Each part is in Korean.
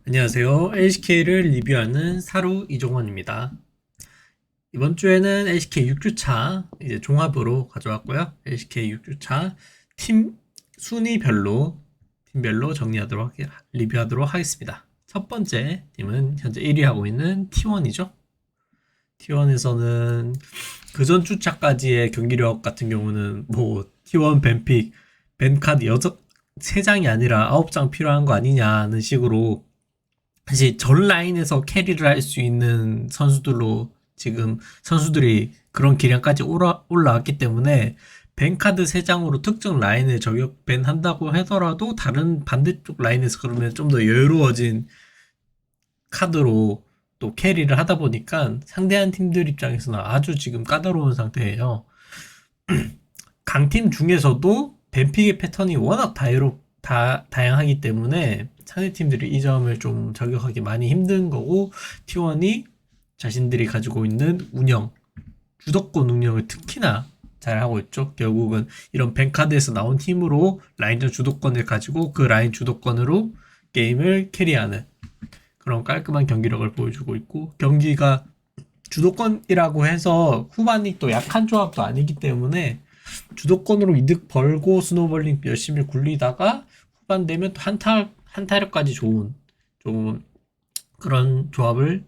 안녕하세요. LCK를 리뷰하는 사루 이종원입니다. 이번 주에는 LCK 6주차 이제 종합으로 가져왔고요. LCK 6주차 팀 순위별로 팀별로 리뷰하도록 하겠습니다. 첫 번째 팀은 현재 1위 하고 있는 T1이죠. T1에서는 그전 주차까지의 경기력 같은 경우는 뭐 T1 밴픽 밴카드 3장이 아니라 9장 필요한 거 아니냐는 식으로 사실 전 라인에서 캐리를 할 수 있는 선수들로 지금 선수들이 그런 기량까지 올라왔기 때문에 밴카드 3장으로 특정 라인을 저격 밴 한다고 하더라도 다른 반대쪽 라인에서 그러면 좀 더 여유로워진 카드로 또 캐리를 하다 보니까 상대한 팀들 입장에서는 아주 지금 까다로운 상태예요. 강팀 중에서도 뱀픽의 패턴이 워낙 다양하기 때문에 상대팀들이 이 점을 좀 저격하기 많이 힘든 거고, T1이 자신들이 가지고 있는 주도권 운영을 특히나 잘 하고 있죠. 결국은 이런 뱅카드에서 나온 팀으로 라인전 주도권을 가지고 그 라인 주도권으로 게임을 캐리하는 그런 깔끔한 경기력을 보여주고 있고, 경기가 주도권이라고 해서 후반이 또 약한 조합도 아니기 때문에 주도권으로 이득 벌고 스노볼링 열심히 굴리다가 후반 되면 또 한타력까지 좋은 좀 그런 조합을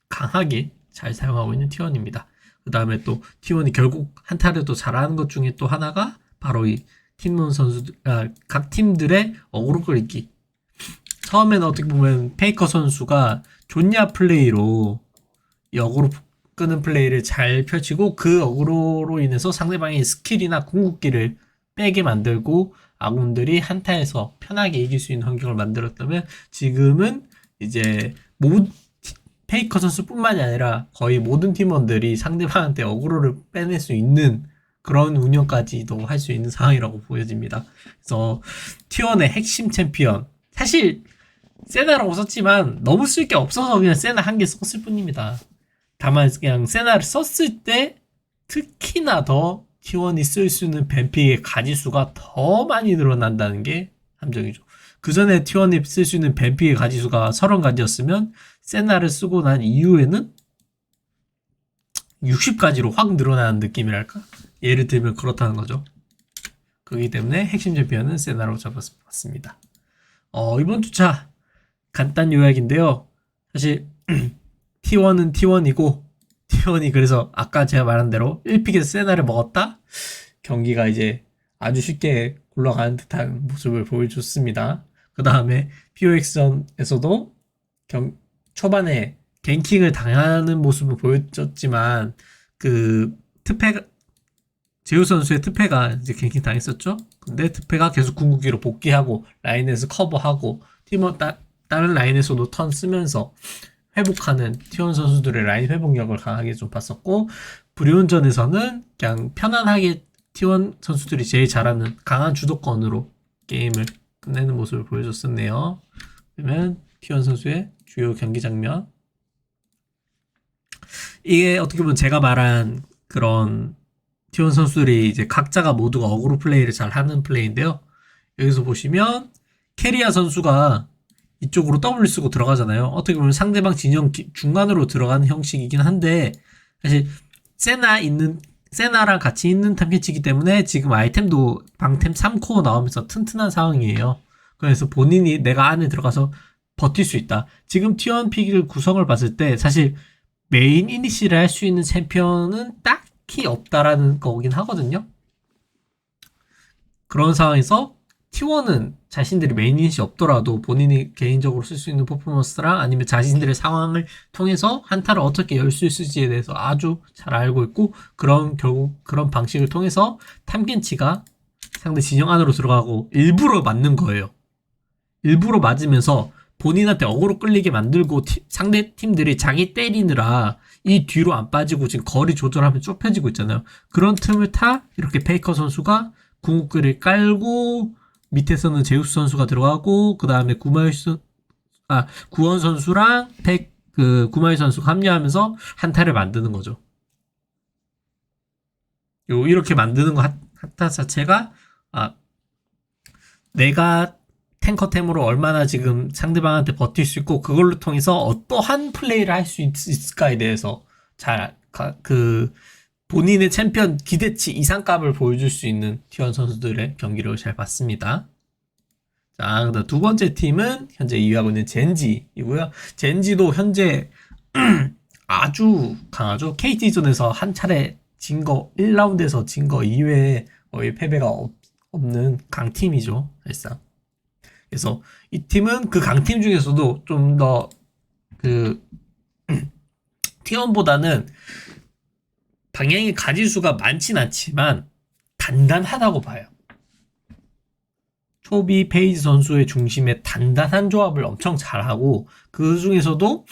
강하게 잘 사용하고 있는 T1입니다. 그 다음에 또 T1이 결국 한타력도 잘하는 것 중에 또 하나가 바로 이 팀원 선수들, 각 팀들의 어그로 끌기. 처음에는 어떻게 보면 페이커 선수가 존야 플레이로 이 어그로 끄는 플레이를 잘 펼치고 그 어그로로 인해서 상대방의 스킬이나 궁극기를 빼게 만들고 아군들이 한타에서 편하게 이길 수 있는 환경을 만들었다면, 지금은 이제 페이커 선수뿐만이 아니라 거의 모든 팀원들이 상대방한테 어그로를 빼낼 수 있는 그런 운영까지도 할 수 있는 상황이라고 보여집니다. 그래서 T1의 핵심 챔피언, 사실 세나라고 썼지만 너무 쓸 게 없어서 그냥 세나 한 개 썼을 뿐입니다. 다만 그냥 세나를 썼을 때 특히나 더 T1이 쓸 수 있는 뱀픽의 가지수가 더 많이 늘어난다는 게 함정이죠. 그 전에 T1이 쓸 수 있는 뱀픽의 가지수가 30가지였으면 세나를 쓰고 난 이후에는 60가지로 확 늘어나는 느낌이랄까? 예를 들면 그렇다는 거죠. 그렇기 때문에 핵심 챔피언은 세나로 잡았습니다. 이번 주차 간단 요약인데요. 사실 T1은 T1이고, T1이 그래서 아까 제가 말한 대로 1픽에서 세나를 먹었다? 경기가 이제 아주 쉽게 굴러가는 듯한 모습을 보여줬습니다. 그 다음에 POX전에서도 초반에 갱킹을 당하는 모습을 보여줬지만, 그 제우 선수의 트페가 이제 갱킹 당했었죠. 근데 트페가 계속 궁극기로 복귀하고 라인에서 커버하고 다른 라인에서도 턴 쓰면서 회복하는 T1 선수들의 라인 회복력을 강하게 좀 봤었고, 브리온전에서는 그냥 편안하게 T1 선수들이 제일 잘하는 강한 주도권으로 게임을 끝내는 모습을 보여줬었네요. 그러면 T1 선수의 주요 경기 장면, 이게 어떻게 보면 제가 말한 그런 T1 선수들이 이제 각자가 모두가 어그로 플레이를 잘 하는 플레이인데요. 여기서 보시면 캐리아 선수가 이쪽으로 W 쓰고 들어가잖아요. 어떻게 보면 상대방 진영 중간으로 들어가는 형식이긴 한데, 사실 세나랑 같이 있는 탐켄치기 때문에 지금 아이템도 방템 3코어 나오면서 튼튼한 상황이에요. 그래서 본인이 내가 안에 들어가서 버틸 수 있다. 지금 T1 픽을 구성을 봤을 때 사실 메인 이니시를 할 수 있는 챔피언은 딱히 없다라는 거긴 하거든요. 그런 상황에서 T1은 자신들이 메인 이니시 없더라도 본인이 개인적으로 쓸 수 있는 퍼포먼스랑 아니면 자신들의 상황을 통해서 한타를 어떻게 열 수 있을지에 대해서 아주 잘 알고 있고, 결국 그런 방식을 통해서 탐켄치가 상대 진영 안으로 들어가고 일부러 맞는 거예요. 일부러 맞으면서 본인한테 어그로 끌리게 만들고 상대 팀들이 자기 때리느라 이 뒤로 안 빠지고 지금 거리 조절하면 좁혀지고 있잖아요. 그런 틈을 이렇게 페이커 선수가 궁극기를 깔고 밑에서는 제우스 선수가 들어가고, 그 다음에 구원 선수랑 구마유 선수가 합류하면서 한타를 만드는 거죠. 이렇게 만드는 거 한타 자체가, 내가 탱커템으로 얼마나 지금 상대방한테 버틸 수 있고 그걸로 통해서 어떠한 플레이를 할 수 있을까에 대해서 그 본인의 챔피언 기대치 이상값을 보여줄 수 있는 T1 선수들의 경기를 잘 봤습니다. 자, 그다음 두 번째 팀은 현재 2위하고 있는 젠지이고요. 젠지도 현재 아주 강하죠. KT전에서 한 차례 진 거 1라운드에서 진 거 이외에 거의 패배가 없는 강팀이죠. 사실상. 그래서 이 팀은 그 강팀 중에서도 좀 더 그 T1보다는 방향의 가지수가 많진 않지만 단단하다고 봐요. 초비 페이지 선수의 중심에 단단한 조합을 엄청 잘하고 그 중에서도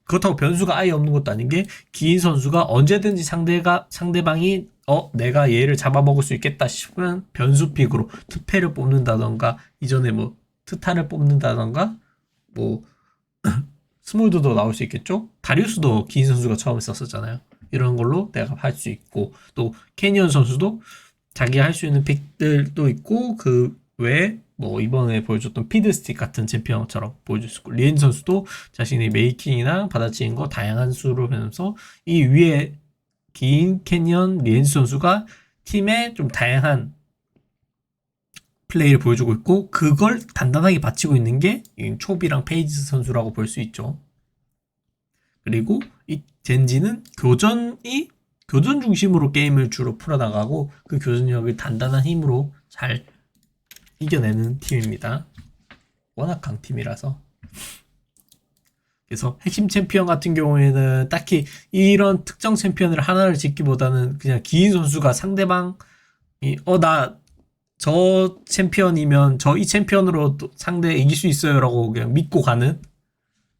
그렇다고 변수가 아예 없는 것도 아닌 게 기인 선수가 언제든지 상대방이 내가 얘를 잡아먹을 수 있겠다 싶으면 변수픽으로 투페를 뽑는다던가 이전에 뭐 트타를 뽑는다던가 뭐 스몰드도 나올 수 있겠죠. 다리우스도 기인 선수가 처음에 썼었잖아요. 이런 걸로 내가 할 수 있고 또 캐니언 선수도 자기가 할 수 있는 픽들도 있고 그 외에 뭐 이번에 보여줬던 피드스틱 같은 챔피언처럼 보여줄 수 있고 리엔 선수도 자신의 메이킹이나 받아치는 거 다양한 수로 하면서 이 위에 긴 캐니언 리엔 선수가 팀에 좀 다양한 플레이를 보여주고 있고 그걸 단단하게 받치고 있는 게 초비랑 페이지 선수라고 볼 수 있죠. 그리고 이 젠지는 교전 중심으로 게임을 주로 풀어나가고 그 교전력을 단단한 힘으로 잘 이겨내는 팀입니다. 워낙 강팀이라서. 그래서 핵심 챔피언 같은 경우에는 딱히 이런 특정 챔피언을 하나를 짓기보다는 그냥 기인 선수가 상대방이 나 저 챔피언이면 이 챔피언으로 상대 이길 수 있어요 라고 그냥 믿고 가는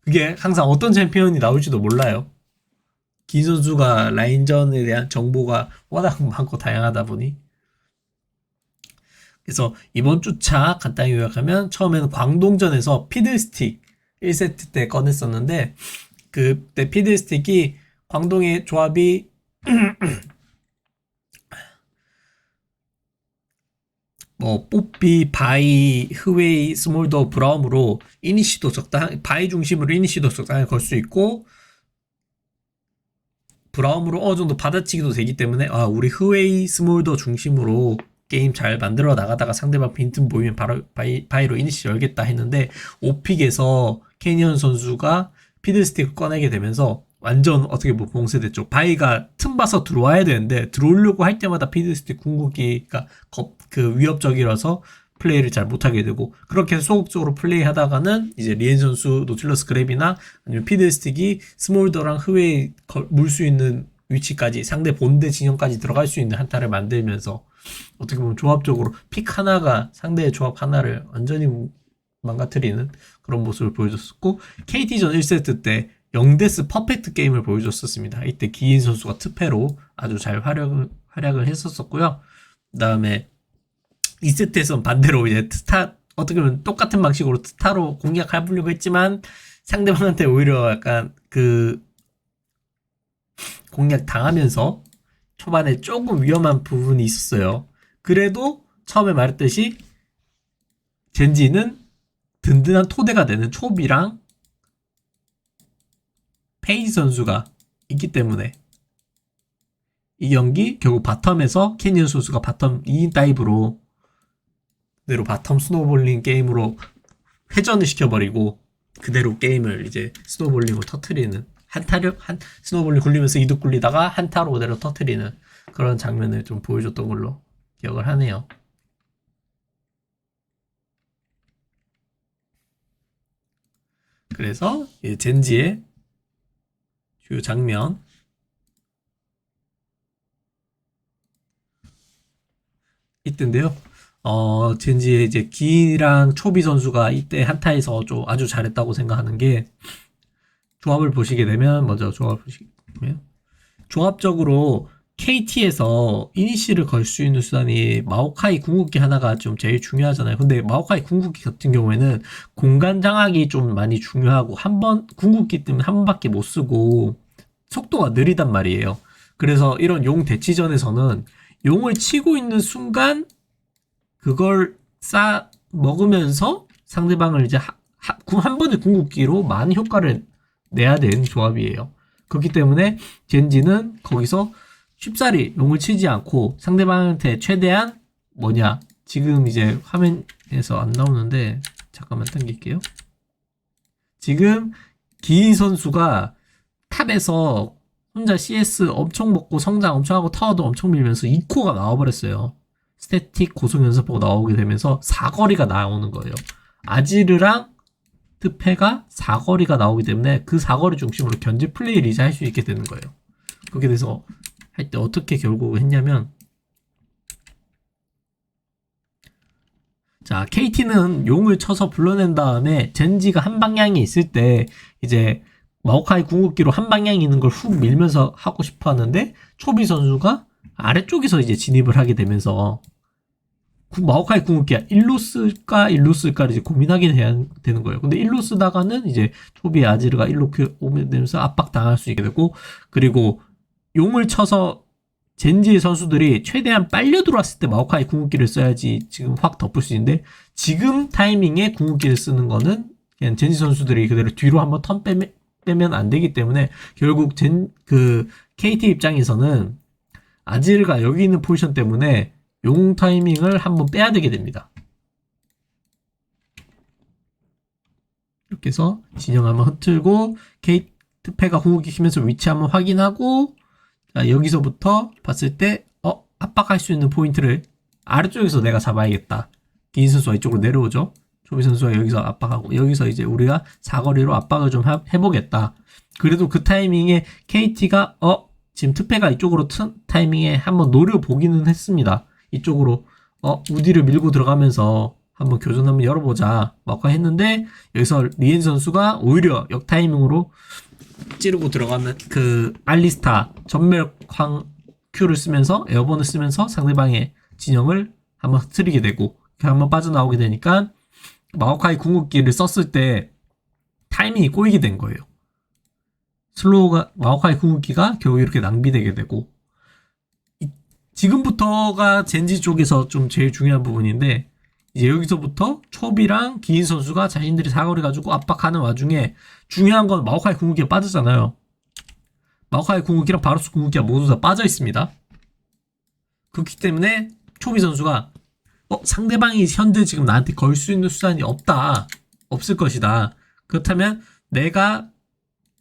그게 항상 어떤 챔피언이 나올지도 몰라요. 긴 선수가 라인전에 대한 정보가 워낙 많고 다양하다 보니. 그래서 이번 주차 간단히 요약하면 처음에는 광동전에서 피들스틱 1세트 때 꺼냈었는데 그때 피들스틱이 광동의 조합이 뭐 뽀삐, 바이, 흐웨이, 스몰더, 브라움으로 이니시도 바이 중심으로 이니시도 적당히 걸 수 있고 브라움으로 어느 정도 받아치기도 되기 때문에 우리 흐웨이, 스몰더 중심으로 게임 잘 만들어 나가다가 상대방 빈틈 보이면 바로 바이로 이니시 열겠다 했는데 오픽에서 캐니언 선수가 피드스틱을 꺼내게 되면서 완전 어떻게 보면 봉쇄됐죠. 바이가 틈 봐서 들어와야 되는데 들어오려고 할 때마다 피드스틱 궁극기가 그 위협적이라서 플레이를 잘 못하게 되고 그렇게 해서 소극적으로 플레이하다가는 이제 리엔 선수 노틸러스 그랩이나 아니면 피드스틱이 스몰더랑 흐웨이 물 수 있는 위치까지 상대 본대 진영까지 들어갈 수 있는 한타를 만들면서 어떻게 보면 조합적으로 픽 하나가 상대의 조합 하나를 완전히 망가뜨리는 그런 모습을 보여줬었고 KT전 1세트 때 0데스 퍼펙트 게임을 보여줬었습니다. 이때 기인 선수가 특패로 아주 잘 활약을 했었었고요. 그 다음에 2세트에서는 반대로 이제 어떻게 보면 똑같은 방식으로 트타로 공략해보려고 했지만 상대방한테 오히려 약간 공략 당하면서 초반에 조금 위험한 부분이 있었어요. 그래도 처음에 말했듯이 젠지는 든든한 토대가 되는 초비랑 페이지 선수가 있기 때문에 이 경기 결국 바텀에서 캐니언 선수가 바텀 2인 다이브로 그대로 바텀 스노볼링 게임으로 회전을 시켜버리고 그대로 게임을 이제 스노볼링으로 터트리는 스노볼링 굴리면서 이득 굴리다가 한타로 그대로 터트리는 그런 장면을 좀 보여줬던 걸로 기억을 하네요. 그래서 젠지의 주요 장면 이때인데요. 젠지의 이제 기랑 초비 선수가 이때 한타에서 좀 아주 잘했다고 생각하는 게 조합을 보시게 되면 먼저 조합적으로 KT에서 이니시를 걸 수 있는 수단이 마오카이 궁극기 하나가 좀 제일 중요하잖아요. 근데 마오카이 궁극기 같은 경우에는 공간 장악이 좀 많이 중요하고 궁극기 때문에 한 번밖에 못 쓰고 속도가 느리단 말이에요. 그래서 이런 용 대치전에서는 용을 치고 있는 순간 그걸 먹으면서 상대방을 이제 한 번의 궁극기로 많은 효과를 내야 되는 조합이에요. 그렇기 때문에 젠지는 거기서 쉽사리 용을 치지 않고 상대방한테 최대한 뭐냐, 지금 이제 화면에서 안 나오는데 잠깐만 당길게요. 지금 기인 선수가 탑에서 혼자 CS 엄청 먹고 성장 엄청 하고 타워도 엄청 밀면서 2코어가 나와버렸어요. 스태틱 고속 연습하고 나오게 되면서 사거리가 나오는 거예요. 아지르랑 트페가 사거리가 나오기 때문에 그 사거리 중심으로 견제 플레이를 이제 할 수 있게 되는 거예요. 그렇게 돼서 할 때 어떻게 결국 했냐면, 자, KT는 용을 쳐서 불러낸 다음에 젠지가 한 방향에 있을 때 이제 마오카이 궁극기로 한 방향에 있는 걸 훅 밀면서 하고 싶어 하는데, 초비 선수가 아래쪽에서 이제 진입을 하게 되면서 마오카이 궁극기야 일로 쓸까 이제 고민하게 되는 거예요. 근데 일로 쓰다가는 이제 초비의 아지르가 일로 오면 되면서 압박당할 수 있게 되고, 그리고 용을 쳐서 젠지의 선수들이 최대한 빨려 들어왔을 때 마오카이 궁극기를 써야지 지금 확 덮을 수 있는데, 지금 타이밍에 궁극기를 쓰는 거는 그냥 젠지 선수들이 그대로 뒤로 한번 턴 빼면 안 되기 때문에 결국 KT 입장에서는 아지르가 여기 있는 포지션 때문에 용 타이밍을 한번 빼야 되게 됩니다. 이렇게 해서 진영 한번 흩틀고 케이트패가 궁극기 키면서 위치 한번 확인하고, 자, 여기서부터 봤을 때 압박할 수 있는 포인트를 아래쪽에서 내가 잡아야겠다. 기인 선수가 이쪽으로 내려오죠. 조비 선수가 여기서 압박하고, 여기서 이제 우리가 사거리로 압박을 좀 해보겠다. 그래도 그 타이밍에 KT가 지금 트패가 이쪽으로 튼 타이밍에 한번 노려보기는 했습니다. 이쪽으로 우디를 밀고 들어가면서 한번 교전 한번 열어보자 막 했는데, 여기서 리엔 선수가 오히려 역타이밍으로 찌르고 들어가면 그 알리스타 전멸광 Q를 쓰면서 에어본을 쓰면서 상대방의 진영을 한번 흐트리게 되고, 한번 빠져나오게 되니까 마오카이 궁극기를 썼을 때 타이밍이 꼬이게 된 거예요. 슬로우가 마오카이 궁극기가 결국 이렇게 낭비되게 되고, 지금부터가 젠지 쪽에서 좀 제일 중요한 부분인데, 이제 여기서부터 초비랑 기인 선수가 자신들이 사거리 가지고 압박하는 와중에 중요한 건 마오카이 궁극기가 빠졌잖아요. 마오카이 궁극기랑 바루스 궁극기가 모두 다 빠져 있습니다. 그렇기 때문에 초비 선수가 상대방이 현재 지금 나한테 걸 수 있는 수단이 없을 것이다. 그렇다면 내가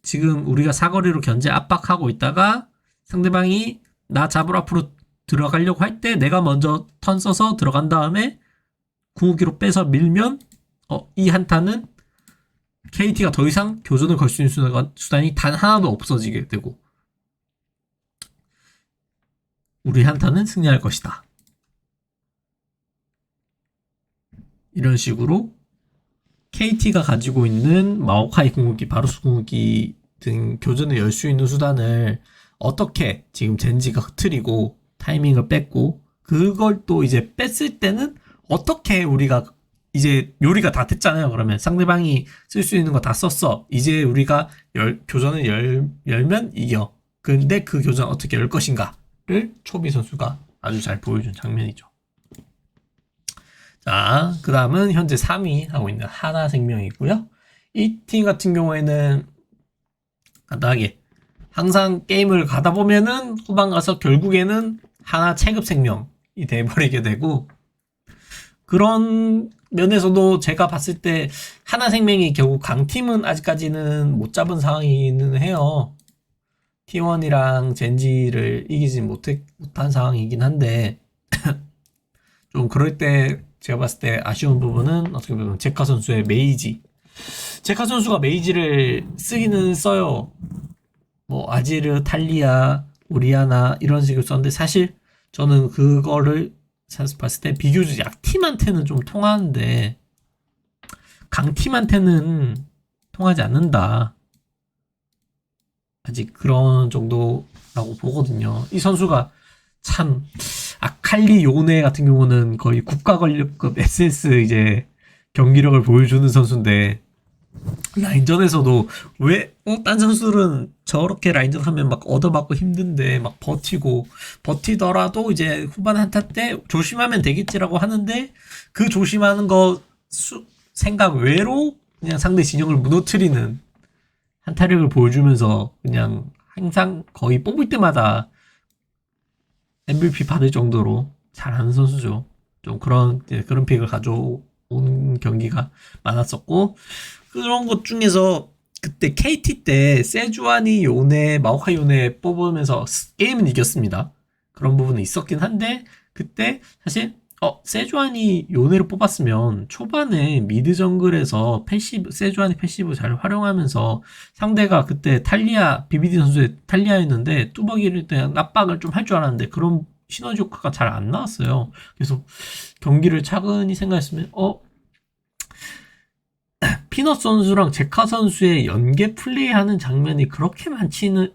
지금 우리가 사거리로 견제 압박하고 있다가 상대방이 나 잡으러 앞으로 들어가려고 할 때 내가 먼저 턴 써서 들어간 다음에 궁극기로 빼서 밀면 이 한타는 KT가 더 이상 교전을 걸 수 있는 수단이 단 하나도 없어지게 되고 우리 한타는 승리할 것이다. 이런 식으로 KT가 가지고 있는 마오카이 궁극기, 바루스 궁극기 등 교전을 열 수 있는 수단을 어떻게 지금 젠지가 흐트리고 타이밍을 뺐고, 그걸 또 이제 뺐을 때는 어떻게 우리가 이제 요리가 다 됐잖아요. 그러면 상대방이 쓸 수 있는 거 다 썼어. 이제 우리가 교전을 열면 이겨. 근데 그 교전 어떻게 열 것인가를 초비 선수가 아주 잘 보여준 장면이죠. 자, 그 다음은 현재 3위 하고 있는 하나생명이고요. 이 팀 같은 경우에는 간단하게 항상 게임을 가다 보면은 후반 가서 결국에는 하나 체급 생명이 돼버리게 되고, 그런 면에서도 제가 봤을 때 하나생명이 결국 강팀은 아직까지는 못 잡은 상황이기는 해요. T1이랑 젠지를 이기지 못한 상황이긴 한데 좀 그럴 때 제가 봤을 때 아쉬운 부분은 어떻게 보면 제카 선수의 메이지. 제카 선수가 메이지를 쓰기는 써요. 뭐 아지르, 탈리아, 오리아나 이런 식으로 썼는데, 사실 저는 그거를 봤을 때 비교적 약팀한테는 좀 통하는데 강팀한테는 통하지 않는다. 아직 그런 정도라고 보거든요. 이 선수가 참 아칼리 요네 같은 경우는 거의 국가 권력급 SS 이제 경기력을 보여주는 선수인데, 라인전에서도 왜, 딴 선수들은 저렇게 라인전 하면 막 얻어맞고 힘든데 막 버티더라도 이제 후반 한타 때 조심하면 되겠지라고 하는데 그 조심하는 거 생각 외로 그냥 상대 진영을 무너뜨리는 한타력을 보여주면서 그냥 항상 거의 뽑을 때마다 MVP 받을 정도로 잘하는 선수죠. 좀 그런 픽을 가져온 경기가 많았었고, 그런 것 중에서 그때 KT 때 세주아니 요네, 마오카 요네 뽑으면서 게임은 이겼습니다. 그런 부분은 있었긴 한데, 그때 사실 세주아니 요네를 뽑았으면 초반에 미드 정글에서 세주아니 패시브 잘 활용하면서 상대가 그때 BBD 선수의 탈리아였는데 뚜벅이를 대한 압박을 좀 할 줄 알았는데 그런 시너지 효과가 잘 안 나왔어요. 그래서 경기를 차근히 생각했으면, 피넛 선수랑 제카 선수의 연계 플레이하는 장면이 그렇게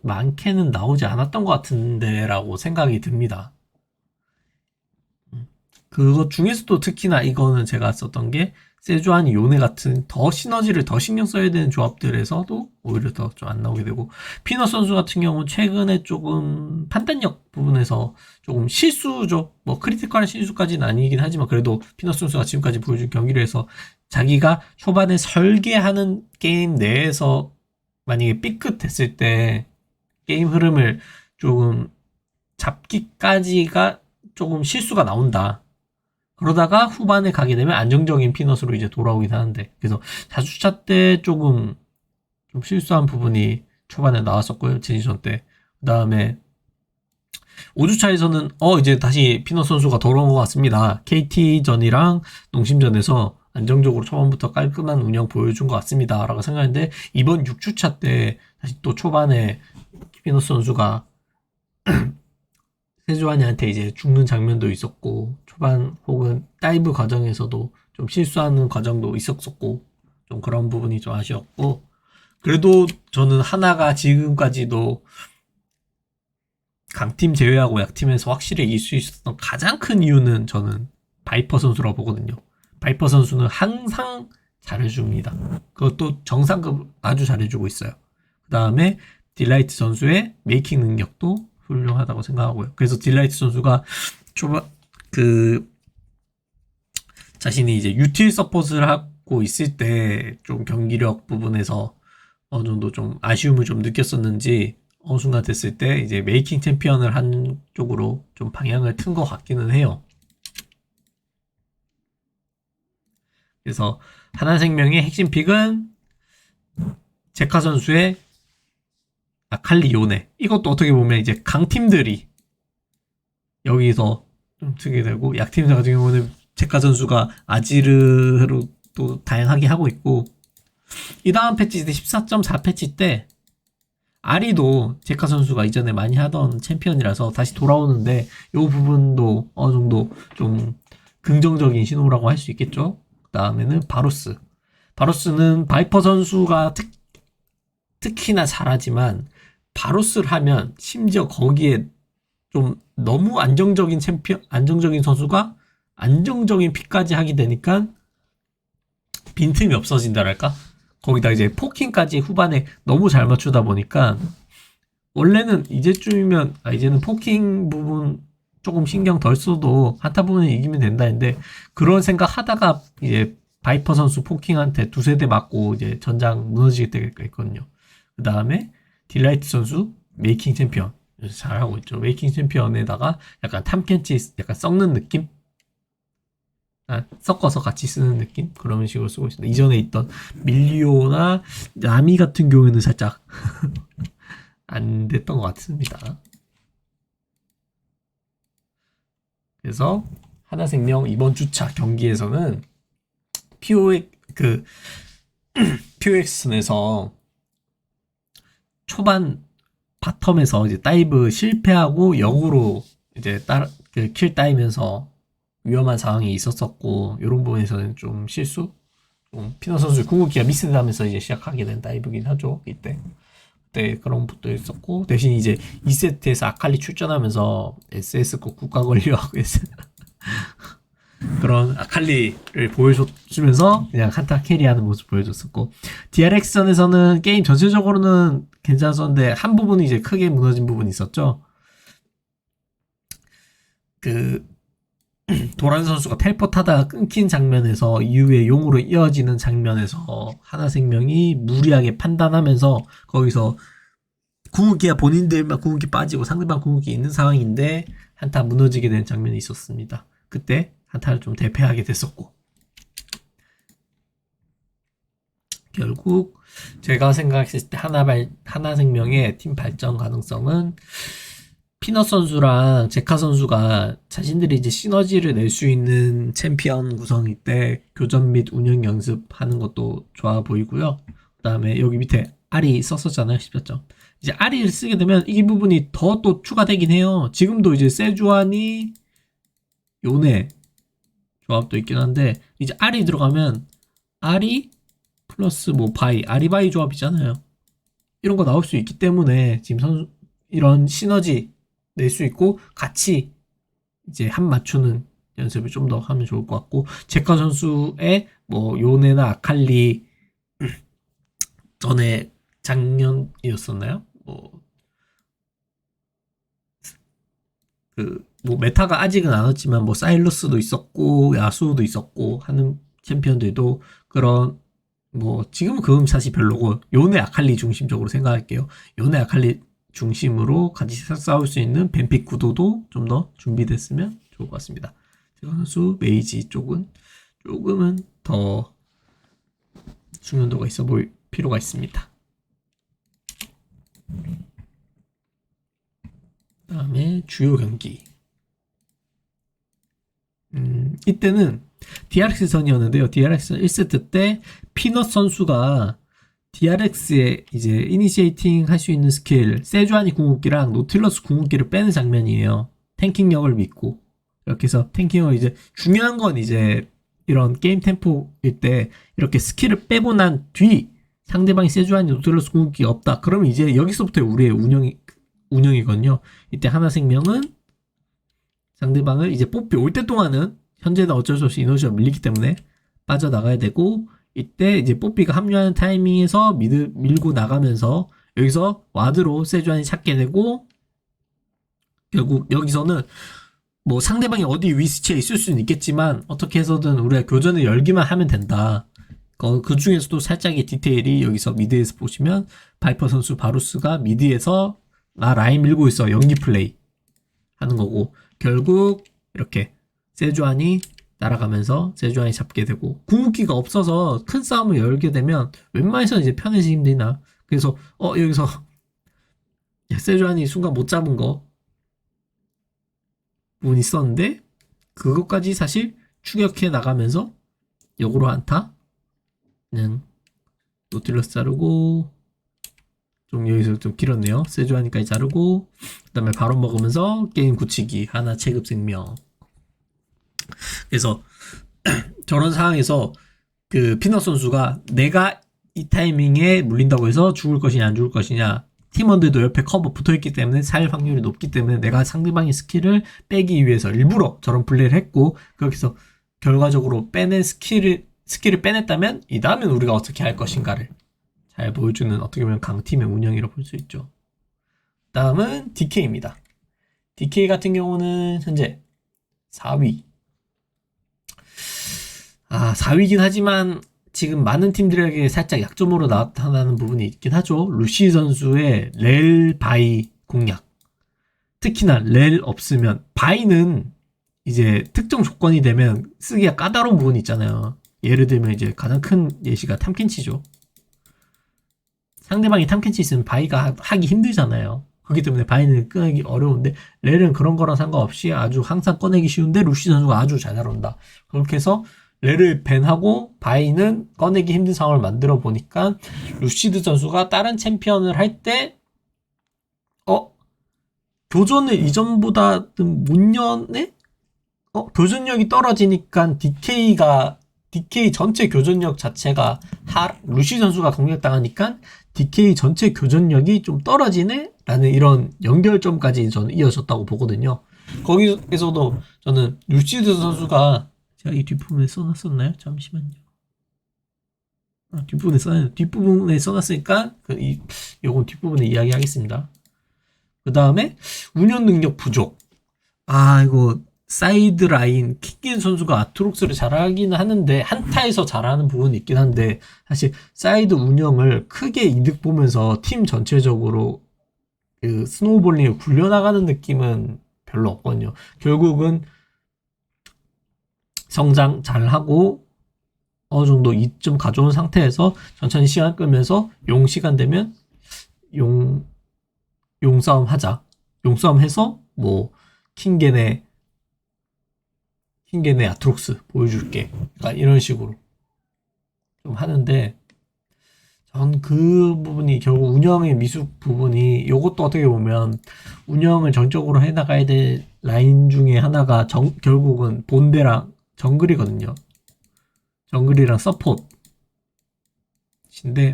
많게는 나오지 않았던 것 같은데라고 생각이 듭니다. 그것 중에서도 특히나 이거는 제가 썼던 게 세주아니 요네 같은 더 시너지를 더 신경 써야 되는 조합들에서도 오히려 더 좀 안 나오게 되고, 피넛 선수 같은 경우는 최근에 조금 판단력 부분에서 조금 실수죠. 뭐 크리티컬한 실수까지는 아니긴 하지만 그래도 피넛 선수가 지금까지 보여준 경기를 해서 자기가 초반에 설계하는 게임 내에서 만약에 삐끗했을 때 게임 흐름을 조금 잡기까지가 조금 실수가 나온다. 그러다가 후반에 가게 되면 안정적인 피넛으로 이제 돌아오긴 하는데, 그래서 4주차 때 조금 좀 실수한 부분이 초반에 나왔었고요, 제니전 때. 그 다음에 5주차에서는 이제 다시 피넛 선수가 돌아온 것 같습니다. KT전이랑 농심전에서 안정적으로 초반부터 깔끔한 운영 보여준 것 같습니다 라고 생각했는데, 이번 6주차 때 다시 또 초반에 피넛 선수가 세주환이한테 이제 죽는 장면도 있었고, 초반 혹은 다이브 과정에서도 좀 실수하는 과정도 있었었고, 좀 그런 부분이 좀 아쉬웠고, 그래도 저는 하나가 지금까지도 강팀 제외하고 약팀에서 확실히 이길 수 있었던 가장 큰 이유는 저는 바이퍼 선수라고 보거든요. 바이퍼 선수는 항상 잘해줍니다. 그것도 정상급 아주 잘해주고 있어요. 그 다음에 딜라이트 선수의 메이킹 능력도 훌륭하다고 생각하고요. 그래서 딜라이트 선수가 자신이 이제 유틸 서폿을 하고 있을 때 좀 경기력 부분에서 어느 정도 좀 아쉬움을 좀 느꼈었는지 어느 순간 됐을 때 이제 메이킹 챔피언을 한 쪽으로 좀 방향을 튼 것 같기는 해요. 그래서 하나생명의 핵심 픽은 제카 선수의 아칼리 요네. 이것도 어떻게 보면 이제 강팀들이 여기서 좀 쓰게 되고, 약팀 같은 경우는 제카 선수가 아지르로 또 다양하게 하고 있고, 이 다음 패치 때 14.4 패치 때 아리도 제카 선수가 이전에 많이 하던 챔피언이라서 다시 돌아오는데, 이 부분도 어느 정도 좀 긍정적인 신호라고 할 수 있겠죠. 그 다음에는 바로스는 바이퍼 선수가 특히나 잘하지만 바로스를 하면 심지어 거기에 좀 너무 안정적인 선수가 안정적인 픽까지 하게 되니까 빈틈이 없어진다랄까? 거기다 이제 포킹까지 후반에 너무 잘 맞추다 보니까, 원래는 이제는 포킹 부분 조금 신경 덜 써도 한타 부분에 이기면 된다 했는데, 그런 생각 하다가 이제 바이퍼 선수 포킹한테 두세 대 맞고 이제 전장 무너지게 때가 있거든요. 그 다음에 딜라이트 선수 메이킹 챔피언 잘하고 있죠. 메이킹 챔피언에다가 약간 탐켄치 약간 썩는 느낌? 섞어서 같이 쓰는 느낌? 그런 식으로 쓰고 있습니다. 이전에 있던 밀리오나 나미 같은 경우에는 살짝 안 됐던 것 같습니다. 그래서 하나생명 이번 주차 경기에서는 POX에서 초반 바텀에서 이제 다이브 실패하고 역으로 이제 킬 따이면서 위험한 상황이 있었었고, 이런 부분에서는 좀 실수? 피너 선수 궁극기가 미스하면서 이제 시작하게 된 다이브긴 하죠, 이때. 그때 그런 것도 있었고, 대신 이제 2세트에서 아칼리 출전하면서 SS 꼭 국가 권리하고 그런 아칼리를 보여주면서 그냥 한타 캐리하는 모습 보여줬었고, DRX전에서는 게임 전체적으로는 괜찮았었는데 한 부분이 이제 크게 무너진 부분이 있었죠. 그 도란 선수가 텔포타다가 끊긴 장면에서 이후에 용으로 이어지는 장면에서 하나생명이 무리하게 판단하면서 거기서 궁극기가 본인들만 궁극기 빠지고 상대방 궁극기 있는 상황인데 한타 무너지게 된 장면이 있었습니다. 그때 한타를 좀 대패하게 됐었고, 결국 제가 생각했을 때 하나생명의 팀 발전 가능성은 피넛 선수랑 제카 선수가 자신들이 이제 시너지를 낼 수 있는 챔피언 구성일 때 교전 및 운영 연습하는 것도 좋아 보이고요. 그 다음에 여기 밑에 아리 썼었잖아요. 10점. 이제 아리를 쓰게 되면 이 부분이 더 또 추가되긴 해요. 지금도 이제 세주안이 요네 조합도 있긴 한데, 이제 아리 들어가면 아리 플러스 뭐 바이, 아리바이 조합이잖아요. 이런 거 나올 수 있기 때문에 지금 선수 이런 시너지 낼 수 있고 같이 이제 한 맞추는 연습을 좀 더 하면 좋을 것 같고, 제카 선수의 뭐 요네나 아칼리 전에 작년이었었나요? 뭐 메타가 아직은 안 왔지만 뭐 사일러스도 있었고 야수도 있었고 하는 챔피언들도 그런 뭐 지금은 그건 사실 별로고 요네 아칼리 중심적으로 생각할게요. 요네 아칼리 중심으로 같이 싸울 수 있는 뱀픽 구도도 좀 더 준비됐으면 좋을 것 같습니다. 제가 선수 메이지 쪽은 조금은 더 숙련도가 있어 보일 필요가 있습니다. 다음에 주요 경기. 이때는 DRX 선이었는데요. DRX 1세트 때 피넛 선수가 DRX에 이제 이니시에이팅 할 수 있는 스킬 세주아니 궁극기랑 노틸러스 궁극기를 빼는 장면이에요. 탱킹력을 믿고. 이렇게 해서 탱킹을 이제 중요한 건 이제 이런 게임 템포일 때 이렇게 스킬을 빼고 난 뒤 상대방이 세주아니 노틸러스 궁극기가 없다. 그러면 이제 여기서부터 우리의 운영이거든요. 이때 하나생명은 상대방을 이제 뽑기 올 때 동안은 현재는 어쩔 수 없이 이너지가 밀리기 때문에 빠져나가야 되고, 이때 이제 뽀삐가 합류하는 타이밍에서 밀고 나가면서 여기서 와드로 세주안이 찾게 되고, 결국 여기서는 뭐 상대방이 어디 위치에 있을 수는 있겠지만 어떻게 해서든 우리가 교전을 열기만 하면 된다. 그 중에서도 살짝의 디테일이 여기서 미드에서 보시면 바이퍼 선수 바루스가 미드에서 나 라인 밀고 있어 연기 플레이 하는 거고, 결국 이렇게 세주안이 날아가면서 세주안이 잡게 되고, 궁극기가 없어서 큰 싸움을 열게 되면 웬만해서는 이제 편해지기 힘드나. 그래서 여기서 세주안이 순간 못 잡은 거 부분이 있었는데 그것까지 사실 추격해 나가면서 역으로 안타 그냥 노틸러스 자르고, 좀 여기서 좀 길었네요. 세주안이까지 자르고 그 다음에 바로 먹으면서 게임 굳히기 하나 체급 생명. 그래서 저런 상황에서 그 피넛 선수가 내가 이 타이밍에 물린다고 해서 죽을 것이냐 안 죽을 것이냐, 팀원들도 옆에 커버 붙어있기 때문에 살 확률이 높기 때문에 내가 상대방의 스킬을 빼기 위해서 일부러 저런 플레이를 했고, 그렇게 해서 결과적으로 빼낸 스킬을 빼냈다면 이 다음엔 우리가 어떻게 할 것인가를 잘 보여주는 어떻게 보면 강팀의 운영이라고 볼 수 있죠. 다음은 DK입니다. DK 같은 경우는 현재 4위. 4위긴 하지만 지금 많은 팀들에게 살짝 약점으로 나타나는 부분이 있긴 하죠. 루시 선수의 렐 바이 공략. 특히나 렐 없으면 바이는 이제 특정 조건이 되면 쓰기가 까다로운 부분이 있잖아요. 예를 들면 이제 가장 큰 예시가 탐켄치죠. 상대방이 탐켄치 있으면 바이가 하기 힘들잖아요. 그렇기 때문에 바이는 꺼내기 어려운데 렐은 그런 거랑 상관없이 아주 항상 꺼내기 쉬운데 루시 선수가 아주 잘 다룬다. 그렇게 해서 렐을 밴하고 바이는 꺼내기 힘든 상황을 만들어 보니까 루시드 선수가 다른 챔피언을 할 때 교전을 이전보다는 못 여네? 교전력이 떨어지니까 DK 전체 교전력 자체가 루시 선수가 공격당하니까 DK 전체 교전력이 좀 떨어지네? 라는 이런 연결점까지 저는 이어졌다고 보거든요. 거기에서도 저는 루시드 선수가 제가 이 뒷부분에 써놨었나요? 잠시만요. 뒷부분에 써놨으니까 요건 뒷부분에 이야기하겠습니다. 그 다음에 운영 능력 부족. 이거 사이드 라인 킥인 선수가 아트록스를 잘하기는 하는데 한타에서 잘하는 부분이 있긴 한데 사실 사이드 운영을 크게 이득 보면서 팀 전체적으로 그 스노우볼링을 굴려나가는 느낌은 별로 없거든요. 결국은 성장 잘하고 어느 정도 이쯤 가져온 상태에서 천천히 시간 끌면서 용 시간 되면 용싸움 하자. 용싸움 해서 뭐 킹겐의 아트록스 보여줄게. 그러니까 이런 식으로 좀 하는데 전 그 부분이 결국 운영의 미숙 부분이 이것도 어떻게 보면 운영을 전적으로 해나가야 될 라인 중에 하나가 결국은 본대랑 정글이거든요. 정글이랑 서폿인데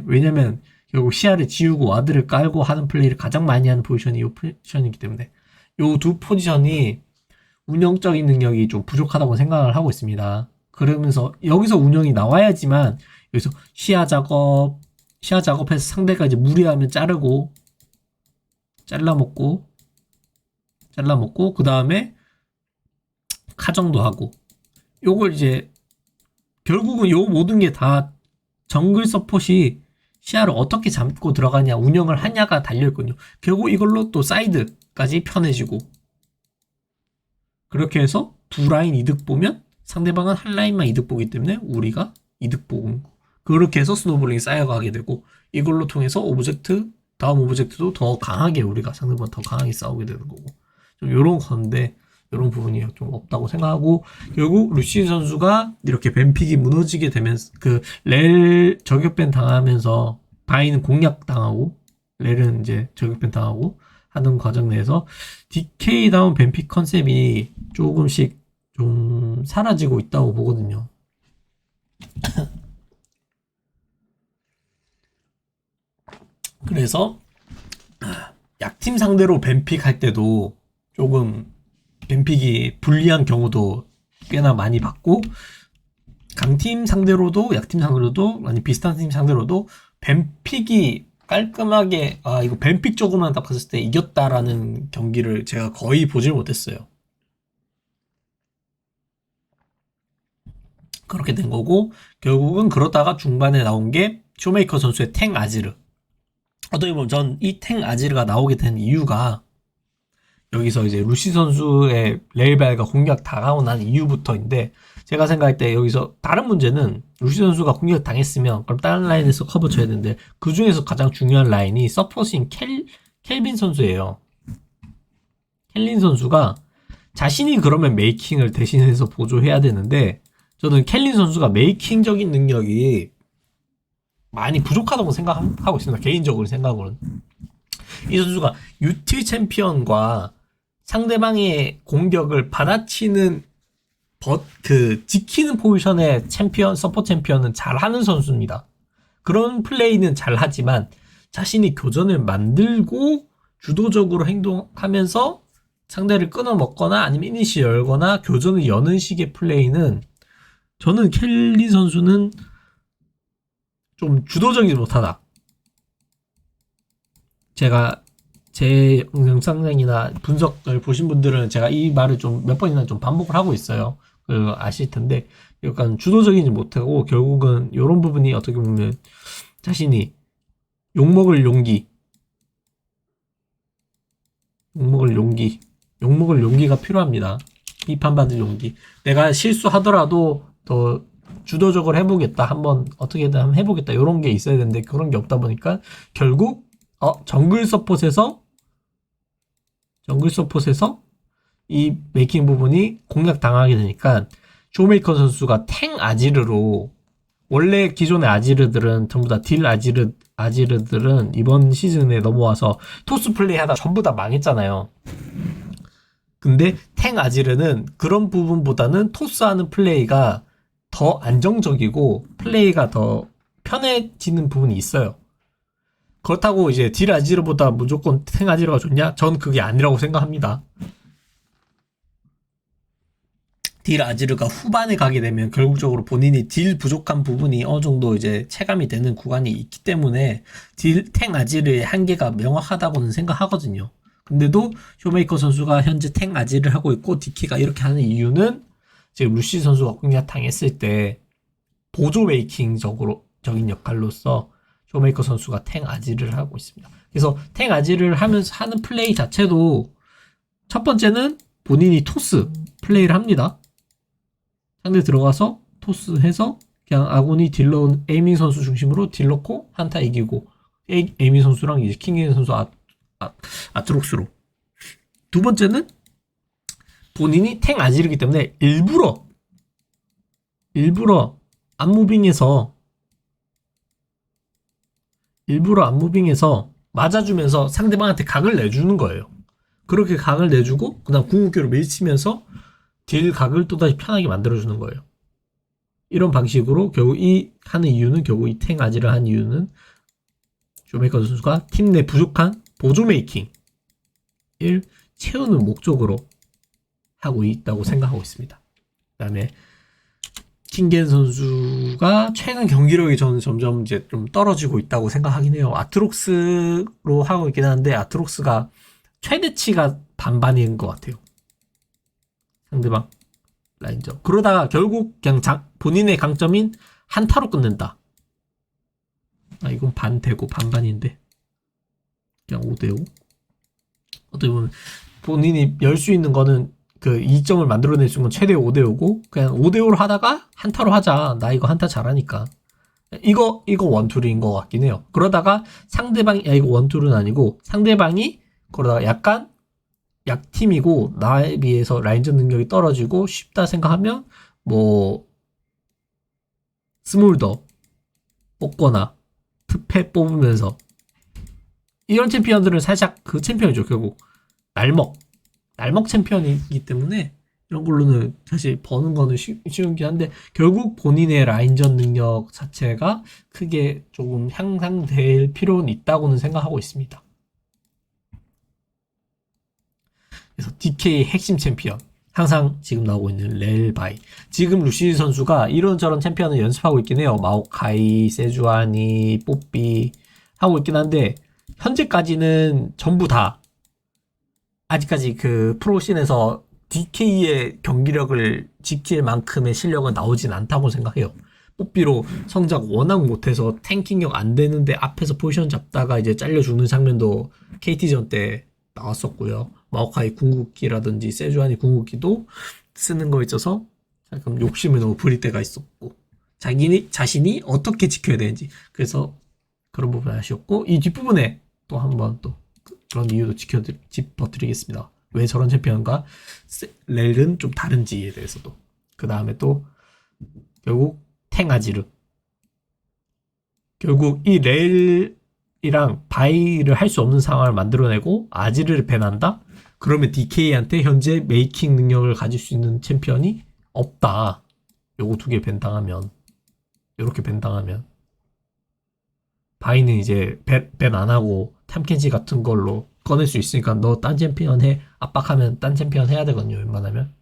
왜냐면 결국 시야를 지우고 와드를 깔고 하는 플레이를 가장 많이 하는 포지션이 이 포지션이기 때문에 이 두 포지션이 운영적인 능력이 좀 부족하다고 생각을 하고 있습니다. 그러면서 여기서 운영이 나와야지만 여기서 시야 작업해서 상대가 이제 무리하면 잘라먹고 그 다음에 카정도 하고 요걸 이제 결국은 요 모든 게 다 정글 서폿이 시야를 어떻게 잡고 들어가냐 운영을 하냐가 달려있거든요. 결국 이걸로 또 사이드까지 편해지고 그렇게 해서 두 라인 이득 보면 상대방은 한 라인만 이득 보기 때문에 우리가 이득 보고 그렇게 해서 스노볼링이 쌓여가게 되고 이걸로 통해서 다음 오브젝트도 더 강하게 우리가 상대방 더 강하게 싸우게 되는 거고 좀 요런 건데 이런 부분이 좀 없다고 생각하고 결국 루시 선수가 이렇게 뱀픽이 무너지게 되면서 그 렐 저격밴 당하면서 바이는 공략 당하고 렐은 이제 저격밴 당하고 하는 과정 내에서 DK다운 뱀픽 컨셉이 조금씩 좀 사라지고 있다고 보거든요. 그래서 약팀 상대로 뱀픽 할 때도 조금 뱀픽이 불리한 경우도 꽤나 많이 봤고 강팀 상대로도 약팀 상대로도 많이 비슷한 팀 상대로도 뱀픽이 깔끔하게 이거 뱀픽 쪽으로만 딱 봤을 때 이겼다라는 경기를 제가 거의 보질 못했어요. 그렇게 된 거고 결국은 그러다가 중반에 나온 게 쇼메이커 선수의 탱 아지르. 어떻게 보면 전 이 탱 아지르가 나오게 된 이유가 여기서 이제 루시 선수의 레일발가 공격 당하고 난 이후부터인데 제가 생각할 때 여기서 다른 문제는 루시 선수가 공격 당했으면 그럼 다른 라인에서 커버 쳐야 되는데 그 중에서 가장 중요한 라인이 서폿인 켈빈 선수예요. 켈린 선수가 자신이 그러면 메이킹을 대신해서 보조해야 되는데 저는 켈린 선수가 메이킹적인 능력이 많이 부족하다고 생각하고 있습니다. 개인적으로 생각으로는. 이 선수가 UT 챔피언과 상대방의 공격을 받아치는 지키는 포지션의 서포트 챔피언은 잘하는 선수입니다. 그런 플레이는 잘하지만 자신이 교전을 만들고 주도적으로 행동하면서 상대를 끊어먹거나 아니면 이니시 열거나 교전을 여는 식의 플레이는 저는 켈리 선수는 좀 주도적이지 못하다. 제가 제 영상이나 분석을 보신 분들은 제가 이 말을 좀 몇 번이나 좀 반복을 하고 있어요. 아실 텐데 약간 주도적이지 못하고 결국은 이런 부분이 어떻게 보면 자신이 욕먹을 용기가 필요합니다. 비판받을 용기. 내가 실수하더라도 더 주도적으로 해보겠다. 한번 어떻게든 한번 해보겠다. 이런 게 있어야 되는데 그런 게 없다 보니까 결국 정글 서폿에서 이 메이킹 부분이 공략 당하게 되니까 쇼메이커 선수가 탱 아지르로 원래 기존의 아지르들은 전부 다 딜 아지르들은 이번 시즌에 넘어와서 토스 플레이 하다 전부 다 망했잖아요. 근데 탱 아지르는 그런 부분보다는 토스하는 플레이가 더 안정적이고 플레이가 더 편해지는 부분이 있어요. 그렇다고 이제 딜 아지르보다 무조건 탱 아지르가 좋냐? 전 그게 아니라고 생각합니다. 딜 아지르가 후반에 가게 되면 결국적으로 본인이 딜 부족한 부분이 어느 정도 이제 체감이 되는 구간이 있기 때문에 탱 아지르의 한계가 명확하다고는 생각하거든요. 근데도 쇼메이커 선수가 현재 탱 아지를 하고 있고 디키가 이렇게 하는 이유는 지금 루시 선수가 공략 당했을 때 보조 메이킹적인 역할로서 쇼메이커 선수가 탱 아지를 하고 있습니다. 그래서 탱 아지를 하면서 하는 플레이 자체도 첫 번째는 본인이 토스 플레이를 합니다. 상대 들어가서 토스해서 그냥 아군이 딜러 에이밍 선수 중심으로 딜러코 한타 이기고 에이밍 선수랑 이제 킹게인 선수 아트록스로. 두 번째는 본인이 탱 아지르기 때문에 일부러 안무빙해서 맞아주면서 상대방한테 각을 내주는 거예요. 그렇게 각을 내주고 그다음 궁극기로 밀치면서 딜 각을 또다시 편하게 만들어주는 거예요. 이런 방식으로 결국 이 탱 아지를 한 이유는 쇼메이커 선수가 팀 내 부족한 보조 메이킹을 채우는 목적으로 하고 있다고 생각하고 있습니다. 그 다음에 킹겐 선수가 최근 경기력이 저는 점점 이제 좀 떨어지고 있다고 생각하긴 해요. 아트록스로 하고 있긴 한데 아트록스가 최대치가 반반인 것 같아요. 상대방 라인전. 그러다가 결국 그냥 본인의 강점인 한타로 끝낸다. 이건 반대고 반반인데 그냥 5대5. 어떻게 보면 본인이 열 수 있는 거는 그 2점을 만들어낼 수 있는 건 최대 5대5고 그냥 5대5로 하다가 한타로 하자. 나 이거 한타 잘하니까. 이거 원툴인 것 같긴 해요. 그러다가 상대방이 이거 원툴은 아니고 상대방이 그러다가 약간 약팀이고 나에 비해서 라인전 능력이 떨어지고 쉽다 생각하면 뭐 스몰더 뽑거나 특패 뽑으면서 이런 챔피언들은 살짝 그 챔피언이죠. 결국 날먹 챔피언이기 때문에 이런 걸로는 사실 버는 거는 쉬운긴 한데 결국 본인의 라인전 능력 자체가 크게 조금 향상될 필요는 있다고는 생각하고 있습니다. 그래서 DK 핵심 챔피언 항상 지금 나오고 있는 렐바이. 지금 루시 선수가 이런저런 챔피언을 연습하고 있긴 해요. 마오카이, 세주아니, 뽀삐 하고 있긴 한데 현재까지는 전부 다 아직까지 그 프로씬에서 DK의 경기력을 지킬 만큼의 실력은 나오진 않다고 생각해요. 뽀삐로 성장 워낙 못해서 탱킹력 안 되는데 앞에서 포지션 잡다가 이제 잘려주는 장면도 KT전 때 나왔었고요. 마오카이 궁극기라든지 세주아니 궁극기도 쓰는 거 있어서 약간 욕심을 너무 부릴 때가 있었고 자신이 어떻게 지켜야 되는지 그래서 그런 부분이 아쉬웠고 이 뒷부분에 또 한번 또 그런 이유도 짚어드리겠습니다. 왜 저런 챔피언과 렐은 좀 다른지에 대해서도. 그 다음에 또 결국 탱아지르. 결국 이 렐이랑 바이를 할 수 없는 상황을 만들어내고 아지르를 밴한다? 그러면 DK한테 현재 메이킹 능력을 가질 수 있는 챔피언이 없다. 요거 두 개 밴당하면 요렇게 밴당하면 바이는 이제 밴 안 하고 탐켄치 같은 걸로 꺼낼 수 있으니까 너 딴 챔피언 해. 압박하면 딴 챔피언 해야 되거든요. 웬만하면.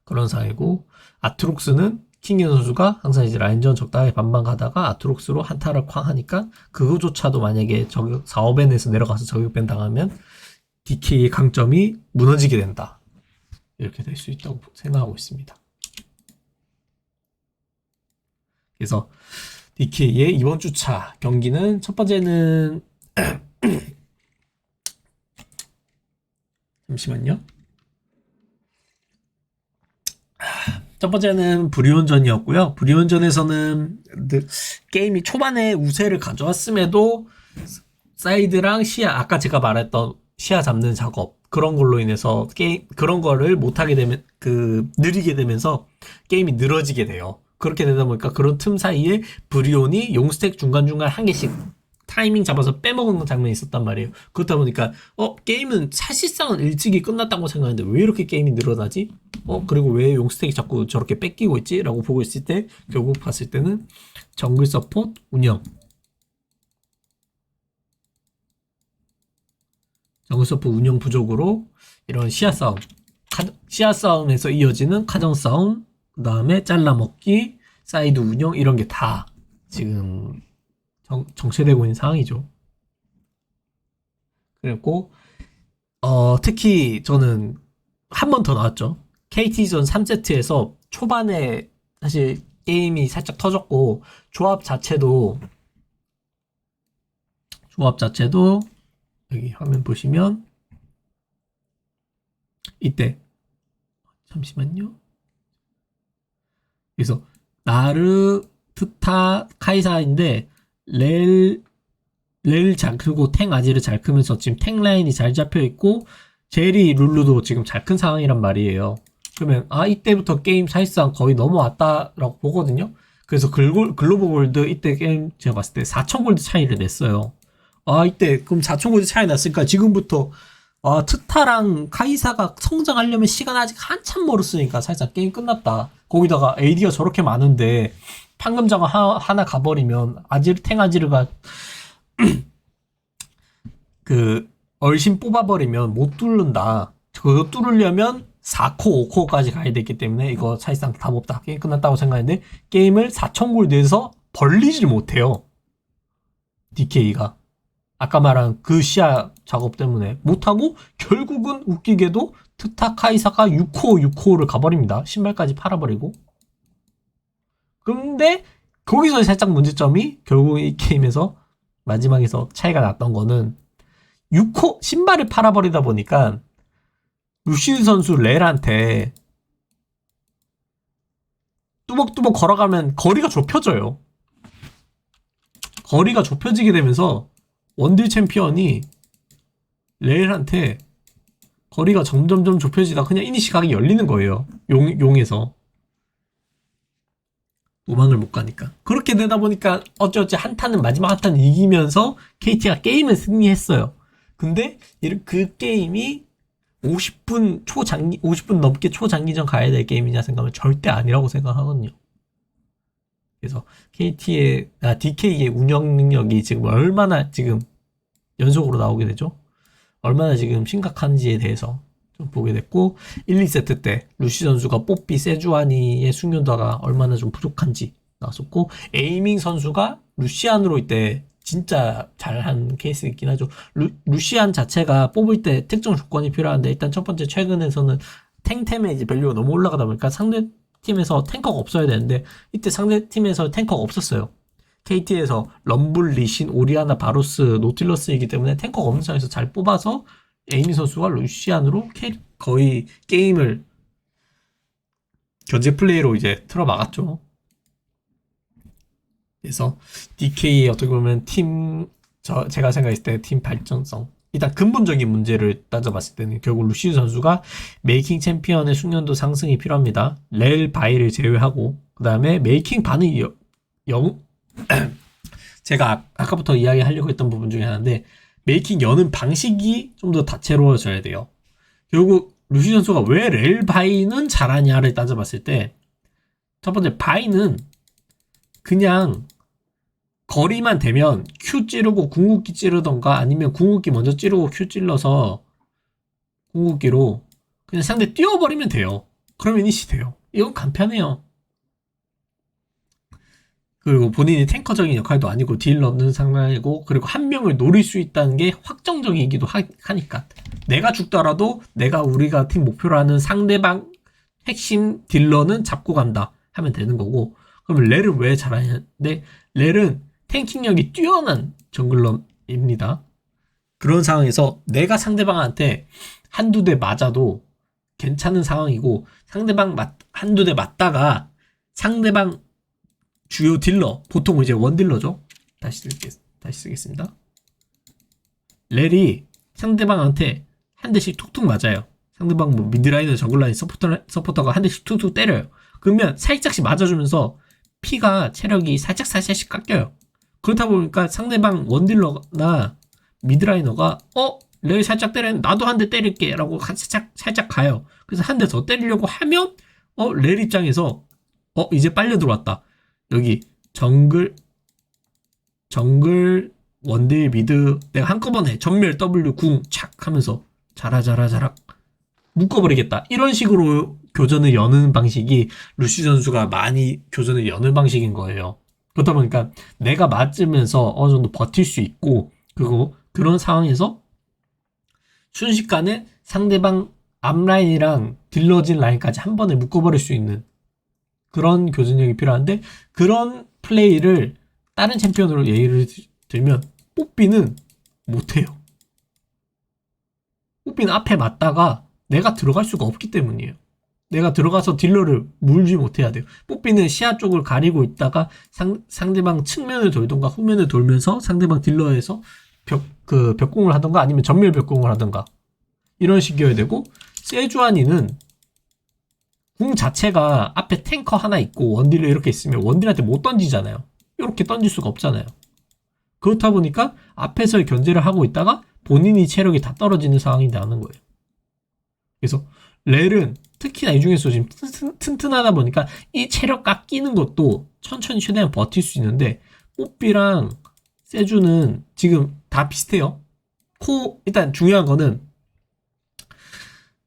그런 상황이고 아트록스는 킹겐 선수가 항상 이제 라인전 적당하게 반반 가다가 아트록스로 한타를 쾅 하니까 그거조차도 만약에 저격 4,5밴에서 내려가서 저격밴 당하면 DK의 강점이 무너지게 된다. 이렇게 될 수 있다고 생각하고 있습니다. 그래서 DK의 이번 주차 경기는 첫 번째는 잠시만요. 첫 번째는 브리온전이었고요. 브리온전에서는 게임이 초반에 우세를 가져왔음에도 사이드랑 시야, 아까 제가 말했던 시야 잡는 작업 그런 걸로 인해서 그런 거를 못하게 되면 느리게 되면서 게임이 늘어지게 돼요. 그렇게 되다 보니까 그런 틈 사이에 브리온이 용스택 중간중간 한 개씩 타이밍 잡아서 빼먹는 장면이 있었단 말이에요. 그렇다 보니까 게임은 사실상은 일찍이 끝났다고 생각하는데 왜 이렇게 게임이 늘어나지? 그리고 왜 용스택이 자꾸 저렇게 뺏기고 있지? 라고 보고 있을 때 결국 봤을 때는 정글 서포트 운영 부족으로 이런 시야 싸움 시야 싸움에서 이어지는 카정 싸움, 그 다음에 잘라먹기, 사이드 운영 이런 게 다 지금 정체되고 있는 상황이죠. 그리고 특히 저는 한 번 더 나왔죠. KT전 3세트에서 초반에 사실 게임이 살짝 터졌고 조합 자체도 여기 화면 보시면 이때 잠시만요. 그래서 나르, 트타, 카이사인데 렐 잘 크고 탱 아지를 잘 크면서 지금 탱 라인이 잘 잡혀 있고 제리 룰루도 지금 잘 큰 상황이란 말이에요. 그러면 이때부터 게임 사실상 거의 넘어왔다라고 보거든요. 그래서 글로벌 골드 이때 게임 제가 봤을 때 4,000 골드 차이를 냈어요. 이때 그럼 4,000 골드 차이 났으니까 지금부터 트타랑 카이사가 성장하려면 시간 아직 한참 멀었으니까 살짝 게임 끝났다. 거기다가 AD가 저렇게 많은데 판금자가 하나 가버리면 탱아지르가 그 얼씬 뽑아버리면 못 뚫는다. 그거 뚫으려면 4코, 5코까지 가야 되기 때문에 이거 사실상 답 없다. 게임 끝났다고 생각했는데 게임을 4,000골드에서 벌리질 못해요. DK가. 아까 말한 그 시야 작업 때문에 못하고 결국은 웃기게도 트타 카이사가 6코를 가버립니다. 신발까지 팔아버리고. 근데 거기서 살짝 문제점이 결국 이 게임에서 마지막에서 차이가 났던 거는 6코 신발을 팔아버리다 보니까 루시드 선수 렐한테 뚜벅뚜벅 걸어가면 거리가 좁혀져요. 거리가 좁혀지게 되면서 원딜 챔피언이 렐한테 거리가 점점점 좁혀지다 그냥 이니시 각이 열리는 거예요. 용에서. 도망을 못 가니까. 그렇게 되다 보니까 어찌어찌 마지막 한타는 이기면서 KT가 게임을 승리했어요. 근데 그 게임이 50분 넘게 초장기전 가야 될 게임이냐 생각하면 절대 아니라고 생각하거든요. 그래서 DK의 운영 능력이 지금 얼마나 지금 연속으로 나오게 되죠? 얼마나 지금 심각한지에 대해서 좀 보게 됐고 1, 2세트 때 루시 선수가 뽀삐 세주아니의 숙련도가 얼마나 좀 부족한지 나왔었고 에이밍 선수가 루시안으로 이때 진짜 잘한 케이스 있긴 하죠. 루시안 자체가 뽑을 때 특정 조건이 필요한데 일단 첫 번째 최근에서는 탱템의 이제 밸류가 너무 올라가다 보니까 상대 팀에서 탱커가 없어야 되는데 이때 상대 팀에서 탱커가 없었어요. KT에서 럼블, 리신, 오리아나, 바로스, 노틸러스이기 때문에 탱커가 없는 상황에서 잘 뽑아서 에이미 선수가 루시안으로 거의 게임을 견제 플레이로 이제 틀어 막았죠. 그래서 DK의 어떻게 보면 제가 생각했을 때 팀 발전성 일단 근본적인 문제를 따져봤을 때는 결국 루시드 선수가 메이킹 챔피언의 숙련도 상승이 필요합니다. 렐 바이를 제외하고 그 다음에 메이킹 반응이 제가 아까부터 이야기하려고 했던 부분 중에 하나인데 메이킹 여는 방식이 좀 더 다채로워져야 돼요. 결국 루시드 선수가 왜 렐 바이는 잘하냐를 따져봤을 때 첫 번째 바이는 그냥 거리만 되면 Q 찌르고 궁극기 찌르던가 아니면 궁극기 먼저 찌르고 Q 찔러서 궁극기로 그냥 상대 띄워버리면 돼요. 그러면 이니시 돼요. 이건 간편해요. 그리고 본인이 탱커적인 역할도 아니고 딜 넣는 상황이고 그리고 한 명을 노릴 수 있다는 게 확정적이기도 하니까 내가 죽더라도 우리가 팀 목표로 하는 상대방 핵심 딜러는 잡고 간다 하면 되는 거고 그러면 렐은 왜 잘하냐인데 렐은 탱킹력이 뛰어난 정글러입니다. 그런 상황에서 내가 상대방한테 한두 대 맞아도 괜찮은 상황이고 상대방 한두 대 맞다가 상대방 주요 딜러 보통 이제 원딜러죠. 다시 쓰겠습니다. 렐이 상대방한테 한 대씩 툭툭 맞아요. 상대방 뭐 미드라이너 정글라인 서포터가 한 대씩 툭툭 때려요. 그러면 살짝씩 맞아주면서 피가 체력이 살짝씩 깎여요. 그렇다 보니까 상대방 원딜러나 미드라이너가 렐 살짝 때리는 나도 한 대 때릴게 라고 살짝 가요. 그래서 한 대 더 때리려고 하면 렐 입장에서 이제 빨려 들어왔다. 여기 정글 원딜 미드 내가 한꺼번에 전멸 W 궁 착 하면서 자라 묶어버리겠다. 이런 식으로 교전을 여는 방식이 루시 선수가 많이 교전을 여는 방식인 거예요. 그러다 보니까 내가 맞으면서 어느 정도 버틸 수 있고, 그리고 그런 상황에서 순식간에 상대방 앞라인이랑 딜러진 라인까지 한 번에 묶어버릴 수 있는 그런 교전력이 필요한데, 그런 플레이를 다른 챔피언으로 예를 들면 뽀삐는 못해요. 뽀삐는 앞에 맞다가 내가 들어갈 수가 없기 때문이에요. 내가 들어가서 딜러를 물지 못해야 돼요. 뽀삐는 시야 쪽을 가리고 있다가 상대방 측면을 돌던가 후면을 돌면서 상대방 딜러에서 벽공을 하던가 아니면 전멸 벽공을 하던가 이런 식이어야 되고, 세주아니는 궁 자체가 앞에 탱커 하나 있고 원딜을 이렇게 있으면 원딜한테 못 던지잖아요. 이렇게 던질 수가 없잖아요. 그렇다 보니까 앞에서 견제를 하고 있다가 본인이 체력이 다 떨어지는 상황이 나는 거예요. 그래서 렐은 특히나 이 중에서 지금 튼튼하다 보니까 이 체력 깎이는 것도 천천히 최대한 버틸 수 있는데, 뽀삐랑 세주는 지금 다 비슷해요. 일단 중요한 거는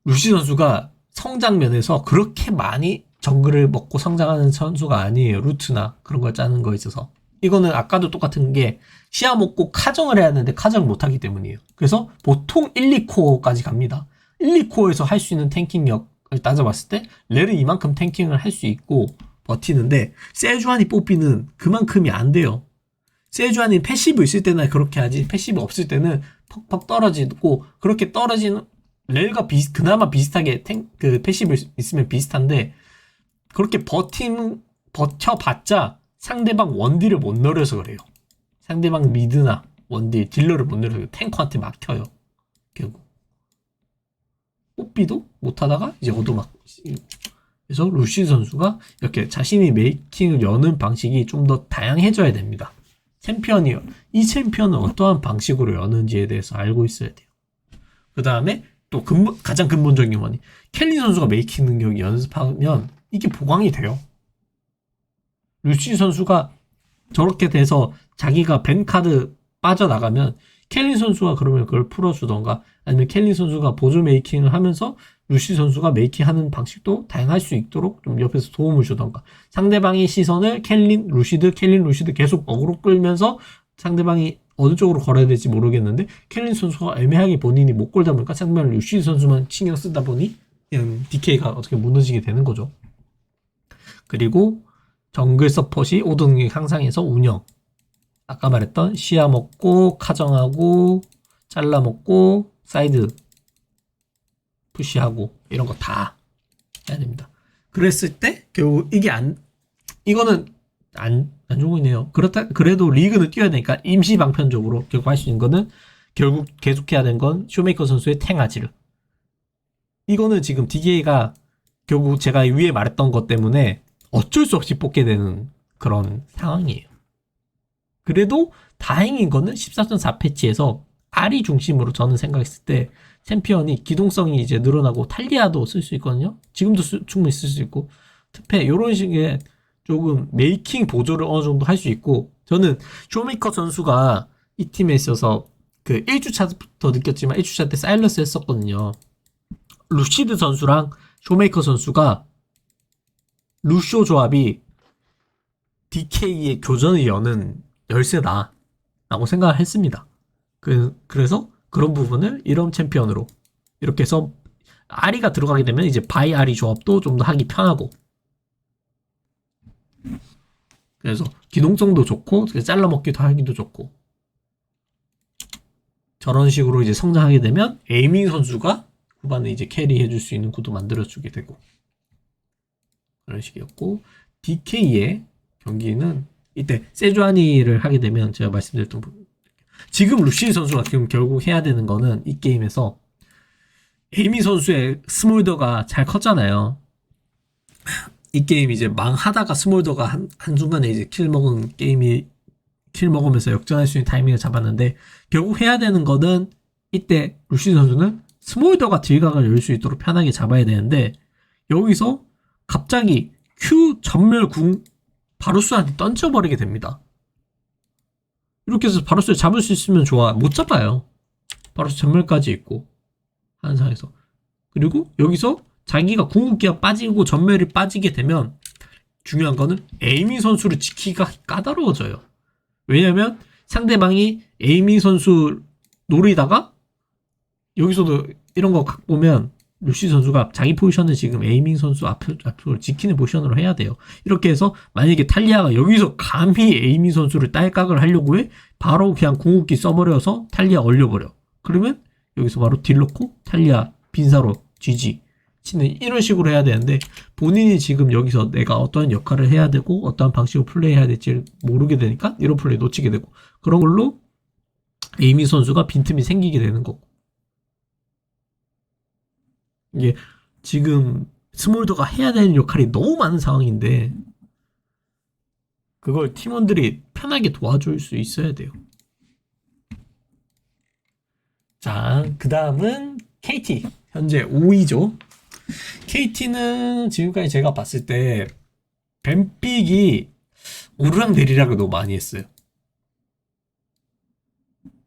루시 선수가 성장면에서 그렇게 많이 정글을 먹고 성장하는 선수가 아니에요. 루트나 그런 걸 짜는 거에 있어서. 이거는 아까도 똑같은 게 시야 먹고 카정을 해야 하는데 카정을 못하기 때문이에요. 그래서 보통 1, 2코어까지 갑니다. 1, 2코어에서 할 수 있는 탱킹력을 따져봤을 때 렐은 이만큼 탱킹을 할 수 있고 버티는데, 세주안이 뽀삐는 그만큼이 안 돼요. 세주안이 패시브 있을 때나 그렇게 하지, 패시브 없을 때는 퍽퍽 떨어지고, 그렇게 떨어지는 렐과 그나마 비슷하게 패시브 있으면 비슷한데, 그렇게 버텨봤자 상대방 원딜을 못 노려서 그래요. 상대방 미드나 원딜 딜러를 못 노려서 탱커한테 막혀요. 결국 뽀삐도 못하다가 이제 얻어맞고. 그래서 루시 선수가 이렇게 자신이 메이킹을 여는 방식이 좀 더 다양해져야 됩니다. 챔피언이요. 이 챔피언은 어떠한 방식으로 여는지에 대해서 알고 있어야 돼요. 그 다음에 또 가장 근본적인 원이, 켈리 선수가 메이킹 능력이 연습하면 이게 보강이 돼요. 루시 선수가 저렇게 돼서 자기가 벤 카드 빠져나가면 켈리 선수가 그러면 그걸 풀어주던가, 아니면 켈리 선수가 보조 메이킹을 하면서 루시 선수가 메이킹하는 방식도 다양할 수 있도록 좀 옆에서 도움을 주던가, 상대방의 시선을 켈린 루시드 계속 어그로 끌면서 상대방이 어느 쪽으로 걸어야 될지 모르겠는데 켈린 선수가 애매하게 본인이 못 걸다 보니까 상대방 루시 선수만 신경 쓰다 보니 그냥 DK가 어떻게 무너지게 되는 거죠. 그리고 정글 서폿이 5등력 향상해서 운영, 아까 말했던 시야 먹고 카정하고 잘라 먹고 사이드 푸시하고 이런 거 다 해야 됩니다. 그랬을 때 결국 이거는 안 좋은 거네요. 그래도 리그는 뛰어야 되니까 임시 방편적으로 결국 할 수 있는 거는, 결국 계속해야 되는 건 쇼메이커 선수의 탱아지르. 이거는 지금 DK가 결국 제가 위에 말했던 것 때문에 어쩔 수 없이 뽑게 되는 그런 상황이에요. 그래도 다행인 거는 14.4 패치에서 아리 중심으로 저는 생각했을 때 챔피언이 기동성이 이제 늘어나고 탈리아도 쓸 수 있거든요. 지금도 충분히 쓸 수 있고 특패 이런 식의 조금 메이킹 보조를 어느 정도 할 수 있고, 저는 쇼메이커 선수가 이 팀에 있어서 그 1주차부터 느꼈지만 1주차 때 사일러스 했었거든요. 루시드 선수랑 쇼메이커 선수가 루쇼 조합이 DK의 교전을 여는 열쇠다 라고 생각을 했습니다. 그래서 그런 부분을 이런 챔피언으로 이렇게 해서 아리가 들어가게 되면 이제 바이 아리 조합도 좀 더 하기 편하고, 그래서 기동성도 좋고 잘라먹기도 하기도 좋고, 저런 식으로 이제 성장하게 되면 에이밍 선수가 후반에 이제 캐리해줄 수 있는 구도 만들어주게 되고, 그런 식이었고, DK의 경기는 이때 세주아니를 하게 되면 제가 말씀드렸던 부분, 지금 루시 선수가 지금 결국 해야 되는 거는 이 게임에서 에이미 선수의 스몰더가 잘 컸잖아요. 이 게임 이제 망하다가 스몰더가 한순간에 이제 킬 먹으면서 역전할 수 있는 타이밍을 잡았는데, 결국 해야 되는 거는 이때 루시 선수는 스몰더가 딜각을 열 수 있도록 편하게 잡아야 되는데, 여기서 갑자기 Q 전멸 궁 바루스한테 던져버리게 됩니다. 이렇게 해서 바루스를 잡을 수 있으면 좋아. 못 잡아요. 바루스 전멸까지 있고 하는 상황에서. 그리고 여기서 자기가 궁극기가 빠지고 전멸이 빠지게 되면 중요한 거는 에이미 선수를 지키기가 까다로워져요. 왜냐면 상대방이 에이미 선수 노리다가 여기서도 이런 거 보면 루시 선수가 자기 포지션을 지금 에이밍 선수 앞을 지키는 포지션으로 해야 돼요. 이렇게 해서 만약에 탈리아가 여기서 감히 에이밍 선수를 딸깍을 하려고 해 바로 그냥 궁극기 써버려서 탈리아 얼려버려. 그러면 여기서 바로 딜 넣고 탈리아 빈사로 GG 치는 이런 식으로 해야 되는데 본인이 지금 여기서 내가 어떤 역할을 해야 되고 어떠한 방식으로 플레이해야 될지 모르게 되니까 이런 플레이 놓치게 되고 그런 걸로 에이밍 선수가 빈틈이 생기게 되는 거고 이게 지금 스몰더가 해야 되는 역할이 너무 많은 상황인데 그걸 팀원들이 편하게 도와줄 수 있어야 돼요. 자, 그 다음은 KT 현재 5위죠. KT는 지금까지 제가 봤을 때 뱀픽이 오르락내리락을 너무 많이 했어요.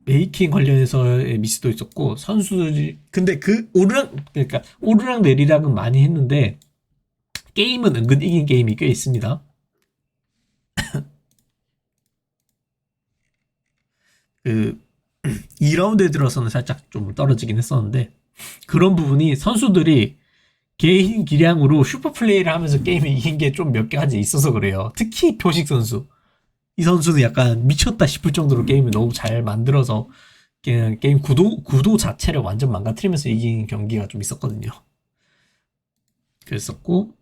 메이킹 관련해서의 미스도 있었고 선수들이 근데 그러니까 오르락내리락은 많이 했는데 게임은 은근 이긴 게임이 꽤 있습니다. 그 2라운드에 들어서는 살짝 좀 떨어지긴 했었는데 그런 부분이 선수들이 개인 기량으로 슈퍼플레이를 하면서 게임을 이긴 게 좀 몇 가지 있어서 그래요. 특히 표식 선수. 이 선수는 약간 미쳤다 싶을 정도로 게임을 너무 잘 만들어서 그냥 게임 구도 자체를 완전 망가뜨리면서 이긴 경기가 좀 있었거든요. 그랬었고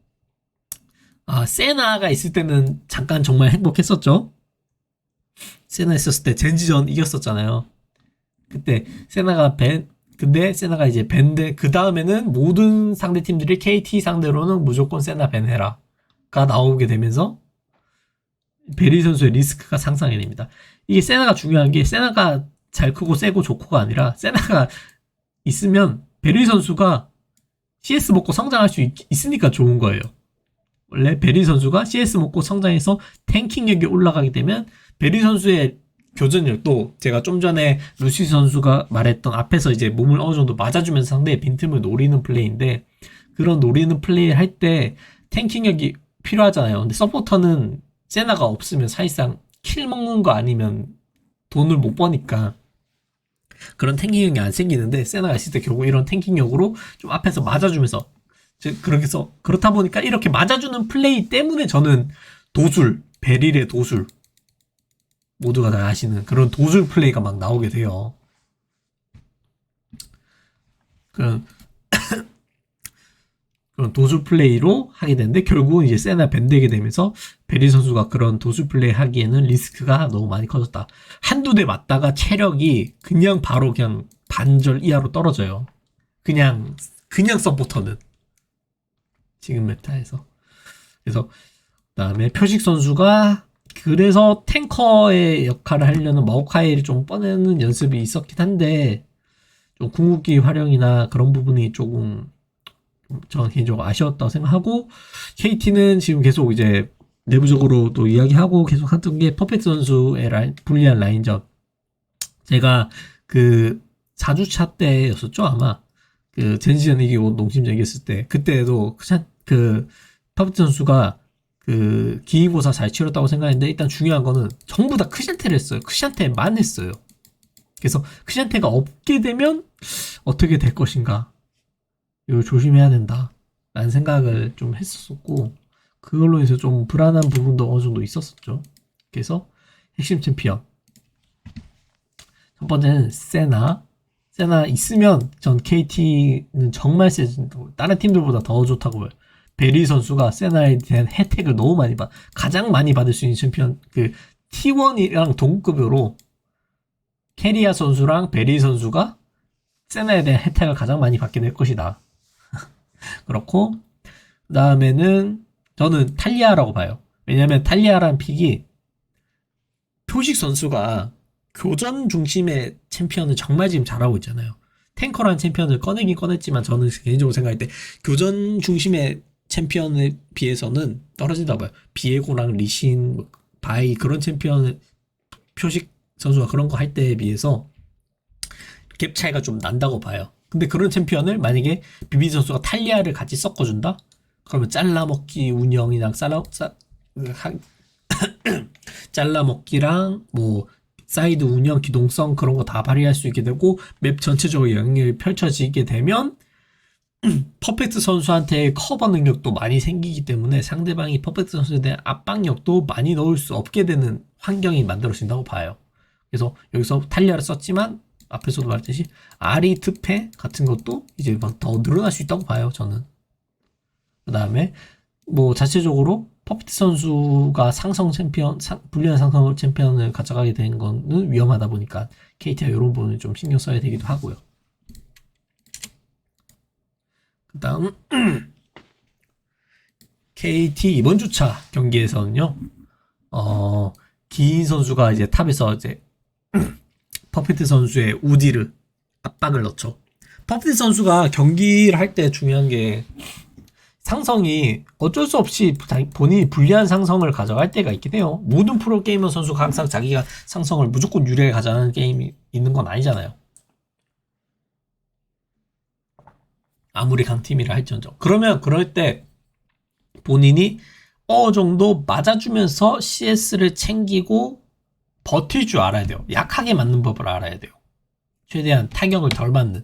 세나가 있을 때는 잠깐 정말 행복했었죠. 세나 있었을 때 젠지전 이겼었잖아요. 그때 근데 세나가 이제 밴데 그 다음에는 모든 상대 팀들이 KT 상대로는 무조건 세나 밴해라가 나오게 되면서 베리 선수의 리스크가 상상이 됩니다. 이게 세나가 중요한 게 세나가 잘 크고 세고 좋고가 아니라 세나가 있으면 베리 선수가 CS 먹고 성장할 수 있으니까 좋은 거예요. 원래 베리 선수가 CS 먹고 성장해서 탱킹력이 올라가게 되면 베리 선수의 교전력도 제가 좀 전에 루시 선수가 말했던 앞에서 이제 몸을 어느 정도 맞아주면서 상대의 빈틈을 노리는 플레이인데 그런 노리는 플레이를 할 때 탱킹력이 필요하잖아요. 근데 서포터는 세나가 없으면 사실상 킬 먹는 거 아니면 돈을 못 버니까 그런 탱킹력이 안 생기는데 세나가 있을 때 결국 이런 탱킹력으로 좀 앞에서 맞아주면서 그렇다 보니까 이렇게 맞아주는 플레이 때문에 저는 베릴의 도술 모두가 다 아시는 그런 도술 플레이가 막 나오게 돼요. 그런 도술 플레이로 하게 되는데 결국은 이제 세나 밴되게 되면서 베리 선수가 그런 도술 플레이 하기에는 리스크가 너무 많이 커졌다. 한두 대 맞다가 체력이 그냥 바로 그냥 반절 이하로 떨어져요. 그냥 서포터는 지금 메타에서. 그래서 그다음에 표식 선수가 그래서 탱커의 역할을 하려는 마오카이를 좀 꺼내는 연습이 있었긴 한데 좀 궁극기 활용이나 그런 부분이 조금 저는 개인적으로 아쉬웠다고 생각하고 KT는 지금 계속 이제 내부적으로도 이야기하고 계속 했던 게 퍼펙트 선수의 불리한 라인전 제가 그 4주차 때였었죠 아마 그 젠지전 이기고 농심전 이겼을 때 그때도 그 퍼펙트 선수가 그 기인고사 잘 치렀다고 생각했는데 일단 중요한 거는 전부 다 크샨테를 했어요. 크샨테만 했어요. 그래서 크샨테가 없게 되면 어떻게 될 것인가 이걸 조심해야 된다 라는 생각을 좀 했었고 그걸로 해서 좀 불안한 부분도 어느 정도 있었었죠. 그래서 핵심 챔피언 첫 번째는 세나 있으면 전 KT는 정말 다른 팀들보다 더 좋다고 봐요. 베리 선수가 세나에 대한 혜택을 너무 많이 가장 많이 받을 수 있는 챔피언 그 T1이랑 동급으로 캐리아 선수랑 베리 선수가 세나에 대한 혜택을 가장 많이 받게 될 것이다. 그렇고 그 다음에는 저는 탈리아라고 봐요. 왜냐면 탈리아라는 픽이 표식 선수가 교전 중심의 챔피언을 정말 지금 잘하고 있잖아요. 탱커라는 챔피언을 꺼내긴 꺼냈지만 저는 개인적으로 생각할 때 교전 중심의 챔피언에 비해서는 떨어진다고 봐요. 비에고랑 리신, 바이 그런 챔피언 표식 선수가 그런 거 할 때에 비해서 갭 차이가 좀 난다고 봐요. 근데 그런 챔피언을 만약에 비비 선수가 탈리아를 같이 섞어준다? 그러면 잘라먹기 운영이랑 잘라먹기랑 뭐 사이드 운영 기동성 그런 거 다 발휘할 수 있게 되고 맵 전체적으로 영역이 펼쳐지게 되면 퍼펙트 선수한테 커버 능력도 많이 생기기 때문에 상대방이 퍼펙트 선수에 대한 압박력도 많이 넣을 수 없게 되는 환경이 만들어진다고 봐요. 그래서 여기서 탈리아를 썼지만 앞에서도 말했듯이 아리 특패 같은 것도 이제 막 더 늘어날 수 있다고 봐요, 저는. 그 다음에 뭐 자체적으로 퍼펙트 선수가 상성 챔피언, 불리한 상성 챔피언을 가져가게 된 거는 위험하다 보니까 KT가 이런 부분을 좀 신경 써야 되기도 하고요. 그 다음 KT 이번 주차 경기에서는요, 기인 선수가 이제 탑에서 이제 퍼펙트 선수의 우디르 압박을 넣죠. 퍼펙트 선수가 경기를 할 때 중요한 게 상성이 어쩔 수 없이 본인이 불리한 상성을 가져갈 때가 있긴 해요. 모든 프로게이머 선수가 항상 자기가 상성을 무조건 유리하게 가져가는 게임이 있는 건 아니잖아요. 아무리 강팀이라 할지언정. 그러면 그럴 때 본인이 어느 정도 맞아주면서 CS를 챙기고 버틸 줄 알아야 돼요. 약하게 맞는 법을 알아야 돼요. 최대한 타격을 덜 맞는.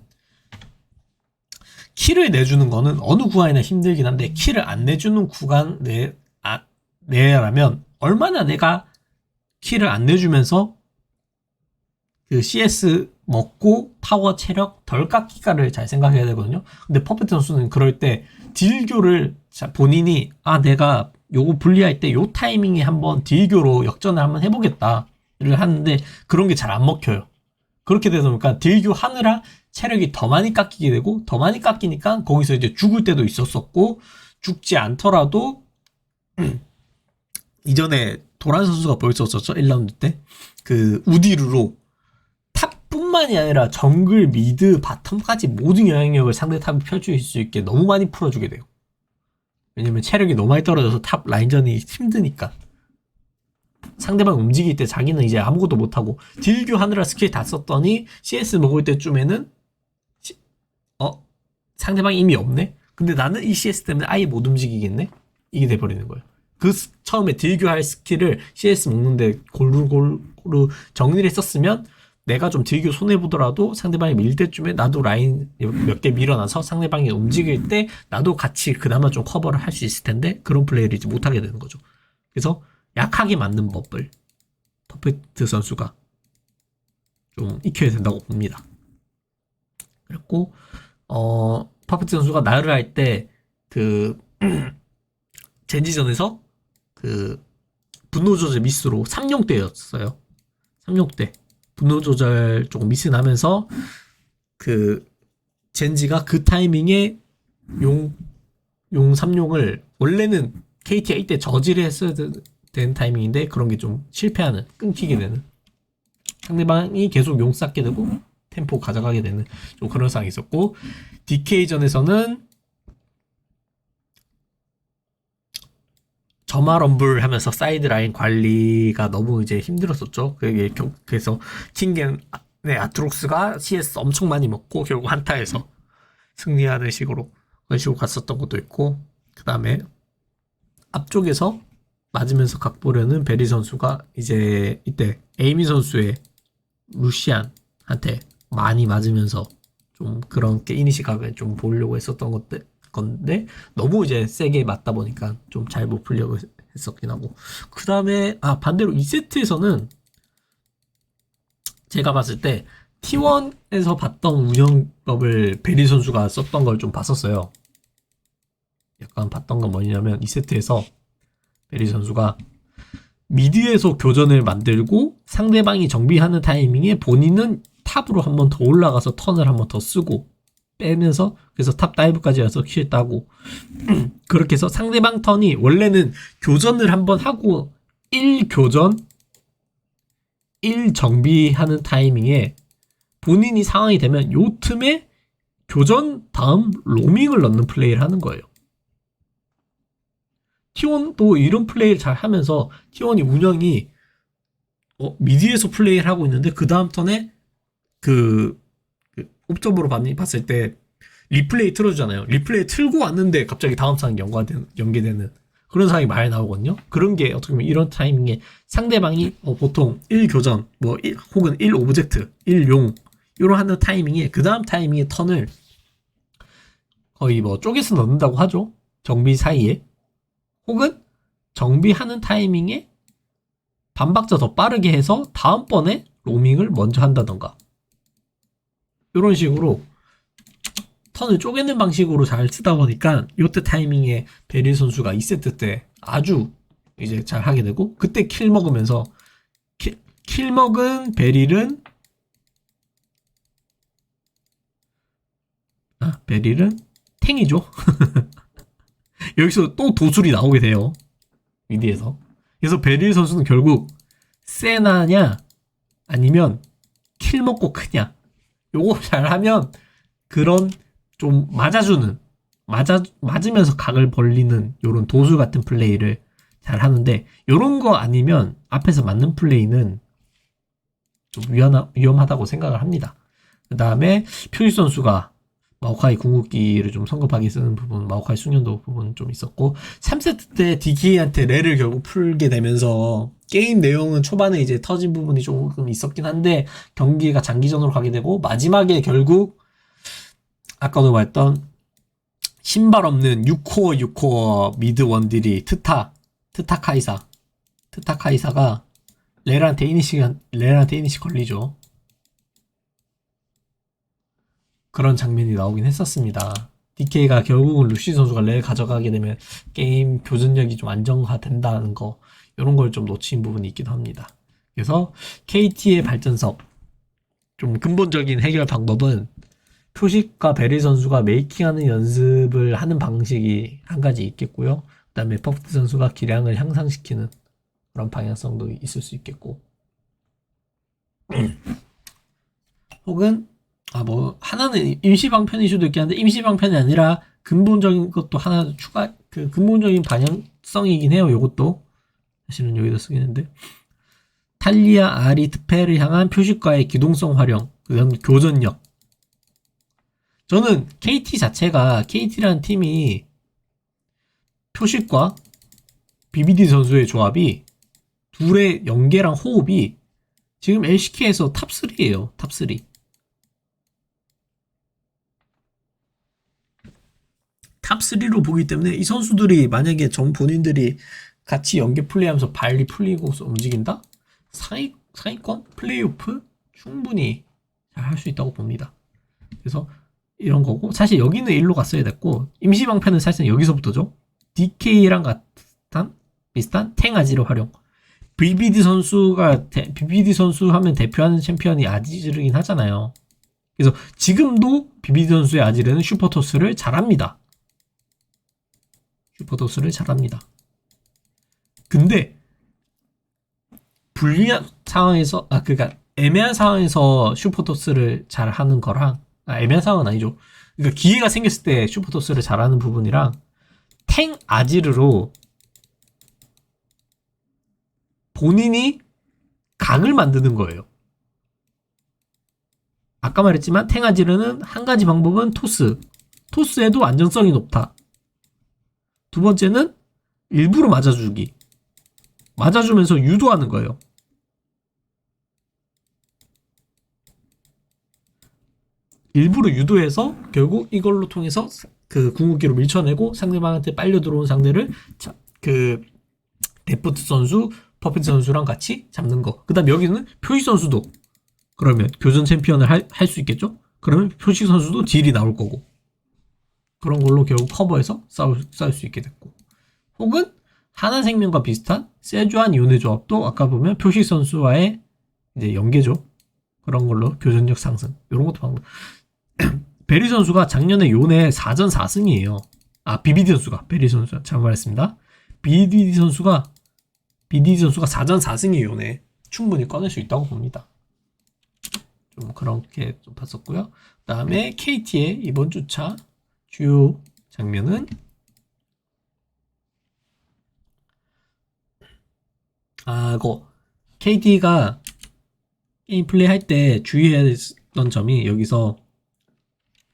킬을 내주는 거는 어느 구간이나 힘들긴 한데 킬을 안 내주는 구간 내라면 얼마나 내가 킬을 안 내주면서 그 CS 먹고 타워 체력 덜 깎기가를 잘 생각해야 되거든요. 근데 퍼펙트 선수는 그럴 때 딜교를 본인이 내가 요거 분리할 때 요 타이밍에 한번 딜교로 역전을 한번 해보겠다를 하는데 그런 게 잘 안 먹혀요. 그렇게 되다 보니까 딜교 하느라 체력이 더 많이 깎이게 되고 더 많이 깎이니까 거기서 이제 죽을 때도 있었었고 죽지 않더라도 이전에 도란 선수가 보였었죠. 1라운드 때 그 우디르로 탑뿐만이 아니라 정글, 미드, 바텀까지 모든 영향력을 상대 탑이 펼칠 수 있게 너무 많이 풀어주게 돼요. 왜냐면 체력이 너무 많이 떨어져서 탑 라인전이 힘드니까. 상대방 움직일 때 자기는 이제 아무것도 못하고 딜교 하느라 스킬 다 썼더니 CS 먹을 때쯤에는 상대방이 이미 없네? 근데 나는 이 CS 때문에 아예 못 움직이겠네? 이게 돼버리는 거예요. 처음에 딜교할 스킬을 CS 먹는데 골고루 정리를 했었으면 내가 좀 딜교 손해보더라도 상대방이 밀 때쯤에 나도 라인 몇 개 밀어놔서 상대방이 움직일 때 나도 같이 그나마 좀 커버를 할 수 있을 텐데 그런 플레이를 이제 못하게 되는 거죠. 그래서 약하게 맞는 법을 퍼펙트 선수가 좀 익혀야 된다고 봅니다. 그리고 퍼펙트 선수가 나를 할 때 젠지전에서 분노 조절 미스로 3용대였어요. 3용대 분노 조절 조금 미스 나면서 젠지가 그 타이밍에 용 3용을 원래는 KT가 이때 저지를 했어야 되는 타이밍인데 그런 게 좀 실패하는, 끊기게 되는, 상대방이 계속 용 쌓게 되고 템포 가져가게 되는 좀 그런 상황이 있었고, DK전에서는 점화 럼블 하면서 사이드 라인 관리가 너무 이제 힘들었었죠. 그래서 킹겐의 아트록스가 CS 엄청 많이 먹고 결국 한타에서 승리하는 식으로 그런 식으로 갔었던 것도 있고, 그 다음에 앞쪽에서 맞으면서 각보려는 베리 선수가 이제 이때 에이미 선수의 루시안한테 많이 맞으면서 좀 그런 게 이니시각을 좀 보려고 했었던 건데 너무 이제 세게 맞다 보니까 좀 잘 못 풀려고 했었긴 하고, 그 다음에 반대로 2세트에서는 제가 봤을 때 T1에서 봤던 운영법을 베리 선수가 썼던 걸 좀 봤었어요. 약간 봤던 건 뭐냐면 2세트에서 베리 선수가 미드에서 교전을 만들고 상대방이 정비하는 타이밍에 본인은 탑으로 한 번 더 올라가서 턴을 한 번 더 쓰고 빼면서, 그래서 탑 다이브까지 와서 킬 따고 그렇게 해서 상대방 턴이 원래는 교전을 한 번 하고 1교전 1정비하는 타이밍에 본인이 상황이 되면 요 틈에 교전 다음 로밍을 넣는 플레이를 하는 거예요. T1도 이런 플레이를 잘 하면서 T1이 운영이 미드에서 플레이를 하고 있는데 그 다음 턴에 옵점으로 봤을 때 리플레이 틀어주잖아요. 리플레이 틀고 왔는데 갑자기 다음 상황 연계되는 그런 상황이 많이 나오거든요. 그런 게 어떻게 보면 이런 타이밍에 상대방이 보통 1교전 혹은 1오브젝트 1용 이런 하는 타이밍에 그 다음 타이밍에 턴을 거의 쪼개서 넣는다고 하죠. 정비 사이에. 혹은 정비하는 타이밍에 반박자 더 빠르게 해서 다음번에 로밍을 먼저 한다던가 이런 식으로 턴을 쪼개는 방식으로 잘 쓰다 보니까 이때 타이밍에 베릴 선수가 2세트 때 아주 이제 잘 하게 되고 그때 킬 먹으면서 킬 먹은 베릴은 탱이죠. 여기서 또 도술이 나오게 돼요. 미디에서. 그래서 베릴 선수는 결국 세나냐 아니면 킬 먹고 크냐 요거 잘하면 그런 좀 맞으면서 각을 벌리는 요런 도술 같은 플레이를 잘 하는데 요런 거 아니면 앞에서 맞는 플레이는 좀 위험하다고 생각을 합니다. 그 다음에 표지 선수가 마오카이 궁극기를 좀 성급하게 쓰는 부분, 마오카이 숙련도 부분 좀 있었고 3세트 때 DK한테 레를 결국 풀게 되면서 게임 내용은 초반에 이제 터진 부분이 조금 있었긴 한데 경기가 장기전으로 가게 되고 마지막에 결국 아까도 말했던 신발 없는 6코어 미드 원딜이 트타카이사가 레란테 이니시 걸리죠. 그런 장면이 나오긴 했었습니다. DK가 결국은 루시 선수가 레 가져가게 되면 게임 교전력이 좀 안정화된다는 거 이런 걸 좀 놓친 부분이 있기도 합니다. 그래서 KT의 발전석 좀 근본적인 해결 방법은 표식과 베리 선수가 메이킹하는 연습을 하는 방식이 한 가지 있겠고요. 그 다음에 퍼프트 선수가 기량을 향상시키는 그런 방향성도 있을 수 있겠고 혹은 하나는 임시방편일 수도 있겠는데 임시방편이 아니라 근본적인 것도 하나 근본적인 방향성이긴 해요. 요것도 사실은 여기다 쓰겠는데 탈리아 아리트페를 향한 표식과의 기동성 활용 그다음 교전력 저는 KT 자체가 KT라는 팀이 표식과 BBD 선수의 조합이 둘의 연계랑 호흡이 지금 LCK에서 탑3예요. 탑3 탑3로 보기 때문에 이 선수들이 만약에 본인들이 같이 연계 플레이하면서 발리 풀리고 움직인다? 상위권? 플레이오프? 충분히 잘 할 수 있다고 봅니다. 그래서 이런 거고 사실 여기는 일로 갔어야 됐고 임시방패는 사실 여기서부터죠. DK랑 비슷한 탱아지르 활용 BBD 선수 하면 대표하는 챔피언이 아지르긴 하잖아요. 그래서 지금도 BBD 선수의 아지르는 슈퍼토스를 잘합니다. 근데 불리한 상황에서 애매한 상황에서 슈퍼토스를 잘하는 거랑 애매한 상황은 아니죠. 그러니까 기회가 생겼을 때 슈퍼토스를 잘하는 부분이랑 탱 아지르로 본인이 각을 만드는 거예요. 아까 말했지만 탱 아지르는 한 가지 방법은 토스에도 안정성이 높다. 두 번째는 일부러 맞아주면서 유도하는 거예요. 일부러 유도해서 결국 이걸로 통해서 그 궁극기로 밀쳐내고 상대방한테 빨려 들어온 상대를 데프트 선수, 퍼펙트 선수랑 같이 잡는 거. 그 다음 여기는 표식 선수도 그러면 교전 챔피언을 할 수 있겠죠? 그러면 표식 선수도 딜이 나올 거고 그런 걸로 결국 커버해서 싸울 수 있게 됐고 혹은 하나생명과 비슷한 세주안 요네 조합도 아까 보면 표식 선수와의 이제 연계죠. 그런 걸로 교전력 상승 이런 것도 방법. 베리 선수가 작년에 요네 4전 4승이에요. BBD 선수가 베리 선수가 잘못 말했습니다. BDD 선수가 4전 4승이에요. 요네 충분히 꺼낼 수 있다고 봅니다. 좀 그렇게 좀 봤었고요. 그 다음에 KT의 이번 주차 주요 장면은 KT가 게임 플레이 할 때 주의해야 했던 점이 여기서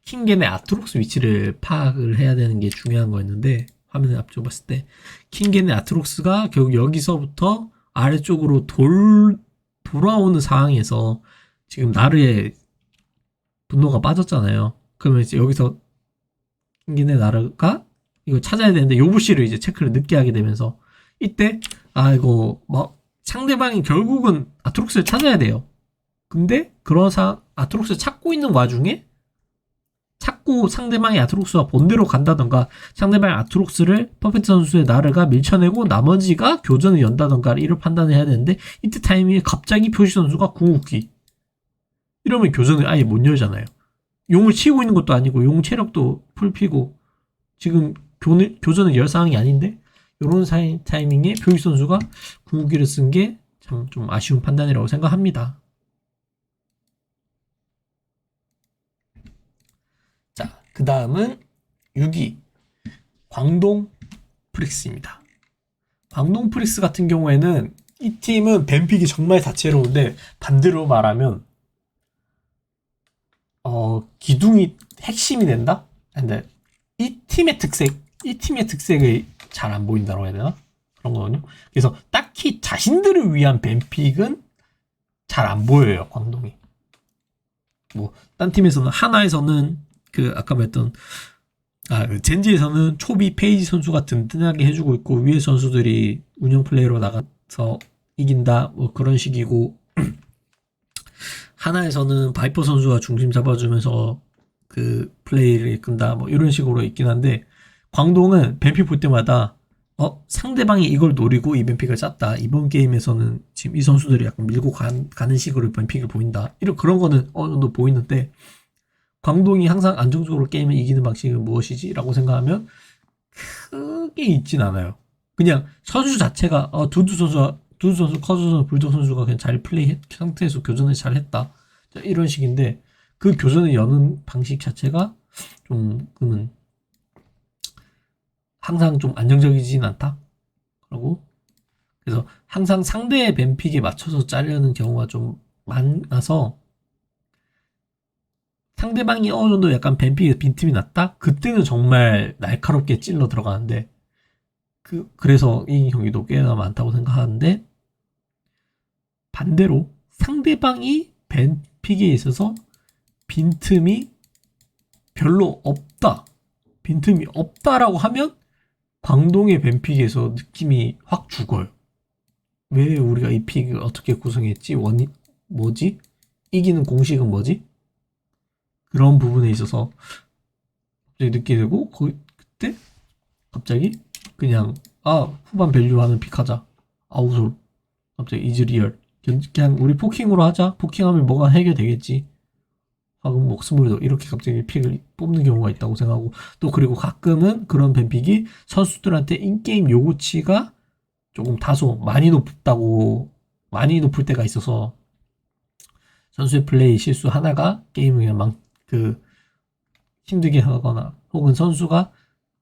킹겐의 아트록스 위치를 파악을 해야 되는 게 중요한 거였는데, 화면을 앞쪽 봤을 때 킹겐의 아트록스가 결국 여기서부터 아래쪽으로 돌아오는 상황에서 지금 나르의 분노가 빠졌잖아요. 그러면 이제 여기서 킹겐의 나르가 이거 찾아야 되는데 요부시를 이제 체크를 늦게 하게 되면서 이때 이거 뭐 상대방이 결국은 아트록스를 찾아야 돼요. 근데 그런 아트록스를 찾고 있는 와중에 자꾸 상대방의 아트록스와 본대로 간다던가 상대방의 아트록스를 퍼펙트 선수의 나르가 밀쳐내고 나머지가 교전을 연다던가 이를 판단을 해야 되는데 이때 타이밍에 갑자기 표시 선수가 궁극기 이러면 교전을 아예 못 열잖아요. 용을 치고 있는 것도 아니고 용 체력도 풀피고 지금 교전을 열 상황이 아닌데 이런 타이밍에 표시 선수가 궁극기를 쓴 게 참 좀 아쉬운 판단이라고 생각합니다. 자, 그 다음은 6위 광동 프릭스입니다. 광동 프릭스 같은 경우에는 이 팀은 뱀픽이 정말 다채로운데 반대로 말하면 기둥이 핵심이 된다? 근데 이 팀의 특색이 잘 안 보인다고 해야 되나? 그런 거거든요. 그래서 딱히 자신들을 위한 뱀픽은 잘 안 보여요, 광동이. 뭐, 딴 팀에서는, 하나에서는, 아까 말했던, 젠지에서는 초비 페이지 선수가 든든하게 해주고 있고, 위에 선수들이 운영 플레이로 나가서 이긴다, 뭐 그런 식이고, 하나에서는 바이퍼 선수가 중심 잡아주면서 플레이를 이끈다, 뭐 이런 식으로 있긴 한데, 광동은 뱀픽 볼 때마다 상대방이 이걸 노리고 이 뱀픽을 짰다. 이번 게임에서는 지금 이 선수들이 약간 밀고 가는 식으로 뱀픽을 보인다. 그런 거는 어느 정도 보이는데, 광동이 항상 안정적으로 게임을 이기는 방식은 무엇이지? 라고 생각하면 크게 있진 않아요. 그냥 선수 자체가 두두 선수, 커즈 선수, 불독 선수가 그냥 잘 플레이 상태에서 교전을 잘 했다. 이런 식인데 그 교전을 여는 방식 자체가 좀 항상 좀 안정적이진 않다. 그래서 항상 상대의 뱀픽에 맞춰서 짜려는 경우가 좀 많아서 상대방이 어느 정도 약간 뱀픽에 빈틈이 났다? 그때는 정말 날카롭게 찔러 들어가는데 그래서 이 경기도 꽤나 많다고 생각하는데 반대로 상대방이 뱀픽에 있어서 빈틈이 별로 없다. 빈틈이 없다라고 하면 광동의 뱀픽에서 느낌이 확 죽어요. 왜 우리가 이 픽을 어떻게 구성했지? 원인 뭐지? 이기는 공식은 뭐지? 그런 부분에 있어서 갑자기 느끼게 되고 그때 갑자기 그냥 후반 밸류하는 픽하자. 아우솔 갑자기 이즈리얼 그냥 우리 포킹으로 하자. 포킹하면 뭐가 해결되겠지. 하금 목스물도 이렇게 갑자기 픽을 뽑는 경우가 있다고 생각하고 또 그리고 가끔은 그런 뱀픽이 선수들한테 인게임 요구치가 조금 다소 많이 높을 때가 있어서 선수의 플레이 실수 하나가 게임을 그냥 힘들게 하거나 혹은 선수가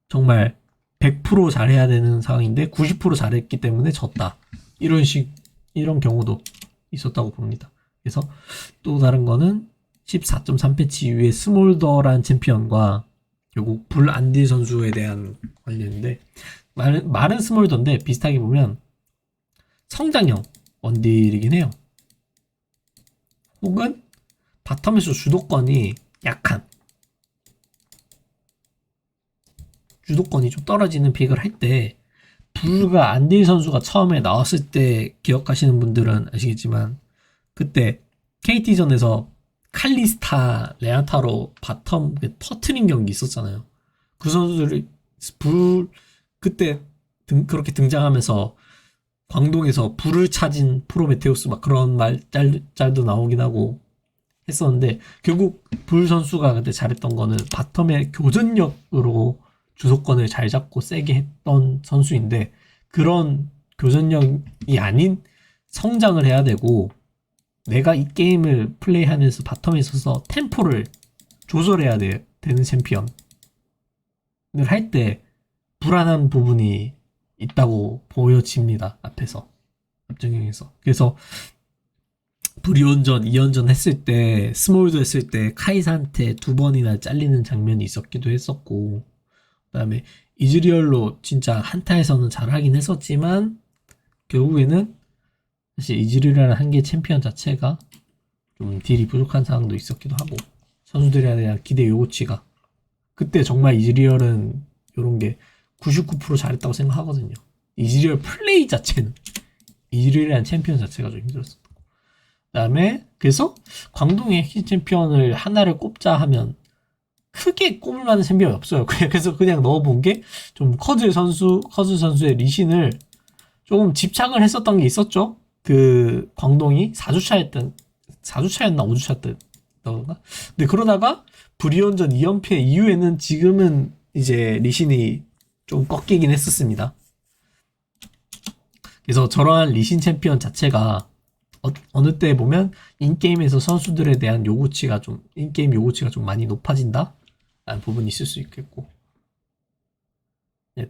정말 100% 잘해야 되는 상황인데 90% 잘했기 때문에 졌다. 이런 경우도 있었다고 봅니다. 그래서 또 다른 거는 14.3패치 이후에 스몰더란 챔피언과 결국 불안딜 선수에 대한 관련인데 말은 스몰더인데 비슷하게 보면 성장형 원딜이긴 해요. 혹은 바텀에서 주도권이 약한 주도권이 좀 떨어지는 픽을 할 때 불과 안딜 선수가 처음에 나왔을 때 기억하시는 분들은 아시겠지만 그때 KT전에서 칼리스타, 레아타로 바텀 터트린 경기 있었잖아요. 그 선수들이 그때 그렇게 등장하면서 광동에서 불을 찾은 프로메테우스 막 그런 짤도 나오긴 하고 했었는데 결국 불 선수가 그때 잘했던 거는 바텀의 교전력으로 주도권을 잘 잡고 세게 했던 선수인데 그런 교전력이 아닌 성장을 해야 되고 내가 이 게임을 플레이하면서 바텀에 있어서 템포를 조절해야 되는 챔피언을 할 때 불안한 부분이 있다고 보여집니다. 앞전경에서. 그래서 브리온전 2연전 했을 때 스몰도 했을 때 카이사한테 2번이나 잘리는 장면이 있었기도 했었고, 그다음에 이즈리얼로 진짜 한타에서는 잘하긴 했었지만 결국에는 사실 이즈리얼이라는 한 개 챔피언 자체가 좀 딜이 부족한 상황도 있었기도 하고, 선수들에 대한 기대 요구치가, 그때 정말 이즈리얼은 이런 게 99% 잘했다고 생각하거든요. 이즈리얼 플레이 자체는, 이즈리얼이라는 챔피언 자체가 좀 힘들었어. 그다음에 그래서 광동의 핵심 챔피언을 하나를 꼽자 하면 크게 꼽을 만한 챔피언이 없어요. 그래서 그냥 넣어본 게 좀 커즈 선수의 리신을 조금 집착을 했었던 게 있었죠. 그 광동이 4주차였나 5주차 때던가. 근데 그러다가 브리온전 2연패 이후에는 지금은 이제 리신이 좀 꺾이긴 했었습니다. 그래서 저러한 리신 챔피언 자체가 어느 때 보면 인게임에서 선수들에 대한 요구치가 좀, 인게임 요구치가 좀 많이 높아진다? 라는 부분이 있을 수 있겠고,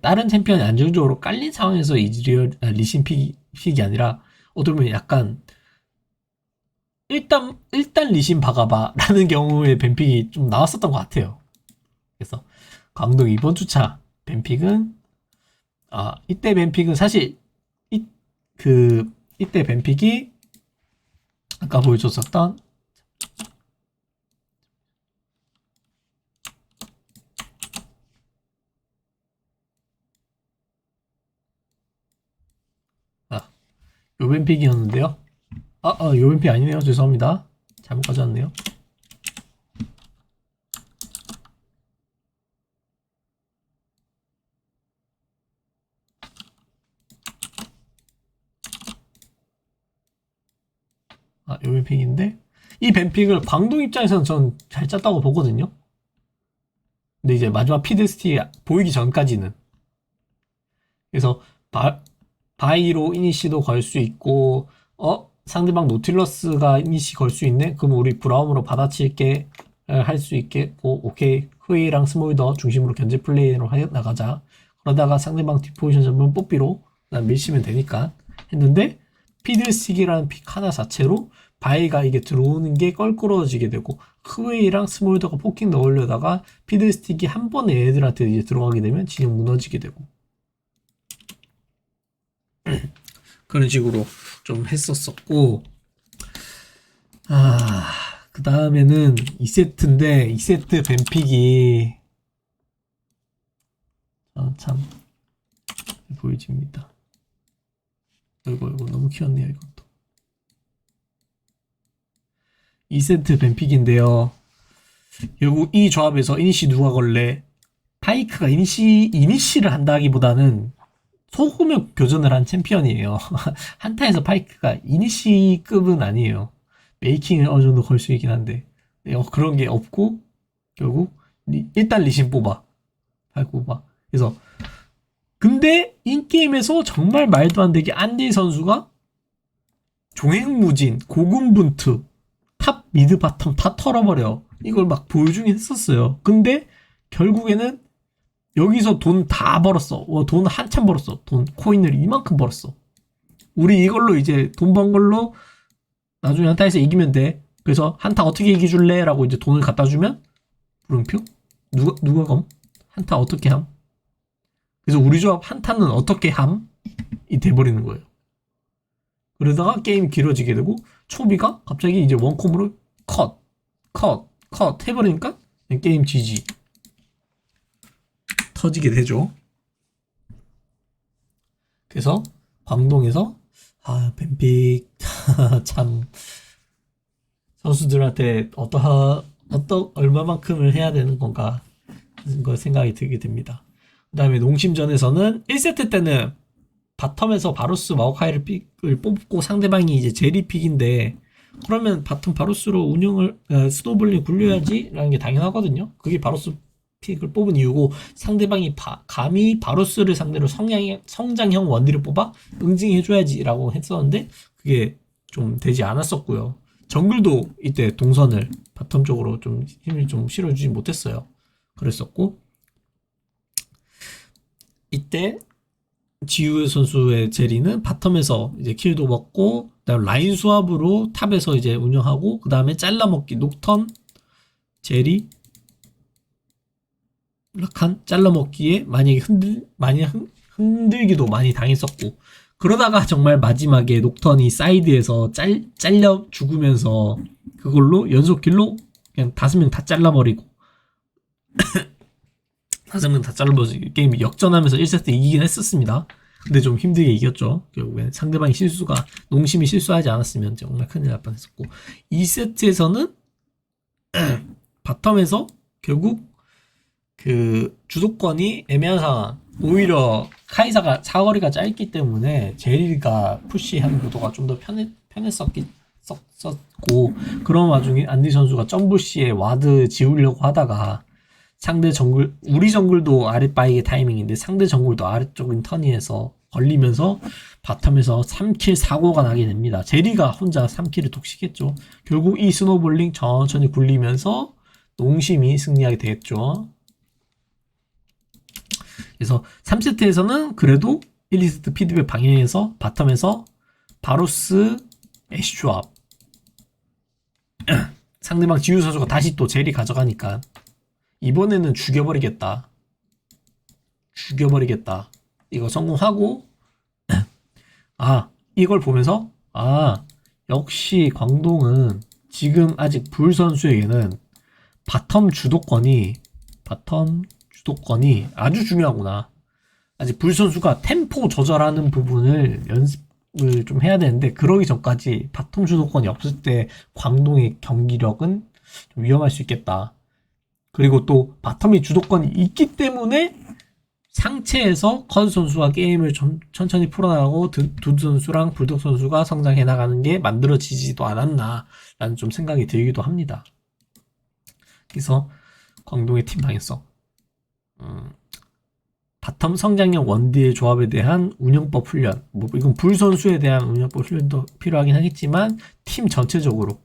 다른 챔피언이 안정적으로 깔린 상황에서 이즈리얼, 리신 픽이 아니라, 어떻게 보면 약간, 일단 리신 박아봐. 라는 경우에 뱀픽이 좀 나왔었던 것 같아요. 그래서, 광동 이번 주차 뱀픽은, 이때 뱀픽은 사실, 이때 뱀픽이, 아까 보여줬었던 요 뱀픽이었는데요. 요 뱀픽 아니네요. 죄송합니다. 잘못 가져왔네요. 요 뱀픽인데, 이 뱀픽을 광동 입장에서는 전 잘 짰다고 보거든요. 근데 이제 마지막 피드스틱이 보이기 전까지는. 그래서 바이로 이니시도 걸 수 있고, 상대방 노틸러스가 이니시 걸 수 있네? 그럼 우리 브라움으로 받아칠게 할 수 있겠고, 오케이, 흐이랑 스몰더 중심으로 견제 플레이로 나가자. 그러다가 상대방 뒷포지션 잡으면 뽀삐로 밀시면 되니까 했는데, 피드스틱이라는 픽 하나 자체로 바이가 이게 들어오는 게 껄끄러워지게 되고, 흐웨이랑 스몰더가 포킹 넣으려다가 피드스틱이 한 번에 애들한테 이제 들어가게 되면 진영 무너지게 되고, 그런 식으로 좀 했었었고, 그 다음에는 2세트인데 2세트 뱀픽이 참 보여집니다. 이거 너무 키웠네요. 이것도 2세트 뱀픽인데요. 결국 이 조합에서 이니시 누가 걸래? 파이크가 이니시를 한다기보다는 소금을 교전을 한 챔피언이에요. 한타에서 파이크가 이니시급은 아니에요. 메이킹을 어느 정도 걸 수 있긴 한데, 그런 게 없고, 결국 일단 리신 뽑아. 그래서 근데 인게임에서 정말 말도 안 되게 안디 선수가 종횡무진, 고군분투, 탑, 미드, 바텀 다 털어버려. 이걸 막 보여주긴 했었어요. 근데 결국에는 여기서 돈 다 벌었어. 돈 한참 벌었어. 돈 코인을 이만큼 벌었어. 우리 이걸로 이제 돈 번 걸로 나중에 한타에서 이기면 돼. 그래서 한타 어떻게 이기줄래? 라고 이제 돈을 갖다 주면 물음표? 누가 검? 한타 어떻게 함? 그래서 우리 조합 한타는 어떻게 함? 이 돼버리는 거예요. 그러다가 게임이 길어지게 되고 초비가 갑자기 이제 원콤으로 컷 해버리니까 게임 GG 터지게 되죠. 그래서 광동에서 뱀픽 참 선수들한테 얼마만큼을 해야 되는 건가 그 생각이 들게 됩니다. 그 다음에 농심전에서는 1세트 때는 바텀에서 바루스 마오카이를 픽을 뽑고 상대방이 이제 제리 픽인데, 그러면 바텀 바루스로 운영을 스노블링 굴려야지 라는 게 당연하거든요. 그게 바루스 픽을 뽑은 이유고, 상대방이 감히 바루스를 상대로 성장형 원딜을 뽑아 응징해줘야지 라고 했었는데 그게 좀 되지 않았었고요. 정글도 이때 동선을 바텀 쪽으로 좀 힘을 좀 실어주지 못했어요. 그랬었고, 이때 지우 선수의 제리는 바텀에서 이제 킬도 먹고 그다음 라인 수압으로 탑에서 이제 운영하고 그 다음에 잘라먹기 녹턴 제리 락한 잘라먹기에 만약에 흔들기도 많이 당했었고 그러다가 정말 마지막에 녹턴이 사이드에서 잘려 죽으면서 그걸로 연속킬로 그냥 5명 다 잘라버리고 5명 다 잘라버리고 게임 역전하면서 1세트 이기긴 했었습니다. 근데 좀 힘들게 이겼죠. 결국엔 상대방이 실수가 농심이 실수하지 않았으면 정말 큰일 날 뻔했었고 2세트에서는 바텀에서 결국 그 주도권이 애매한 상황. 오히려 카이사가 사거리가 짧기 때문에 제리가 푸시하는 구도가 좀 더 편했었고 그런 와중에 안디 선수가 점부시에 와드 지우려고 하다가 상대 정글 우리 정글도 아랫바이게 타이밍인데 상대 정글도 아래쪽인 터니에서 걸리면서 바텀에서 3킬 사고가 나게 됩니다. 제리가 혼자 3킬을 독식했죠. 결국 이 스노볼링 천천히 굴리면서 농심이 승리하게 되겠죠. 그래서 3세트에서는 그래도 1, 2세트 피드백 방향에서 바텀에서 바로스 애쉬조합 상대방 지우 선수가 다시 또 제리 가져가니까 이번에는 죽여버리겠다 이거 성공하고 이걸 보면서 역시 광동은 지금 아직 불 선수에게는 바텀 주도권이 아주 중요하구나. 아직 불 선수가 템포 조절하는 부분을 연습을 좀 해야 되는데 그러기 전까지 바텀 주도권이 없을 때 광동의 경기력은 좀 위험할 수 있겠다. 그리고 또 바텀이 주도권이 있기 때문에 상체에서 커즈 선수가 게임을 천천히 풀어나가고 두두 선수랑 불독 선수가 성장해 나가는 게 만들어지지도 않았나 라는 좀 생각이 들기도 합니다. 그래서 광동의 팀 방향성 바텀 성장형 원딜 조합에 대한 운영법 훈련 이건 불 선수에 대한 운영법 훈련도 필요하긴 하겠지만 팀 전체적으로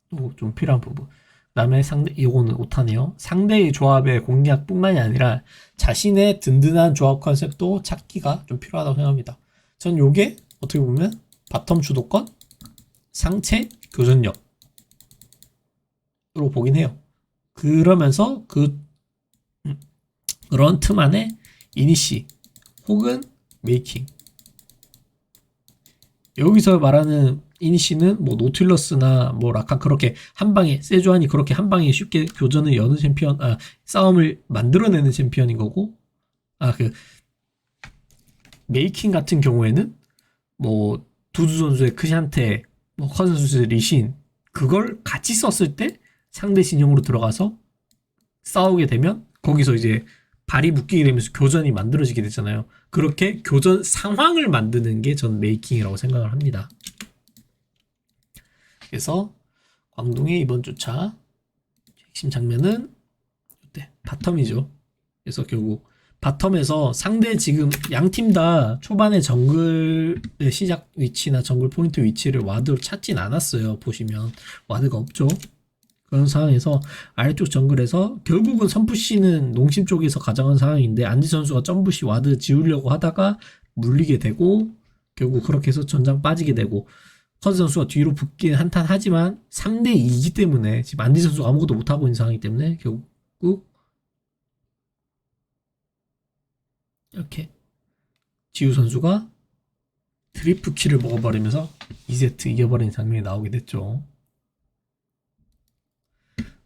또 좀 필요한 부분 그 다음에 이거는 오타네요. 상대의 조합의 공략뿐만이 아니라 자신의 든든한 조합 컨셉도 찾기가 좀 필요하다고 생각합니다. 전 요게 어떻게 보면 바텀 주도권 상체 교전력으로 보긴 해요. 그러면서 그런 틈 안에 이니시 혹은 메이킹 여기서 말하는 이니시는 뭐 노틸러스나 뭐 라칸 그렇게 한방에 세주안이 그렇게 한방에 쉽게 교전을 여는 챔피언 싸움을 만들어내는 챔피언인 거고 그 메이킹 같은 경우에는 뭐 두두 선수의 크샨테 뭐 커 선수의 리신 그걸 같이 썼을 때 상대 진영으로 들어가서 싸우게 되면 거기서 이제 발이 묶이게 되면서 교전이 만들어지게 되잖아요. 그렇게 교전 상황을 만드는 게 전 메이킹이라고 생각을 합니다. 그래서 광동의 이번 주차 핵심 장면은 이때 바텀이죠. 그래서 결국 바텀에서 상대 지금 양팀 다 초반에 정글의 시작 위치나 정글 포인트 위치를 와드로 찾진 않았어요. 보시면 와드가 없죠. 그런 상황에서 아래쪽 정글에서 결국은 선푸시는 농심 쪽에서 가져간 상황인데 안지 선수가 점부시 와드 지우려고 하다가 물리게 되고 결국 그렇게 해서 전장 빠지게 되고 커즈 선수가 뒤로 붙긴 한탄 하지만 3대 2이기 때문에 지금 안지 선수가 아무것도 못하고 있는 상황이기 때문에 결국 이렇게 지우 선수가 트리플 킬을 먹어버리면서 2세트 이겨버린 장면이 나오게 됐죠.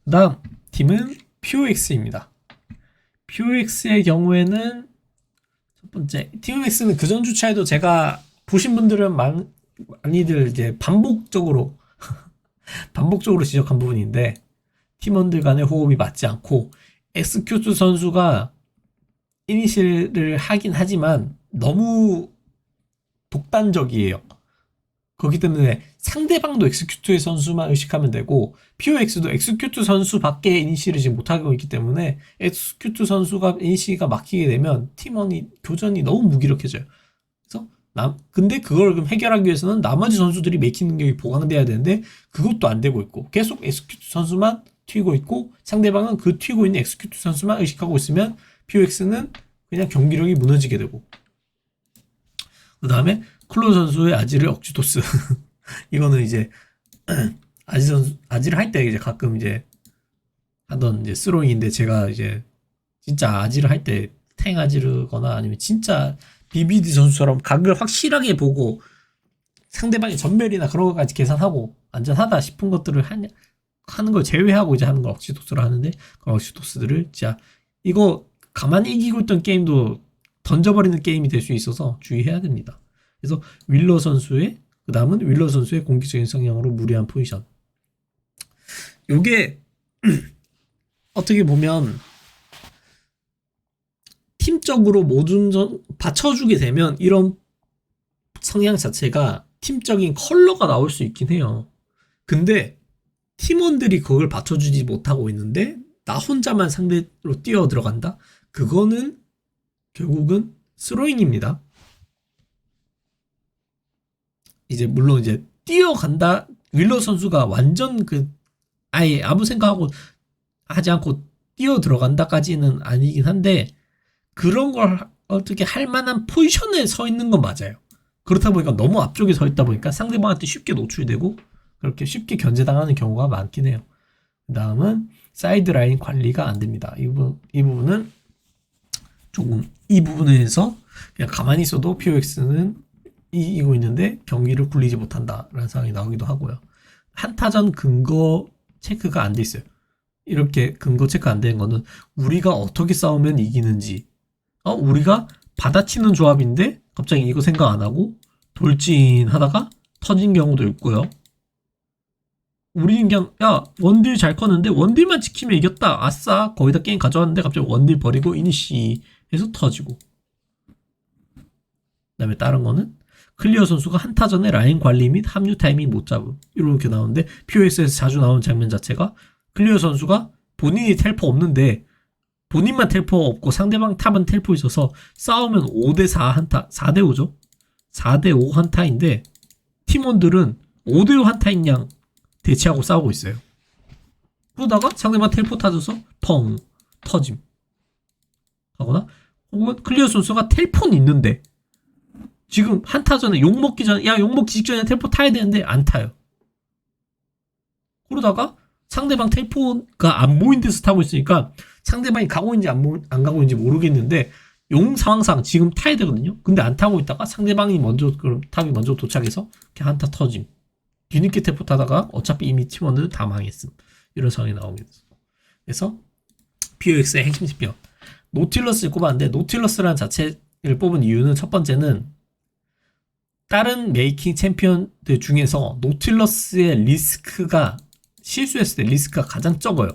그 다음 팀은 POX입니다. POX의 경우에는 첫 번째 POX는 그전 주차에도 제가 보신 분들은 많이들 이제 반복적으로 지적한 부분인데 팀원들 간의 호흡이 맞지 않고 엑스큐트 선수가 이니시를 하긴 하지만 너무 독단적이에요. 그렇기 때문에 상대방도 엑스큐트 선수만 의식하면 되고 POX도 엑스큐트 선수밖에 이니시를 지금 못하고 있기 때문에 엑스큐트 선수가 이니시가 막히게 되면 팀원이 교전이 너무 무기력해져요. 그래서 근데 그걸 그럼 해결하기 위해서는 나머지 선수들이 메이킹 능력이 보강돼야 되는데 그것도 안 되고 있고 계속 엑스큐트 선수만 튀고 있고 상대방은 그 튀고 있는 엑스큐트 선수만 의식하고 있으면 POX는 그냥 경기력이 무너지게 되고 그 다음에 클로 선수의 아지르 억지토스. 이거는 이제 아지를 할 때 이제 가끔 이제 하던 이제 스로잉인데 제가 이제 진짜 아지를 할 때 탱 아지르거나 아니면 진짜 비비드 선수처럼 각을 확실하게 보고 상대방의 전멸이나 그런 것까지 계산하고 안전하다 싶은 것들을 하는 걸 제외하고 이제 하는 걸 억지토스를 하는데 그 억지토스들을 진짜 이거 가만히 이기고 있던 게임도 던져버리는 게임이 될 수 있어서 주의해야 됩니다. 그래서 윌러 선수의 그 다음은 윌러 선수의 공격적인 성향으로 무리한 포지션. 요게 어떻게 보면 팀적으로 모든 받쳐주게 되면 이런 성향 자체가 팀적인 컬러가 나올 수 있긴 해요. 근데 팀원들이 그걸 받쳐주지 못하고 있는데 나 혼자만 상대로 뛰어 들어간다? 그거는 결국은 스로잉입니다. 이제 물론 이제 뛰어간다 윌러 선수가 완전 아예 아무 생각하고 하지 않고 뛰어 들어간다까지는 아니긴 한데 그런 걸 어떻게 할 만한 포지션에 서 있는 건 맞아요. 그렇다 보니까 너무 앞쪽에 서 있다 보니까 상대방한테 쉽게 노출되고 그렇게 쉽게 견제당하는 경우가 많긴 해요. 그 다음은 사이드라인 관리가 안 됩니다. 이 부분은 조금 이 부분에서 그냥 가만히 있어도 POX는 이기고 있는데 경기를 굴리지 못한다라는 상황이 나오기도 하고요. 한타전 근거 체크가 안 돼 있어요. 이렇게 근거 체크 안 된 거는 우리가 어떻게 싸우면 이기는지 우리가 받아치는 조합인데 갑자기 이거 생각 안 하고 돌진하다가 터진 경우도 있고요. 우리는 그냥 야 원딜 잘 컸는데 원딜만 지키면 이겼다 아싸 거의 다 게임 가져왔는데 갑자기 원딜 버리고 이니시 해서 터지고 그 다음에 다른 거는 클리어 선수가 한타전에 라인 관리 및 합류 타이밍 못 잡음 이렇게 나오는데 POS에서 자주 나오는 장면 자체가 클리어 선수가 본인이 텔포 없는데 본인만 텔포 없고 상대방 탑은 텔포 있어서 싸우면 5대4 한타 4대5죠 4대5 한타인데 팀원들은 5대5 한타인 양 대치하고 싸우고 있어요. 그러다가 상대방 텔포 타줘서 펑 터짐 하거나 혹은 클리어 선수가 텔포는 있는데 지금 한타전에 욕먹기 전에 야 욕먹기 직전에 텔포 타야 되는데 안 타요. 그러다가 상대방 텔포가 안 보인 데서 타고 있으니까 상대방이 가고 있는지 안 가고 있는지 모르겠는데 용 상황상 지금 타야 되거든요. 근데 안 타고 있다가 상대방이 먼저 그럼 탑이 먼저 도착해서 이렇게 한타 터짐. 뒤늦게 텔포 타다가 어차피 이미 팀원들은 다 망했음. 이런 상황이 나옵니다. 그래서 POX의 핵심 지표 노틸러스를 꼽았는데 노틸러스라는 자체를 뽑은 이유는 첫 번째는 다른 메이킹 챔피언들 중에서 노틸러스의 리스크가 실수했을 때 리스크가 가장 적어요.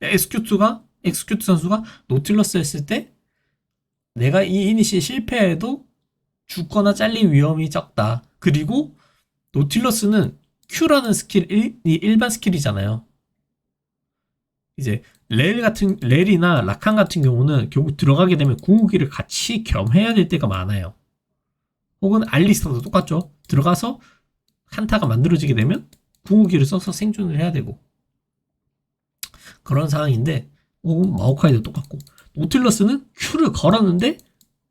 엑스큐트 선수가 노틸러스 했을 때 내가 이 이니시에 실패해도 죽거나 잘릴 위험이 적다. 그리고 노틸러스는 Q라는 스킬이 일반 스킬이잖아요. 이제 렐이나 라칸 같은 경우는 결국 들어가게 되면 궁극기를 같이 겸해야 될 때가 많아요. 혹은 알리스타도 똑같죠. 들어가서 한타가 만들어지게 되면 궁극기를 써서 생존을 해야 되고 그런 상황인데 혹은 마오카이도 똑같고 노틸러스는 Q를 걸었는데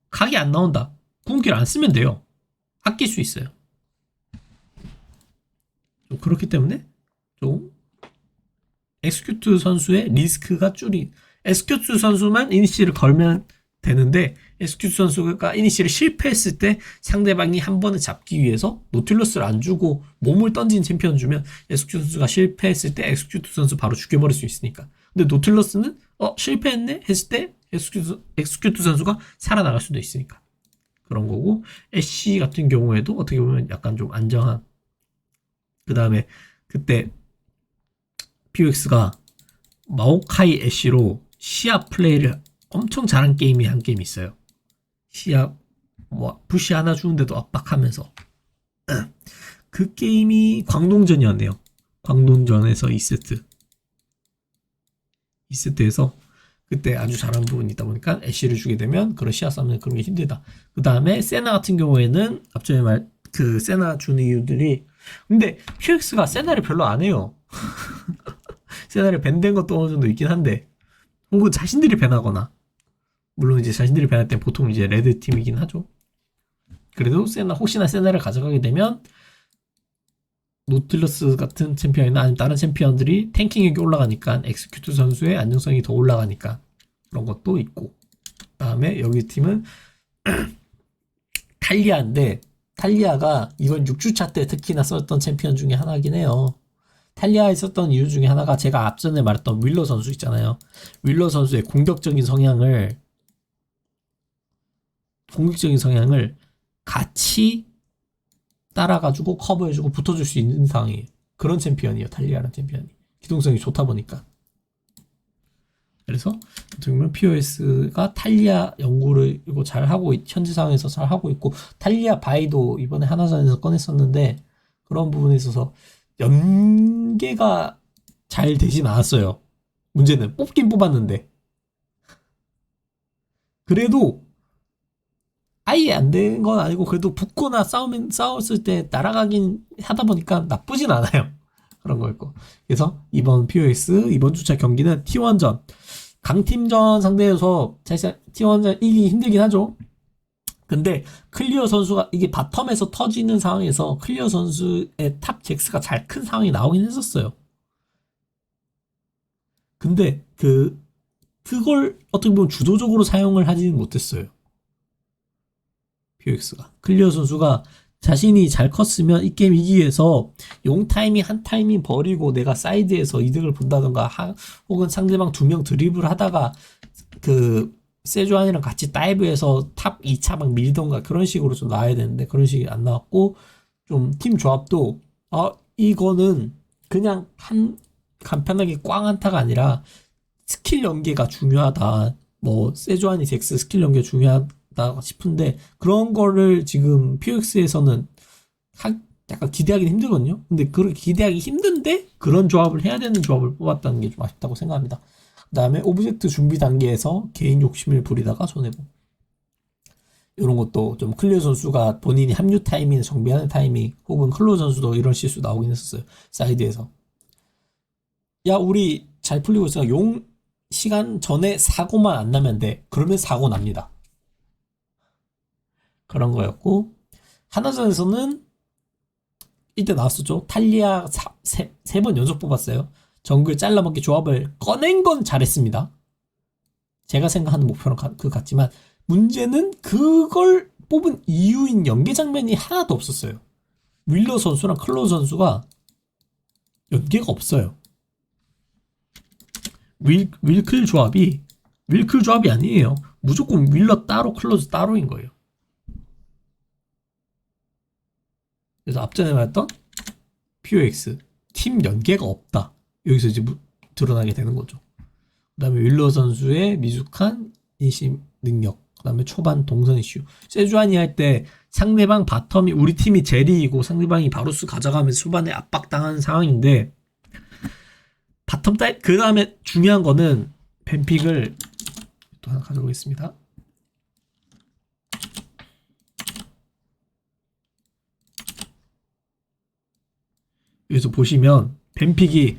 각이 안 나온다. 궁극기를 안 쓰면 돼요. 아낄 수 있어요. 좀 그렇기 때문에 좀 엑스큐트 선수의 리스크가 엑스큐트 선수만 이니시를 걸면 되는데 엑스큐트 선수가 이니시를 실패했을 때 상대방이 한 번을 잡기 위해서 노틸러스를 안 주고 몸을 던진 챔피언 주면 엑스큐트 선수가 실패했을 때 엑스큐트 선수 바로 죽여버릴 수 있으니까. 근데 노틸러스는 실패했네 했을 때 엑스큐트 선수가 살아나갈 수도 있으니까 그런 거고 애쉬 같은 경우에도 어떻게 보면 약간 좀 안정한 그 다음에 그때 POX가 마오카이 애쉬로 시야 플레이를 엄청 잘한 게임이 한 게임 있어요. 시야 부시 하나 주는데도 압박하면서 그 게임이 광동전이었네요. 광동전에서 2세트에서 그때 아주 잘한 부분이 있다 보니까 애쉬를 주게 되면 그런 시야 싸움은 그런 게 힘들다. 그 다음에 세나 같은 경우에는 앞전에 그 세나 주는 이유들이 근데 POX가 세나를 별로 안 해요. 세나를 밴된 것도 어느 정도 있긴 한데 혹은 자신들이 밴하거나 물론 이제 자신들이 밴할 땐 보통 이제 레드 팀이긴 하죠. 그래도 혹시나 세나를 가져가게 되면 노틸러스 같은 챔피언이나 아니면 다른 챔피언들이 탱킹력이 올라가니까 엑스큐트 선수의 안정성이 더 올라가니까 그런 것도 있고, 그다음에 여기 팀은 탈리아인데 탈리아가 이번 6주차 때 특히나 썼던 챔피언 중에 하나긴 해요. 탈리아에 썼던 이유 중에 하나가 제가 앞전에 말했던 윌러 선수 있잖아요. 윌러 선수의 공격적인 성향을 같이 따라가지고 커버해주고 붙어줄 수 있는 상황이에요. 그런 챔피언이에요. 탈리아라는 챔피언이. 기동성이 좋다 보니까. 그래서 어떻게 보면 POS가 탈리아 연구를 이거 잘 하고 현지 상황에서 잘 하고 있고, 탈리아 바이도 이번에 하나전에서 꺼냈었는데 그런 부분에 있어서 연계가 잘 되진 않았어요. 문제는 뽑긴 뽑았는데 그래도 아예 안 된 건 아니고 그래도 붙거나 싸웠을 때 날아가긴 하다 보니까 나쁘진 않아요. 그런 거였고. 그래서 이번 POS 이번 주차 경기는 T1전 강팀전 상대여서 사실 T1전 이기기 힘들긴 하죠. 근데 클리어 선수가 이게 바텀에서 터지는 상황에서 클리어 선수의 탑 잭스가 잘 큰 상황이 나오긴 했었어요. 근데 그걸 어떻게 보면 주도적으로 사용을 하지는 못했어요. POX가. 클리어 선수가 자신이 잘 컸으면 이 게임 이기기 위해서 용 타이밍 한 타이밍 버리고 내가 사이드에서 이득을 본다던가 혹은 상대방 2명 드리블 하다가 세주안이랑 같이 다이브해서 탑 2차 막 밀던가 그런 식으로 좀 나와야 되는데 그런 식이 안 나왔고, 좀 팀 조합도 이거는 그냥 간편하게 꽝 한타가 아니라 스킬 연계가 중요하다. 뭐 세주안이 잭스 스킬 연계 중요하다 싶은데 그런 거를 지금 POX에서는 약간 기대하기는 힘들거든요. 근데 그렇게 기대하기 힘든데 그런 조합을 해야 되는 조합을 뽑았다는 게 좀 아쉽다고 생각합니다. 그 다음에 오브젝트 준비 단계에서 개인 욕심을 부리다가 손해보. 이런 것도 좀 클리어 선수가 본인이 합류 타이밍, 정비하는 타이밍, 혹은 클로 선수도 이런 실수 나오긴 했었어요. 사이드에서. 야, 우리 잘 풀리고 있어. 용 시간 전에 사고만 안 나면 돼. 그러면 사고 납니다. 그런 거였고, 하나전에서는 이때 나왔었죠. 탈리아 3번 연속 뽑았어요. 정글 잘라먹기 조합을 꺼낸 건 잘했습니다. 제가 생각하는 목표는 같지만 문제는 그걸 뽑은 이유인 연계 장면이 하나도 없었어요. 윌러 선수랑 클로 선수가 연계가 없어요. 윌클 조합이 아니에요. 무조건 윌러 따로 클로즈 따로인 거예요. 그래서 앞전에 말했던 POX 팀 연계가 없다. 여기서 이제 드러나게 되는 거죠. 그 다음에 윌러 선수의 미숙한 인심 능력, 그 다음에 초반 동선 이슈. 세주안이 할 때 상대방 바텀이 우리 팀이 제리이고 상대방이 바루스 가져가면서 초반에 압박당하는 상황인데 그 다음에 중요한 거는 뱀픽을 또 하나 가져오겠습니다. 여기서 보시면 뱀픽이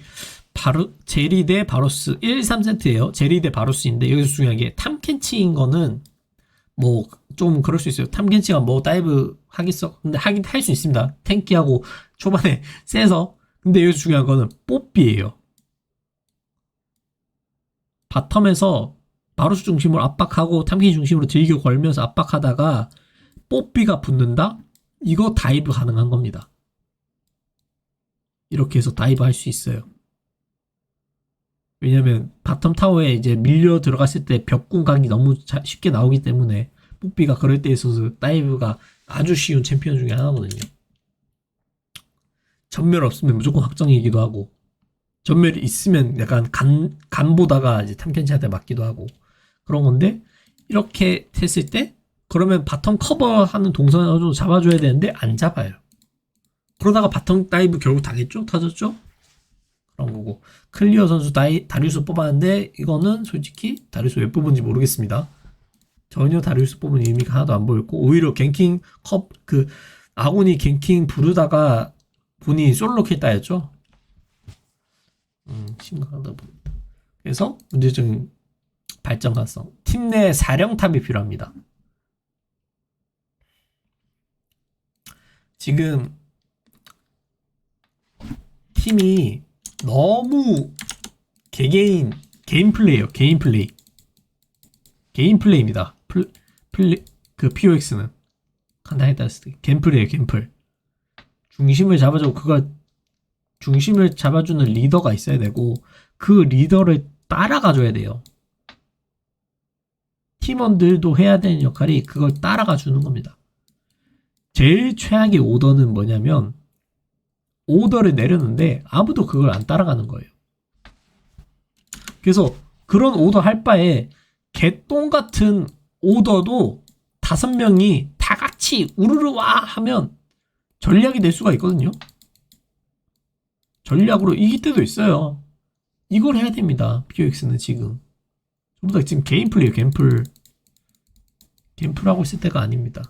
제리 대 바로스 1, 3세트예요. 제리 대 바로스인데 여기서 중요한 게 탐켄치인 거는 뭐 좀 그럴 수 있어요. 탐켄치가 뭐 다이브 하겠어? 근데 하긴 할 수 있습니다. 탱키하고 초반에 세서. 근데 여기서 중요한 거는 뽀삐예요. 바텀에서 바로스 중심으로 압박하고 탐켄치 중심으로 들겨 걸면서 압박하다가 뽀삐가 붙는다? 이거 다이브 가능한 겁니다. 이렇게 해서 다이브 할 수 있어요. 왜냐면 바텀 타워에 이제 밀려 들어갔을 때 벽궁 각이 너무 쉽게 나오기 때문에 뽀삐가 그럴 때 있어서 다이브가 아주 쉬운 챔피언 중에 하나거든요. 전멸 없으면 무조건 확정이기도 하고, 전멸이 있으면 약간 간 보다가 이제 탐켄치한테 맞기도 하고 그런 건데, 이렇게 했을 때 그러면 바텀 커버하는 동선을 어느 정도 잡아줘야 되는데 안 잡아요. 그러다가 바텀 다이브 결국 당했죠? 터졌죠? 그런 거고. 클리어 선수 다리우스 뽑았는데 이거는 솔직히 다리우스 왜 뽑은지 모르겠습니다. 전혀 다리우스 뽑은 의미가 하나도 안 보였고, 오히려 갱킹 아군이 갱킹 부르다가 본인이 솔로 킬 따였죠. 심각하다 보입니다. 그래서 문제적인 발전 가능성. 팀 내 사령탑이 필요합니다. 지금 팀이 너무 개인 플레이예요. 개인 플레이입니다. 그 POX는 간단히 따졌을 때 갬플이에요. 갬플. 중심을 잡아주는 리더가 있어야 되고 그 리더를 따라가줘야 돼요. 팀원들도 해야 되는 역할이 그걸 따라가 주는 겁니다. 제일 최악의 오더는 뭐냐면 오더를 내렸는데 아무도 그걸 안 따라가는 거예요. 그래서 그런 오더 할 바에 개똥 같은 오더도 5명이 다 같이 우르르 와 하면 전략이 될 수가 있거든요. 전략으로 이길 때도 있어요. 이걸 해야 됩니다. POX는 지금. 전부 다 지금 개인 플레이에요. 갬플하고 있을 때가 아닙니다.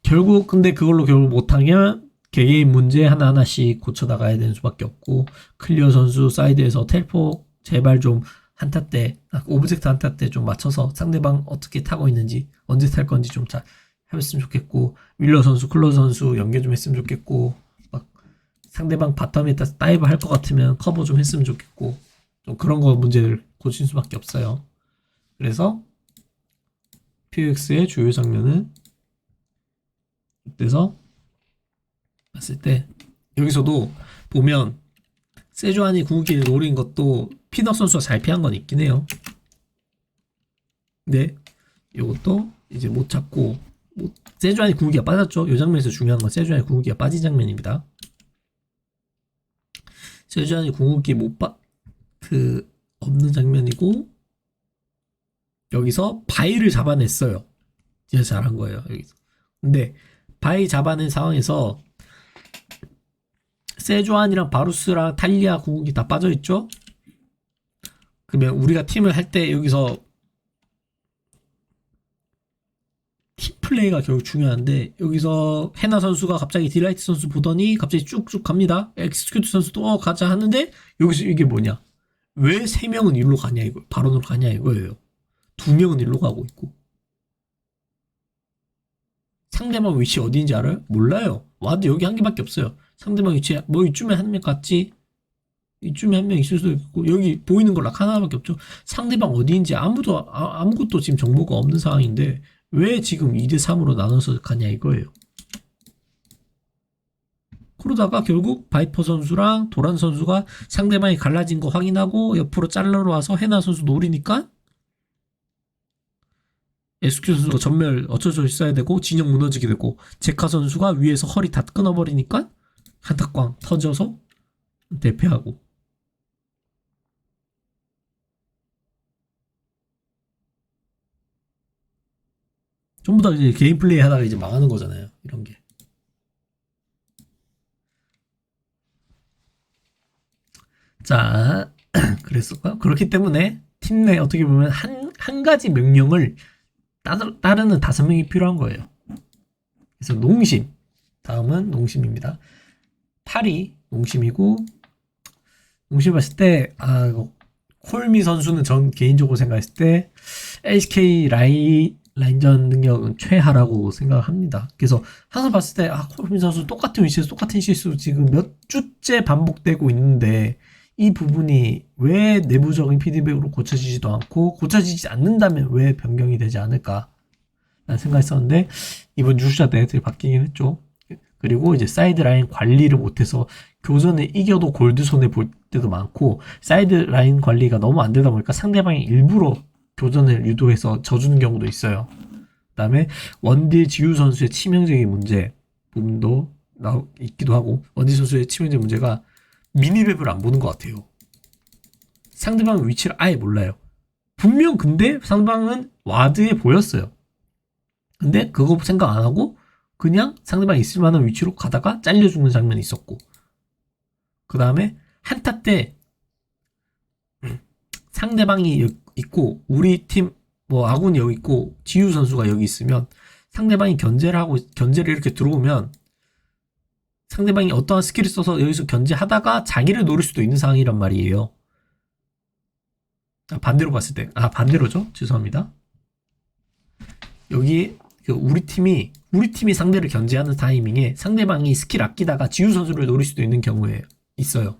결국 근데 그걸로 결국 못하면 개개인 문제 하나하나씩 고쳐나가야 되는 수밖에 없고 클리어 선수 사이드에서 텔포 제발 좀 한타 때 오브젝트 한타 때 좀 맞춰서 상대방 어떻게 타고 있는지 언제 탈 건지 좀 잘 해봤으면 좋겠고 윌러 선수 클로 선수 연계 좀 했으면 좋겠고 막 상대방 바텀에 다이브 할 것 같으면 커버 좀 했으면 좋겠고 좀 그런 거 문제를 고칠 수밖에 없어요. 그래서 POX의 주요 장면은 그래서 봤을 때 여기서도 보면 세주안이 궁극기를 노린 것도 피넛 선수가 잘 피한 건 있긴 해요. 근데 이것도 이제 못 잡고 세주안이 궁극기가 빠졌죠. 이 장면에서 중요한 건 세주안이 궁극기가 빠진 장면입니다. 세주안이 궁극기 없는 장면이고 여기서 바이를 잡아냈어요. 진짜 잘한 거예요. 여기서. 근데 바이 잡아낸 상황에서 세주안이랑 바루스랑 탈리아 궁극기 다 빠져있죠? 그러면 우리가 팀을 할 때 여기서 팀플레이가 결국 중요한데 여기서 헤나 선수가 갑자기 딜라이트 선수 보더니 갑자기 쭉쭉 갑니다. 엑스큐트 선수도 가자 하는데 여기서 이게 뭐냐? 왜 3명은 일로 가냐 이거 바론으로 가냐 이거예요. 2명은 일로 가고 있고 상대방 위치 어디인지 알아요? 몰라요. 와도 여기 한 개밖에 없어요. 상대방 위치 뭐 이쯤에 한 명 갔지? 이쯤에 한 명 있을 수도 있고 여기 보이는 거 락 하나밖에 없죠. 상대방 어디인지 아무것도 지금 정보가 없는 상황인데 왜 지금 2대3으로 나눠서 가냐 이거예요. 그러다가 결국 바이퍼 선수랑 도란 선수가 상대방이 갈라진 거 확인하고 옆으로 잘라러 와서 헤나 선수 노리니까 SQ 선수가 전멸 어쩔 수 없이 써야 되고 진영 무너지게 되고 제카 선수가 위에서 허리 다 끊어버리니까 한타꽝 터져서 대패하고 전부 다 이제 개인 플레이 하다가 이제 망하는 거잖아요. 이런 게. 자, 그랬을까? 그렇기 때문에 팀 내 어떻게 보면 한 가지 명령을 따르는 5명이 필요한 거예요. 그래서 농심. 다음은 농심입니다. 8이 농심이고, 농심 봤을 때, 이거, 콜미 선수는 전 개인적으로 생각했을 때, LCK 라인전 능력은 최하라고 생각합니다. 그래서 항상 봤을 때, 콜미 선수 똑같은 위치에서 똑같은 실수 지금 몇 주째 반복되고 있는데, 이 부분이 왜 내부적인 피드백으로 고쳐지지도 않고 고쳐지지 않는다면 왜 변경이 되지 않을까 라는 생각했었는데 이번 유주자 때 바뀌긴 했죠. 그리고 이제 사이드라인 관리를 못해서 교전에 이겨도 골드 손해 볼 때도 많고 사이드라인 관리가 너무 안 되다 보니까 상대방이 일부러 교전을 유도해서 져주는 경우도 있어요. 그 다음에 원딜 지우 선수의 치명적인 문제 부분도 있기도 하고 원딜 선수의 치명적인 문제가 미니맵을 안 보는 것 같아요. 상대방 위치를 아예 몰라요. 분명 근데 상대방은 와드에 보였어요. 근데 그거 생각 안 하고 그냥 상대방이 있을 만한 위치로 가다가 잘려 죽는 장면이 있었고 그 다음에 한타 때 상대방이 있고 우리 팀 뭐 아군이 여기 있고 지유 선수가 여기 있으면 상대방이 견제를 이렇게 들어오면 상대방이 어떠한 스킬을 써서 여기서 견제하다가 자기를 노릴 수도 있는 상황이란 말이에요. 반대로 봤을 때 반대로죠. 죄송합니다. 여기 우리 팀이 우리 팀이 상대를 견제하는 타이밍에 상대방이 스킬 아끼다가 지우 선수를 노릴 수도 있는 경우에 있어요.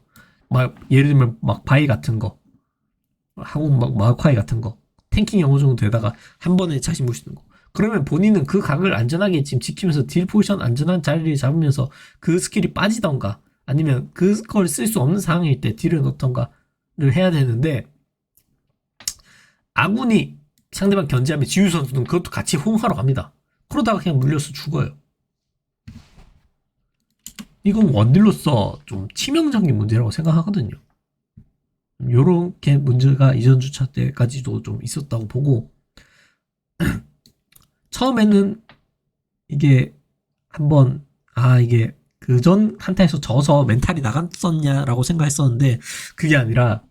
막 예를 들면 막 바이 같은 거 하고 막 마오카이 같은 거 탱킹이 어느 정도 되다가 한 번에 자신 보시는 거. 그러면 본인은 그 각을 안전하게 지금 지키면서 딜 포지션 안전한 자리를 잡으면서 그 스킬이 빠지던가 아니면 그걸 쓸 수 없는 상황일 때 딜을 넣던가를 해야 되는데 아군이 상대방 견제하면 지우 선수는 그것도 같이 호응하러 갑니다. 그러다가 그냥 물려서 죽어요. 이건 원딜로서 좀 치명적인 문제라고 생각하거든요. 요렇게 문제가 이전 주차 때까지도 좀 있었다고 보고 처음에는 이게 한번 이게 그전 한타에서 져서 멘탈이 나갔었냐라고 생각했었는데 그게 아니라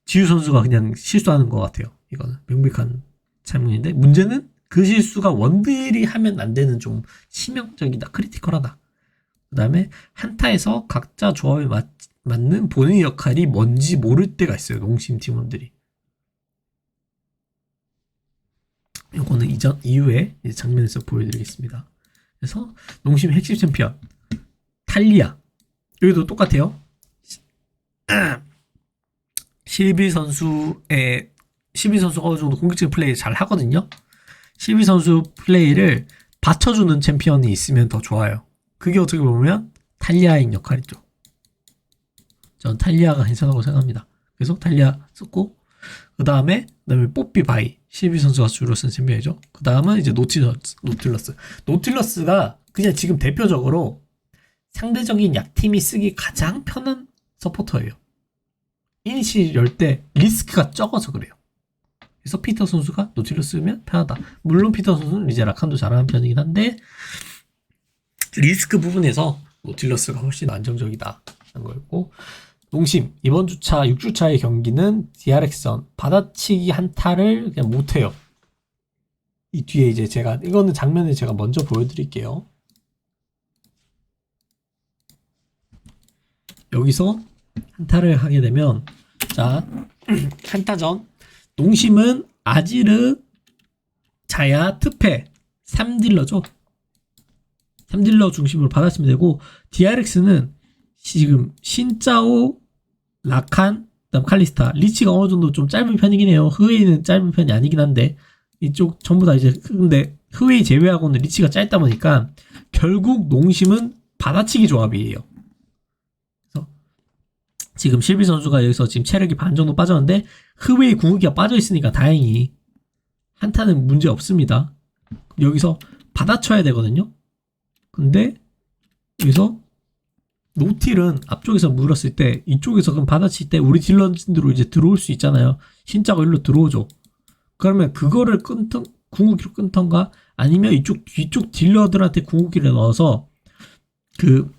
지우 선수가 그냥 실수하는 것 같아요. 이거는 명백한 잘못인데 문제는 그 실수가 원딜이 하면 안 되는 좀 치명적이다, 크리티컬하다. 그 다음에 한타에서 각자 조합에 맞는 본인의 역할이 뭔지 모를 때가 있어요. 농심 팀원들이. 요거는 이후에 장면에서 보여드리겠습니다. 그래서 농심의 핵심 챔피언 탈리아 여기도 똑같아요. 실비 선수가 어느 정도 공격적인 플레이를 잘 하거든요. 실비 선수 플레이를 받쳐주는 챔피언이 있으면 더 좋아요. 그게 어떻게 보면 탈리아인 역할이죠. 전 탈리아가 괜찮다고 생각합니다. 그래서 탈리아 썼고 그 다음에 뽀삐 바이 실비 선수가 주로 쓴 챔피언이죠. 그 다음은 이제 노틸러스가 그냥 지금 대표적으로 상대적인 약팀이 쓰기 가장 편한 서포터예요. 이니시 열 때 리스크가 적어서 그래요. 그래서 피터 선수가 노틸러스 쓰면 편하다. 물론 피터 선수는 이제 라칸도 잘하는 편이긴 한데 리스크 부분에서 노틸러스가 훨씬 안정적이다 하는 거였고 농심 이번 주차 6주차의 경기는 DRX선 받아치기 한타를 그냥 못해요. 이 뒤에 이제 이거는 장면을 제가 먼저 보여드릴게요. 여기서 한타를 하게 되면 자 한타전 농심은 아지르, 자야, 트페 3딜러죠. 3딜러 중심으로 받아치면 되고 DRX는 지금 신짜오, 라칸, 그다음 칼리스타, 리치가 어느 정도 좀 짧은 편이긴 해요. 흐웨이는 짧은 편이 아니긴 한데 이쪽 전부 다 이제 근데 흐웨이 제외하고는 리치가 짧다 보니까 결국 농심은 받아치기 조합이에요. 그래서 지금 실비 선수가 여기서 지금 체력이 반 정도 빠졌는데 흐웨이 궁극기가 빠져 있으니까 다행히 한타는 문제 없습니다. 여기서 받아쳐야 되거든요. 근데 여기서 노틸은 앞쪽에서 물었을 때 이쪽에서 그럼 받아칠 때 우리 딜러진으로 이제 들어올 수 있잖아요. 신짜가 일로 들어오죠. 그러면 그거를 궁극기로 끊던가 아니면 뒤쪽 딜러들한테 궁극기를 넣어서 그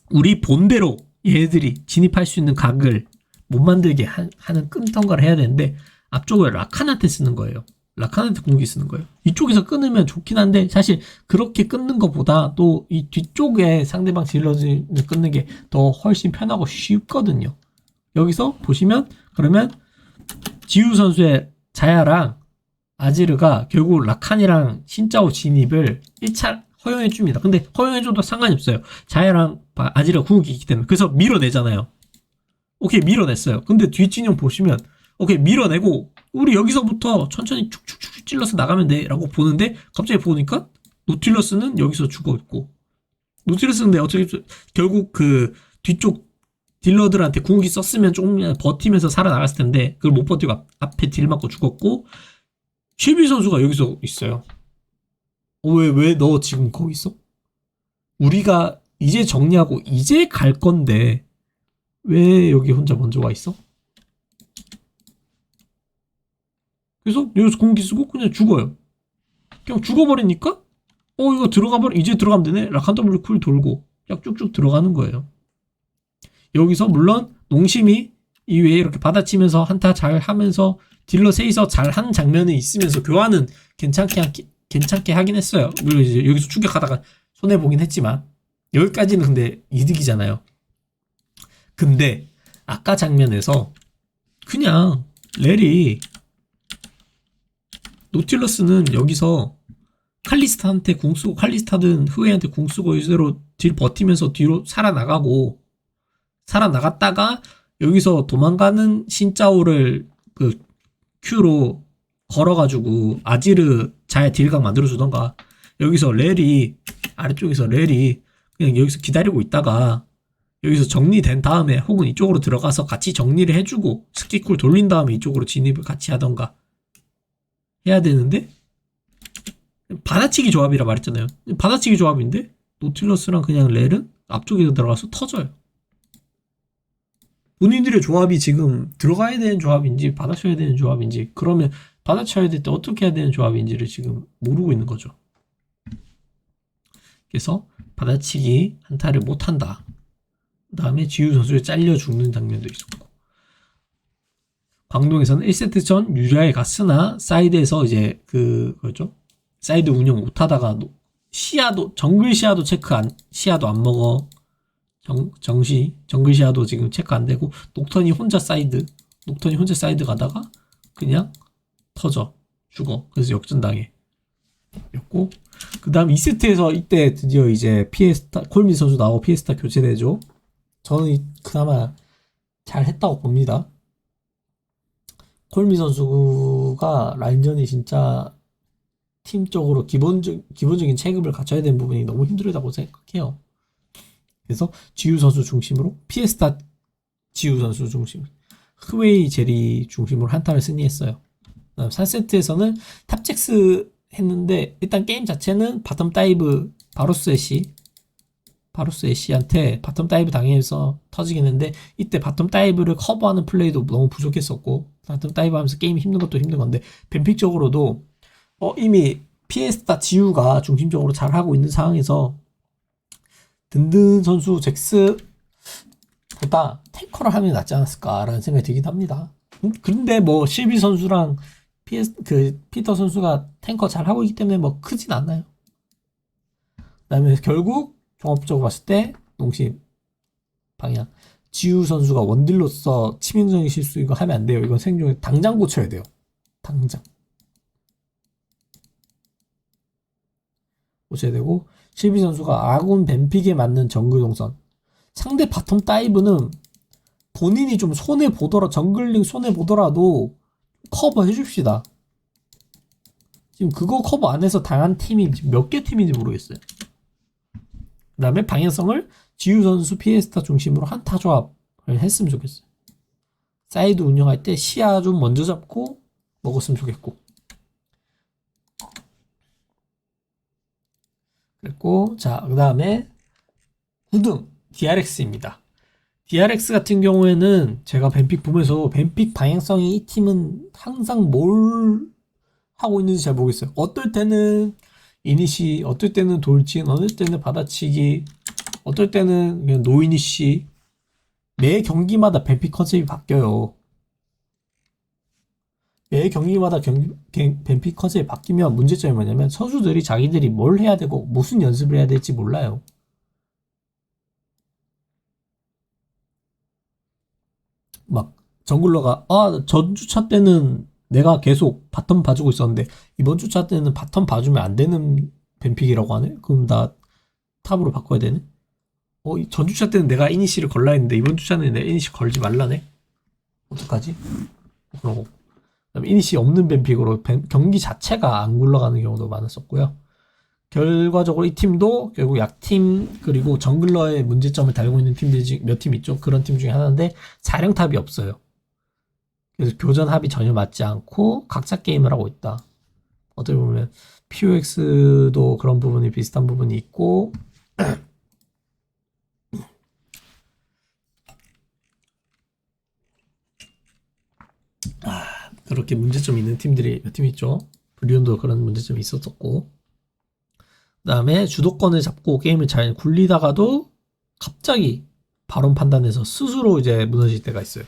우리 본대로 얘들이 진입할 수 있는 각을 못 만들게 하는 끊던가를 해야 되는데 앞쪽을 라칸한테 쓰는 거예요. 라칸한테 궁극기 쓰는 거예요. 이쪽에서 끊으면 좋긴 한데 사실 그렇게 끊는 것보다 또 이 뒤쪽에 상대방 딜러를 끊는 게 더 훨씬 편하고 쉽거든요. 여기서 보시면 그러면 지우 선수의 자야랑 아지르가 결국 라칸이랑 신짜오 진입을 1차 허용해 줍니다. 근데 허용해 줘도 상관이 없어요. 자야랑 아지르가 궁극기 있기 때문에. 그래서 밀어내잖아요. 오케이 밀어냈어요. 근데 뒷진영 보시면 오케이 밀어내고 우리 여기서부터 천천히 축축축 찔러서 나가면 돼 라고 보는데 갑자기 보니까 노틸러스는 여기서 죽어있고 노틸러스는 어차피 결국 그 뒤쪽 딜러들한테 궁극기 썼으면 조금 버티면서 살아나갔을 텐데 그걸 못 버티고 앞에 딜 맞고 죽었고 실비 선수가 여기서 있어요. 왜 너 지금 거기 있어? 우리가 이제 정리하고 이제 갈 건데 왜 여기 혼자 먼저 와 있어? 그래서 여기서 공기 쓰고 그냥 죽어요. 그냥 죽어버리니까 이거 이제 들어가면 되네. 라칸 W 쿨 돌고 쫙 쭉쭉 들어가는 거예요. 여기서 물론 농심이 이외에 이렇게 받아치면서 한타 잘 하면서 딜러 셋이서 잘 한 장면이 있으면서 교환은 괜찮게 하긴 했어요. 물론 이제 여기서 추격하다가 손해보긴 했지만 여기까지는 근데 이득이잖아요. 근데 아까 장면에서 그냥 렐이 노틸러스는 여기서 칼리스타한테 궁 쓰고, 칼리스타든 흐웨이한테 궁 쓰고 이대로 딜 버티면서 뒤로 살아나가고, 살아나갔다가 여기서 도망가는 신짜오를 그 Q로 걸어가지고 아지르 잘 딜각 만들어주던가, 여기서 렐이 아래쪽에서 렐이 그냥 여기서 기다리고 있다가 여기서 정리된 다음에 혹은 이쪽으로 들어가서 같이 정리를 해주고 스키쿨 돌린 다음에 이쪽으로 진입을 같이 하던가 해야 되는데, 받아치기 조합이라 말했잖아요. 받아치기 조합인데 노틸러스랑 그냥 렐은 앞쪽에서 들어가서 터져요. 본인들의 조합이 지금 들어가야 되는 조합인지 받아쳐야 되는 조합인지, 그러면 받아쳐야 될 때 어떻게 해야 되는 조합인지를 지금 모르고 있는 거죠. 그래서 받아치기 한타를 못한다. 그 다음에 지우 선수를 잘려 죽는 장면도 있었고, 광동에서는 1세트 전 유리하게 갔으나 사이드에서 이제 그거죠, 사이드 운영 못하다가 시야도, 정글 시야도 시야도 안 먹어. 정글 시야도 지금 체크 안 되고, 녹턴이 혼자 사이드 가다가 그냥 터져 죽어. 그래서 역전당해 였고, 그 다음 2세트에서 이때 드디어 이제 피에스타 콜미 선수 나오고 피에스타 교체되죠. 저는 그나마 잘 했다고 봅니다. 콜미 선수가 라인전이 진짜 팀적으로 기본적인 체급을 갖춰야 되는 부분이 너무 힘들다고 생각해요. 그래서 지우 선수 중심으로, 피에스타 지우 선수 중심, 흐웨이 제리 중심으로 한타를 승리했어요. 그다음 3세트에서는 탑잭스 했는데, 일단 게임 자체는 바텀 다이브 바로스 애쉬한테 바텀 다이브 당해서 터지긴 했는데, 이때 바텀 다이브를 커버하는 플레이도 너무 부족했었고, 바텀 다이브 하면서 게임이 힘든 것도 힘든 건데, 뱀픽적으로도 이미 피에스타 지우가 중심적으로 잘하고 있는 상황에서 든든 선수 잭스보다 탱커를 하면 낫지 않았을까라는 생각이 들긴 합니다. 그런데 뭐 실비 선수랑 피터 선수가 탱커 잘하고 있기 때문에 뭐 크진 않아요. 그 다음에 결국 종합적으로 봤을 때 농심 방향, 지우 선수가 원딜로서 치명적인 실수 이거 하면 안 돼요. 이건 생존에 당장 고쳐야 돼요. 당장 고쳐야 되고, 실비 선수가 아군 뱀픽에 맞는 정글 동선, 상대 바텀 다이브는 본인이 좀 정글링 손해보더라도 커버 해줍시다. 지금 그거 커버 안 해서 당한 팀이 몇 개 팀인지 모르겠어요. 그 다음에 방향성을 지우 선수 피에스타 중심으로 한타 조합을 했으면 좋겠어요. 사이드 운영할 때 시야 좀 먼저 잡고 먹었으면 좋겠고, 그랬고, 자, 그 다음에 후등 DRX입니다. DRX 같은 경우에는 제가 뱀픽 보면서 뱀픽 방향성이 이 팀은 항상 뭘 하고 있는지 잘 모르겠어요. 어떨 때는 이니시, 어떨 때는 돌진, 어떨 때는 받아치기, 어떨 때는 그냥 노이니시. 매 경기마다 뱀픽 컨셉이 바뀌어요. 매 경기마다 뱀픽 컨셉이 바뀌면 문제점이 뭐냐면, 선수들이 자기들이 뭘 해야 되고 무슨 연습을 해야 될지 몰라요. 막 정글러가 전주차 때는 내가 계속 바텀 봐주고 있었는데 이번 주차 때는 바텀 봐주면 안 되는 뱀픽이라고 하네? 그럼 나 탑으로 바꿔야 되네? 전주차 때는 내가 이니시를 걸라 했는데 이번 주차는 내가 이니시 걸지 말라네? 어떡하지? 그러고, 그다음에 이니시 없는 뱀픽으로 경기 자체가 안 굴러가는 경우도 많았었고요. 결과적으로 이 팀도 결국 약팀 그리고 정글러의 문제점을 달고 있는 팀들이 몇 팀 있죠. 그런 팀 중에 하나인데 사령탑이 없어요. 그래서 교전 합이 전혀 맞지 않고 각자 게임을 하고 있다. 어떻게 보면 POX도 그런 부분이 비슷한 부분이 있고, 그렇게 문제점 있는 팀들이 몇 팀 있죠. 브리온도 그런 문제점이 있었었고, 그 다음에 주도권을 잡고 게임을 잘 굴리다가도 갑자기 바론 판단해서 스스로 이제 무너질 때가 있어요.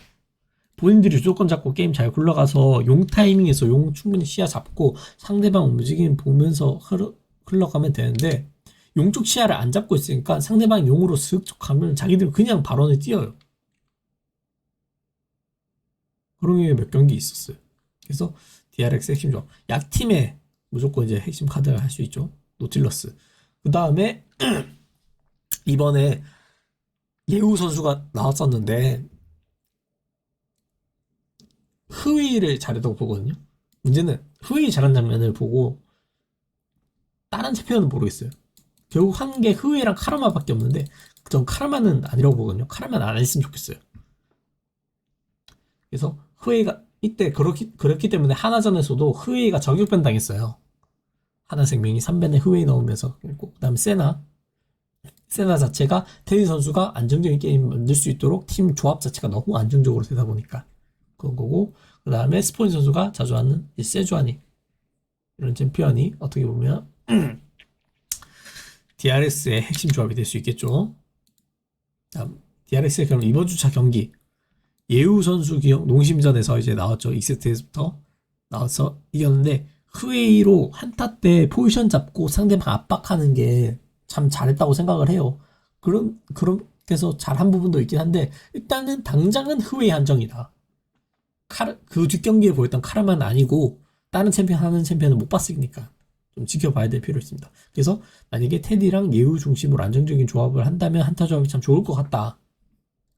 본인들이 주도권 잡고 게임 잘 굴러가서 용 타이밍에서 용 충분히 시야 잡고 상대방 움직임 보면서 흘러가면 되는데, 용 쪽 시야를 안 잡고 있으니까 상대방 용으로 슥 가면 자기들 그냥 바론을 뛰어요. 그런 게 몇 경기 있었어요. 그래서 DRX 핵심 조합, 약팀의 무조건 이제 핵심 카드를 할 수 있죠. 노틸러스. 그 다음에 이번에 예우 선수가 나왔었는데 흐위를 잘했다고 보거든요. 문제는 흐위 잘한 장면을 보고 다른 챔피언은 모르겠어요. 결국 한 게 흐위랑 카르마밖에 없는데 전 카르마는 아니라고 보거든요. 카르마는 안 했으면 좋겠어요. 그래서 흐웨이가 이때 그렇기 때문에 하나전에서도 흐웨이가 저격변 당했어요. 하나생명이 3벤에 흐웨이 넣으면서. 그 다음에 세나 자체가 테디 선수가 안정적인 게임 만들 수 있도록 팀 조합 자체가 너무 안정적으로 되다 보니까 그런 거고, 그 다음에 스포니 선수가 자주 하는 세주아니, 이런 챔피언이 어떻게 보면 DRX의 핵심 조합이 될 수 있겠죠. 다음 DRX의 그럼 이번 주차 경기 예우 선수 농심전에서 이제 나왔죠. 2세트에서부터 나와서 이겼는데 흐웨이로 한타 때 포지션 잡고 상대방 압박하는 게 참 잘했다고 생각을 해요. 그래서 잘한 부분도 있긴 한데 일단은 당장은 흐웨이 한정이다. 그 뒷경기에 보였던 카르마는 아니고 다른 챔피언 하는 챔피언은 못 봤으니까 좀 지켜봐야 될 필요 있습니다. 그래서 만약에 테디랑 예우 중심으로 안정적인 조합을 한다면 한타 조합이 참 좋을 것 같다.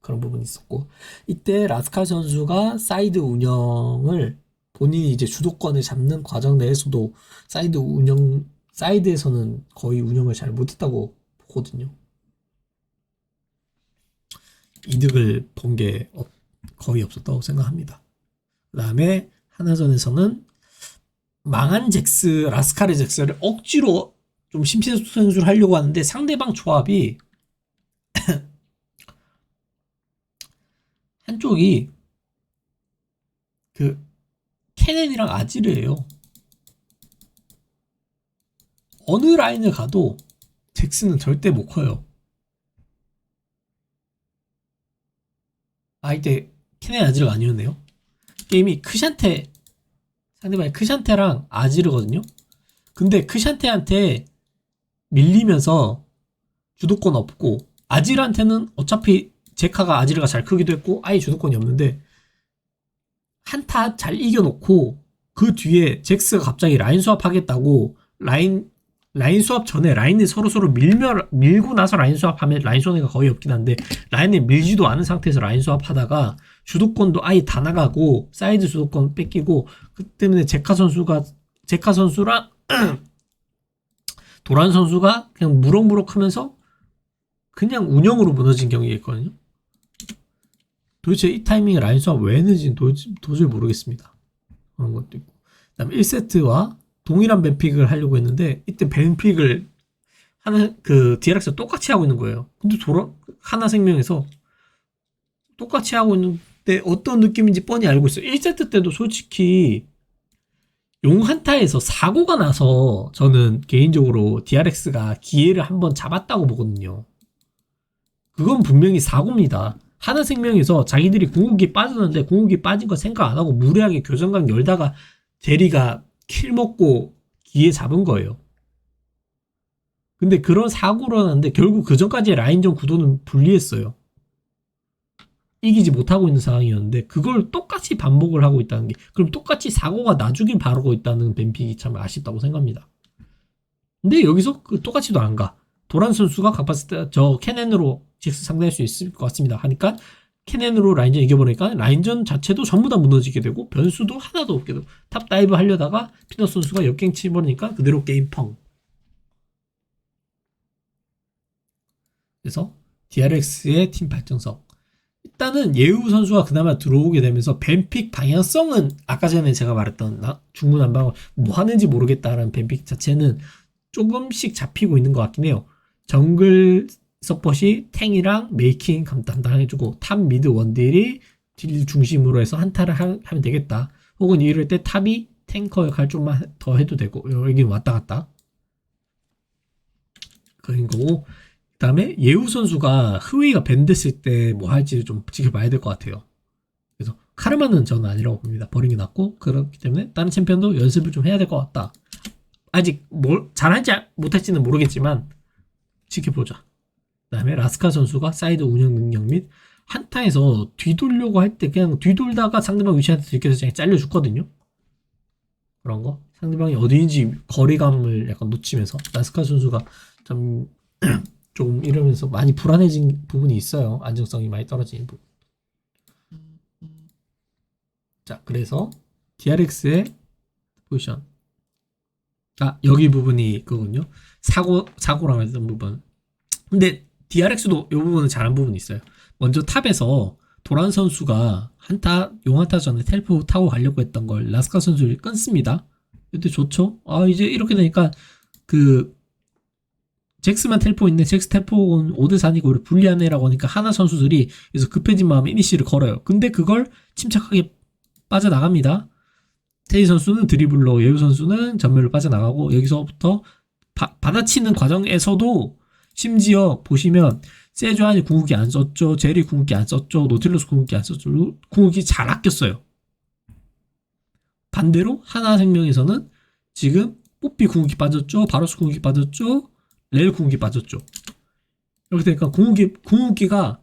그런 부분이 있었고, 이때 라스칼 선수가 사이드 운영을 본인이 이제 주도권을 잡는 과정 내에서도 사이드에서는 거의 운영을 잘 못했다고 보거든요. 이득을 본 게 거의 없었다고 생각합니다. 그 다음에 하나전에서는 망한 라스칼의 잭스를 억지로 좀 심폐소생술을 하려고 하는데 상대방 조합이 한쪽이 그 케넨이랑 아지르예요. 어느 라인을 가도 잭스는 절대 못 커요. 이때 케넨 아지르가 아니었네요. 게임이 상대방이 크샨테랑 아지르거든요. 근데 크샨테한테 밀리면서 주도권 없고, 아지르한테는 어차피 제카가 아지르가 잘 크기도 했고 아예 주도권이 없는데 한타 잘 이겨놓고 그 뒤에 잭스가 갑자기 라인 수합하겠다고 라인 수합 전에 라인을 서로 밀고 나서 라인 수합하면 라인 손해가 거의 없긴 한데 라인을 밀지도 않은 상태에서 라인 수합하다가 주도권도 아예 다 나가고 사이드 주도권 뺏기고, 그 때문에 제카 선수랑 도란 선수가 그냥 무럭무럭 하면서 그냥 운영으로 무너진 경기가 있거든요. 도대체 이 타이밍에 라인 수합 왜 했는지 도저히 모르겠습니다. 그런 것도 있고. 그 다음에 1세트와 동일한 뱀픽을 하려고 했는데 이때 뱀픽을 DRX가 똑같이 하고 있는 거예요. 근데 하나생명에서 똑같이 하고 있는데 어떤 느낌인지 뻔히 알고 있어요. 1세트 때도 솔직히 용 한타에서 사고가 나서 저는 개인적으로 DRX가 기회를 한번 잡았다고 보거든요. 그건 분명히 사고입니다. 하나생명에서 자기들이 궁극기 빠졌는데 궁극기 빠진 거 생각 안 하고 무리하게 교전각 열다가 제리가 킬 먹고 기회 잡은 거예요. 근데 그런 사고를 하는데 결국 그 전까지의 라인전 구도는 불리했어요. 이기지 못하고 있는 상황이었는데 그걸 똑같이 반복을 하고 있다는 게, 그럼 똑같이 사고가 나주길 바라고 있다는 뱀픽이 참 아쉽다고 생각합니다. 근데 여기서 똑같이도 안 가. 도란 선수가 각봤을 때 저 케넨으로 GX 상대할 수 있을 것 같습니다 하니까 케넨으로 라인전 이겨버리니까 라인전 자체도 전부 다 무너지게 되고 변수도 하나도 없게 되고 탑 다이브 하려다가 피넛 선수가 역갱 치버리니까 그대로 게임 펑. 그래서 DRX의 팀 발전성, 일단은 예우 선수가 그나마 들어오게 되면서 뱀픽 방향성은 아까 전에 제가 말했던 중구난방을 뭐 하는지 모르겠다라는 뱀픽 자체는 조금씩 잡히고 있는 것 같긴 해요. 정글 서폿이 탱이랑 메이킹 담당해주고 탑 미드 원딜이 딜 중심으로 해서 한타를 하면 되겠다. 혹은 이럴 때 탑이 탱커 역할 좀만 더 해도 되고, 여기 왔다 갔다 그런 거고, 그 다음에 예우 선수가 흐웨이가 밴 됐을 때 뭐 할지 좀 지켜봐야 될 것 같아요. 그래서 카르마는 저는 아니라고 봅니다. 버린 게 낫고, 그렇기 때문에 다른 챔피언도 연습을 좀 해야 될 것 같다. 아직 뭘 잘할지 못할지는 모르겠지만 지켜보자. 그 다음에 라스카 선수가 사이드 운영 능력 및 한타에서 뒤돌려고 할 때 그냥 뒤돌다가 상대방 위치한테 들켜서 그냥 잘려죽거든요. 그런 거 상대방이 어디인지 거리감을 약간 놓치면서 나스카 선수가 좀 조금 이러면서 많이 불안해진 부분이 있어요. 안정성이 많이 떨어진 부분. 자, 그래서 DRX의 포지션. 여기 부분이 그거군요. 사고라고 했던 부분. 근데 DRX도 이 부분은 잘한 부분이 있어요. 먼저 탑에서 도란 선수가 용한타 전에 텔포 타고 가려고 했던 걸 라스카 선수를 끊습니다. 이때 좋죠? 이제 이렇게 되니까 그 잭스만 텔포 있네. 잭스 텔포는 5대4니까 우리 불리하네라고 하니까 하나 선수들이 그래서 급해진 마음에 이니시를 걸어요. 근데 그걸 침착하게 빠져나갑니다. 테이 선수는 드리블로, 예우 선수는 전멸로 빠져나가고 여기서부터 받아치는 과정에서도 심지어 보시면 세주안이 궁극기 안 썼죠. 제리 궁극기 안 썼죠. 노틸러스 궁극기 안 썼죠. 궁극기 잘 아꼈어요. 반대로 하나생명에서는 지금 뽀삐 궁극기 빠졌죠. 바로스 궁극기 빠졌죠. 렐 궁극기 빠졌죠. 이렇게 되니까 궁극기가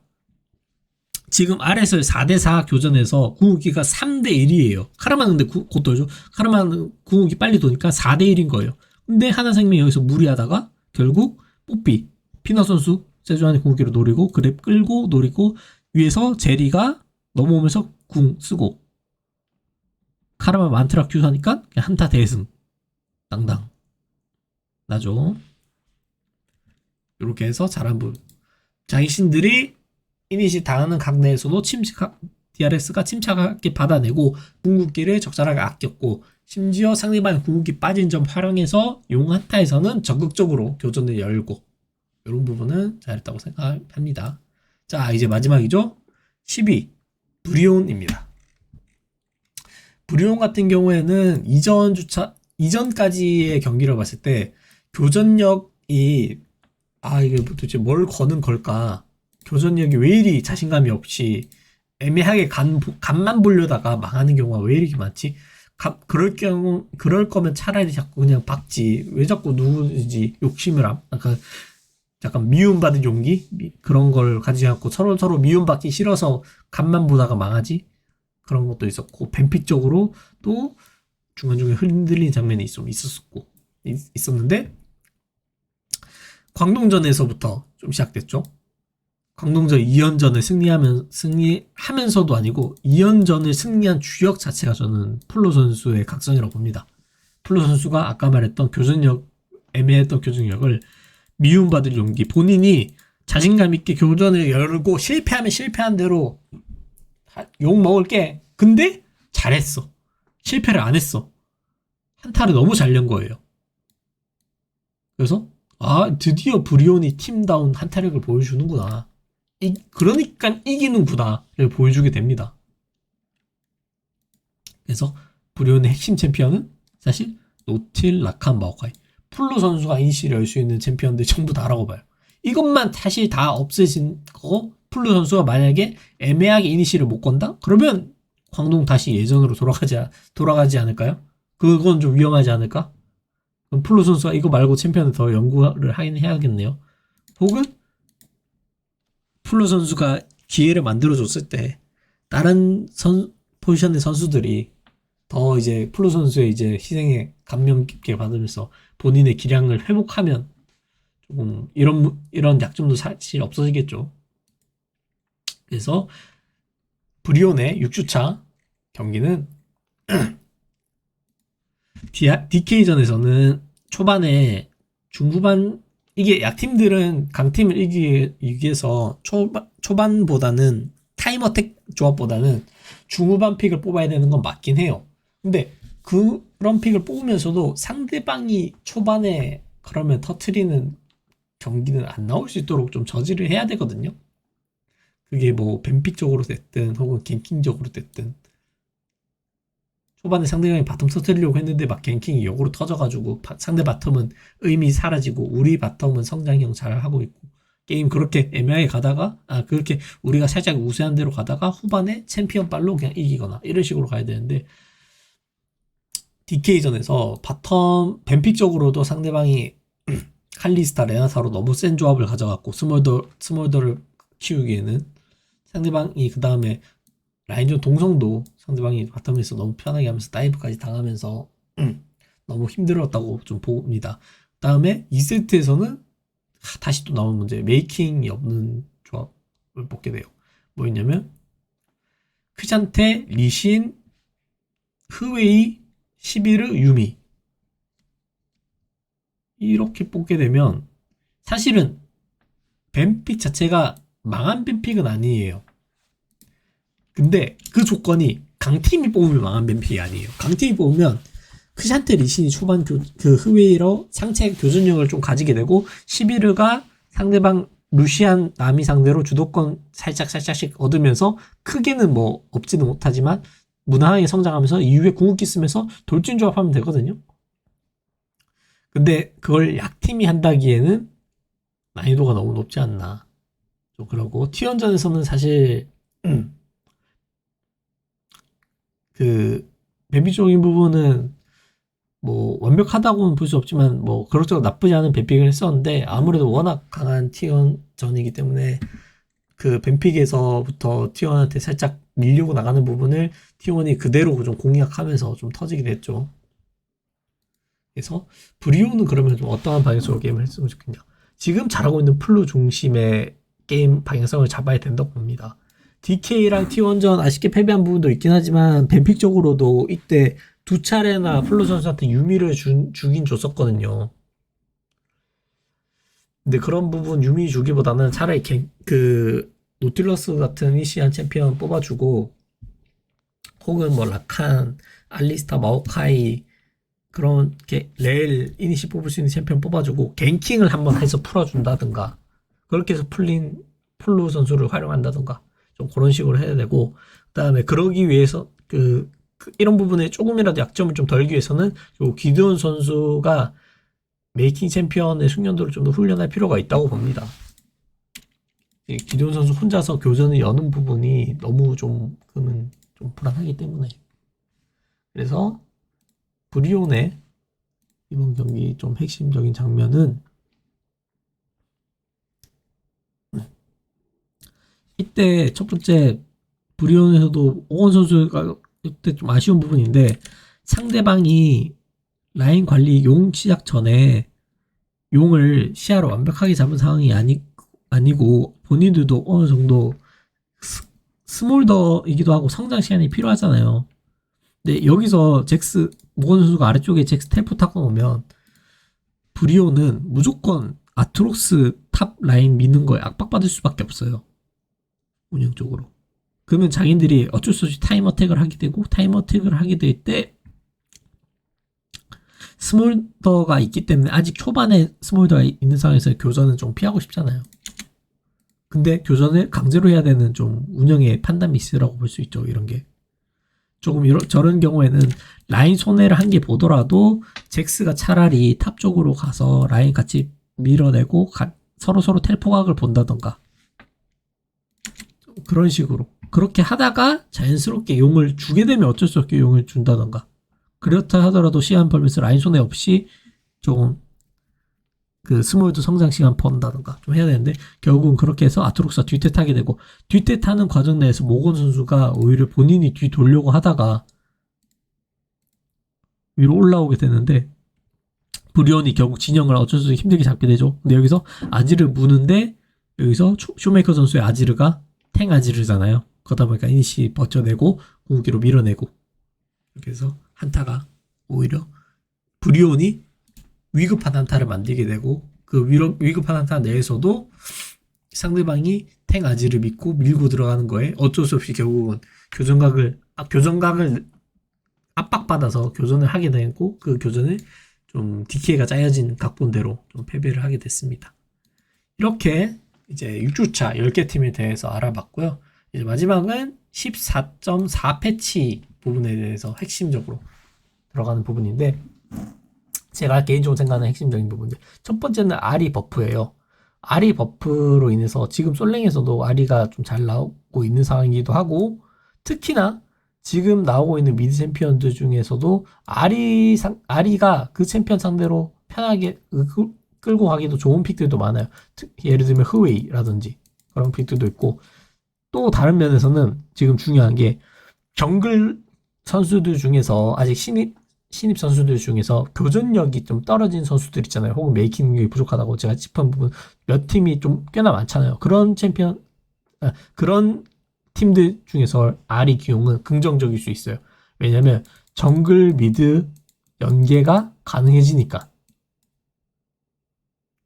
지금 RSL 4대4 교전에서 궁극기가 3대1이에요. 카르마는 근데 곧 돌죠. 카르마는 궁극기 빨리 도니까 4대1인 거예요. 근데 하나생명이 여기서 무리하다가 결국 뽀삐 피너 선수 세주안의 궁극기로 노리고 그랩 끌고 노리고 위에서 제리가 넘어오면서 궁 쓰고 카르마 만트라 큐 하니까 그냥 한타 대승 당당 나죠. 이렇게 해서 잘한 부분. 자신들이 이니시 당하는 각 내에서도 DRX가 침착하게 받아내고 궁극기를 적절하게 아꼈고 심지어 상대방의 궁극기 빠진 점 활용해서 용 한타에서는 적극적으로 교전을 열고 이런 부분은 잘했다고 생각합니다. 자, 이제 마지막이죠. 12 브리온입니다. 브리온 같은 경우에는 이전까지의 경기를 봤을 때 교전력이 이게 도대체 뭘 거는 걸까? 교전력이 왜 이리 자신감이 없이 애매하게 간만 보려다가 망하는 경우가 왜 이렇게 많지? 그럴 거면 차라리 자꾸 그냥 박지. 왜 자꾸 누구든지 욕심을 약간 미움받은 용기? 그런 걸 가지지 않고 서로 미움받기 싫어서 간만 보다가 망하지? 그런 것도 있었고, 뱀픽적으로 또 중간중간에 흔들리는 장면이 좀 있었는데, 광동전에서부터 좀 시작됐죠. 광동전 2연전을 승리하면서도 아니고 2연전을 승리한 주역 자체가 저는 플로 선수의 각성이라고 봅니다. 플로 선수가 아까 말했던 애매했던 교전력을 미움받을 용기, 본인이 자신감 있게 교전을 열고 실패하면 실패한 대로 욕 먹을게. 근데 잘했어. 실패를 안 했어. 한타를 너무 잘 연 거예요. 그래서 드디어 브리온이 팀다운 한타력을 보여주는구나. 그러니까 이기는구나를 보여주게 됩니다. 그래서 브리온의 핵심 챔피언은 사실 노틸, 라칸, 마오카이. 플로 선수가 이니시를 열 수 있는 챔피언들 전부 다라고 봐요. 이것만 사실 다 없애진 거. 플로 선수가 만약에 애매하게 이니시를 못 건다? 그러면 광동 다시 예전으로 돌아가지 않을까요? 그건 좀 위험하지 않을까? 그럼 플로 선수가 이거 말고 챔피언을 더 연구를 하긴 해야겠네요. 혹은 플로 선수가 기회를 만들어줬을 때 다른 포지션의 선수들이 더 이제 플로 선수의 이제 희생에 감명 깊게 받으면서 본인의 기량을 회복하면 조금 이런 약점도 사실 없어지겠죠. 그래서 브리온의 6주차 경기는 DK전에서는 초반에 중후반 이게 약팀들은 강팀을 이기기 위해서 초반보다는 타임어택 조합보다는 중후반 픽을 뽑아야 되는 건 맞긴 해요. 근데 그런 픽을 뽑으면서도 상대방이 초반에 그러면 터트리는 경기는 안 나올 수 있도록 좀 저지를 해야 되거든요. 그게 뭐 뱀픽적으로 됐든 혹은 갱킹적으로 됐든 초반에 상대방이 바텀 터뜨리려고 했는데 막 갱킹이 역으로 터져가지고 상대 바텀은 의미 사라지고 우리 바텀은 성장형 잘 하고 있고 게임 그렇게 애매하게 가다가 그렇게 우리가 살짝 우세한 대로 가다가 후반에 챔피언 빨로 그냥 이기거나 이런 식으로 가야 되는데 DK전에서 바텀 뱀픽적으로도 상대방이 칼리스타, 레나타로 너무 센 조합을 가져갔고 스몰더를 키우기에는 상대방이 그 다음에 라인전 동성도 상대방이 바텀에서 너무 편하게 하면서 다이브까지 당하면서 너무 힘들었다고 좀 봅니다. 다음에 2세트에서는 다시 또 나온 문제, 메이킹이 없는 조합을 뽑게 돼요. 뭐였냐면 크샨테, 리신, 흐웨이, 시비르, 유미 이렇게 뽑게 되면 사실은 뱀픽 자체가 망한 뱀픽은 아니에요. 근데 그 조건이 강팀이 뽑으면 망한 뱀픽이 아니에요. 강팀이 뽑으면 크샨테, 리신이 초반 그 흐웨이로 상체 교전력을 좀 가지게 되고 시비르가 상대방 루시안 나미 상대로 주도권 살짝씩 얻으면서 크게는 뭐 없지는 못하지만 무난하게 성장하면서 이후에 궁극기 쓰면서 돌진 조합하면 되거든요. 근데 그걸 약팀이 한다기에는 난이도가 너무 높지 않나. 좀 그러고 T1전에서는 사실 그 뱀픽적인 부분은 뭐 완벽하다고는 볼 수 없지만 뭐 그렇다고 나쁘지 않은 뱀픽을 했었는데 아무래도 워낙 강한 T1전이기 때문에 그 뱀픽에서부터 T1한테 살짝 밀리고 나가는 부분을 T1이 그대로 좀 공략하면서 좀 터지게 됐죠. 그래서 브리오는 그러면 좀 어떠한 방향으로 게임을 했으면 좋겠냐. 지금 잘하고 있는 플루 중심의 게임 방향성을 잡아야 된다고 봅니다. DK랑 T1전 아쉽게 패배한 부분도 있긴 하지만 뱀픽적으로도 이때 두 차례나 플루 선수한테 유미를 주긴 줬었거든요. 근데 그런 부분 유미 주기보다는 차라리 그 노틸러스 같은 이시안 챔피언 뽑아주고 혹은 뭐 라칸, 알리스타, 마오카이 그런 레일 이니시 뽑을 수 있는 챔피언 뽑아주고 갱킹을 한번 해서 풀어준다든가 그렇게 해서 풀린 플루 선수를 활용한다든가 좀 그런 식으로 해야 되고 그다음에 그러기 위해서 이런 부분에 조금이라도 약점을 좀 덜기 위해서는 요 기드온 선수가 메이킹 챔피언의 숙련도를 좀 더 훈련할 필요가 있다고 봅니다. 기드온 선수 혼자서 교전을 여는 부분이 너무 좀 불안하기 때문에 그래서 브리온의 이번 경기 좀 핵심적인 장면은 이때 첫 번째 브리온에서도 오건 선수가 이때 좀 아쉬운 부분인데 상대방이 라인 관리 용 시작 전에 용을 시야로 완벽하게 잡은 상황이 아니고 본인들도 어느 정도 스몰더이기도 하고 성장 시간이 필요하잖아요. 근데 여기서 모건 선수가 아래쪽에 잭스 텔포 타고 오면 브리오는 무조건 아트록스 탑 라인 미는 거에 압박받을 수밖에 없어요. 운영적으로. 그러면 자기들이 어쩔 수 없이 타임 어택을 하게 되고 타임 어택을 하게 될 때 스몰더가 있기 때문에 아직 초반에 스몰더가 있는 상황에서 교전은 좀 피하고 싶잖아요. 근데 교전을 강제로 해야 되는 좀 운영의 판단 미스라고 볼 수 있죠. 이런 게. 조금 저런 경우에는 라인 손해를 한 개 보더라도 잭스가 차라리 탑 쪽으로 가서 라인 같이 밀어내고 서로 텔포각을 본다던가 그런 식으로 그렇게 하다가 자연스럽게 용을 주게 되면 어쩔 수 없게 용을 준다던가 그렇다 하더라도 시간 벌면서 라인 손해 없이 조금 그 스몰드 성장 시간 번다던가 좀 해야 되는데 결국은 그렇게 해서 아트록스가 뒷태 타게 되고 뒷태 타는 과정 내에서 모건 선수가 오히려 본인이 뒤 돌려고 하다가 위로 올라오게 되는데 브리온이 결국 진영을 어쩔 수 없이 힘들게 잡게 되죠. 근데 여기서 아지르 무는데 여기서 쇼메이커 선수의 아지르가 탱 아지르잖아요. 그러다 보니까 이니시 버텨내고 궁극기로 밀어내고 이렇게 해서 한타가 오히려 브리온이 위급한 한타를 만들게 되고 그 위급한 한타 내에서도 상대방이 탱 아지를 믿고 밀고 들어가는 거에 어쩔 수 없이 결국은 교전각을 압박받아서 교전을 하게 되고 그 교전을 좀 DK가 짜여진 각본대로 좀 패배를 하게 됐습니다. 이렇게 이제 6주차 10개 팀에 대해서 알아봤고요. 이제 마지막은 14.4 패치 부분에 대해서 핵심적으로 들어가는 부분인데 제가 개인적으로 생각하는 핵심적인 부분들 첫 번째는 아리 버프예요. 아리 버프로 인해서 지금 솔랭에서도 아리가 좀 잘 나오고 있는 상황이기도 하고 특히나 지금 나오고 있는 미드 챔피언들 중에서도 아리가 그 챔피언 상대로 편하게 끌고 가기도 좋은 픽들도 많아요. 예를 들면 흐웨이라든지 그런 픽들도 있고 또 다른 면에서는 지금 중요한 게 정글 선수들 중에서 아직 신입 신입 선수들 중에서 교전력이 좀 떨어진 선수들 있잖아요. 혹은 메이킹 능력이 부족하다고 제가 짚은 부분 몇 팀이 좀 꽤나 많잖아요. 그런 팀들 중에서 아리 기용은 긍정적일 수 있어요. 왜냐면 정글 미드 연계가 가능해지니까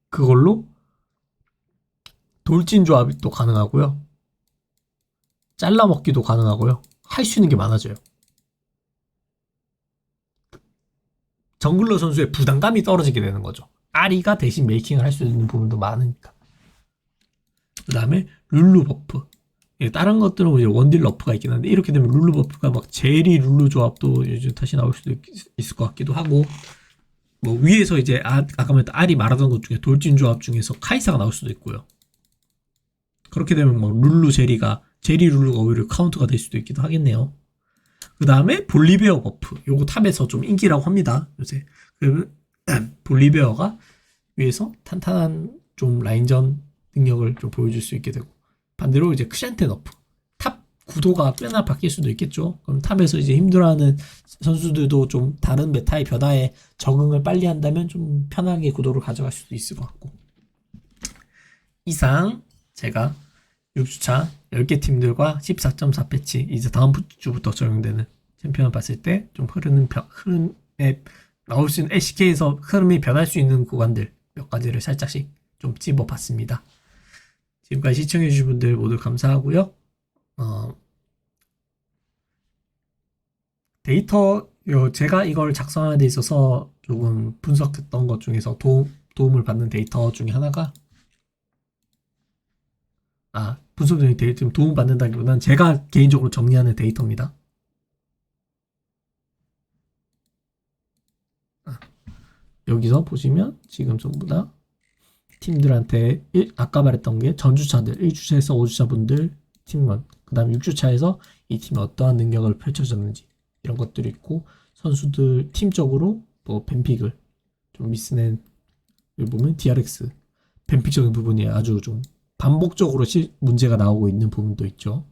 그걸로 돌진 조합이 또 가능하고요. 잘라먹기도 가능하고요. 할 수 있는 게 많아져요. 정글러 선수의 부담감이 떨어지게 되는 거죠. 아리가 대신 메이킹을 할 수 있는 부분도 많으니까. 그 다음에 룰루 버프. 다른 것들은 이제 원딜 러프가 있긴 한데 이렇게 되면 룰루 버프가 막 제리 룰루 조합도 요즘 다시 나올 수도 있을 것 같기도 하고 뭐 위에서 이제 아까 말했던 알이 말하던 것 중에 돌진 조합 중에서 카이사가 나올 수도 있고요. 그렇게 되면 뭐 룰루 제리 룰루가 오히려 카운터가 될 수도 있기도 하겠네요. 그 다음에 볼리베어 버프. 요거 탑에서 좀 인기라고 합니다. 요새. 볼리베어가 위에서 탄탄한 좀 라인전 능력을 좀 보여줄 수 있게 되고 반대로 이제 크샨테 너프. 탑 구도가 꽤나 바뀔 수도 있겠죠. 그럼 탑에서 이제 힘들어하는 선수들도 좀 다른 메타의 변화에 적응을 빨리 한다면 좀 편하게 구도를 가져갈 수도 있을 것 같고. 이상 제가 6주차 10개 팀들과 14.4 패치 이제 다음 주부터 적용되는 챔피언을 봤을 때 좀 흐름에 나올 수 있는 LCK에서 흐름이 변할 수 있는 구간들 몇 가지를 살짝씩 좀 찝어봤습니다. 지금까지 시청해주신 분들 모두 감사하고요. 제가 이걸 작성하는 데 있어서 조금 분석했던 것 중에서 도움을 받는 데이터 중에 하나가 분석적인 데이터 도움 받는다기보다는 제가 개인적으로 정리하는 데이터입니다. 여기서 보시면 지금 전부 다 팀들한테 아까 말했던 게 전주차들 1주차에서 5주차 분들 팀원 그 다음 6주차에서 이 팀이 어떠한 능력을 펼쳐졌는지 이런 것들이 있고 선수들 팀적으로 뭐 뱀픽을 좀 미스낸 여기 보면 DRX 뱀픽적인 부분이 아주 좀 반복적으로 문제가 나오고 있는 부분도 있죠.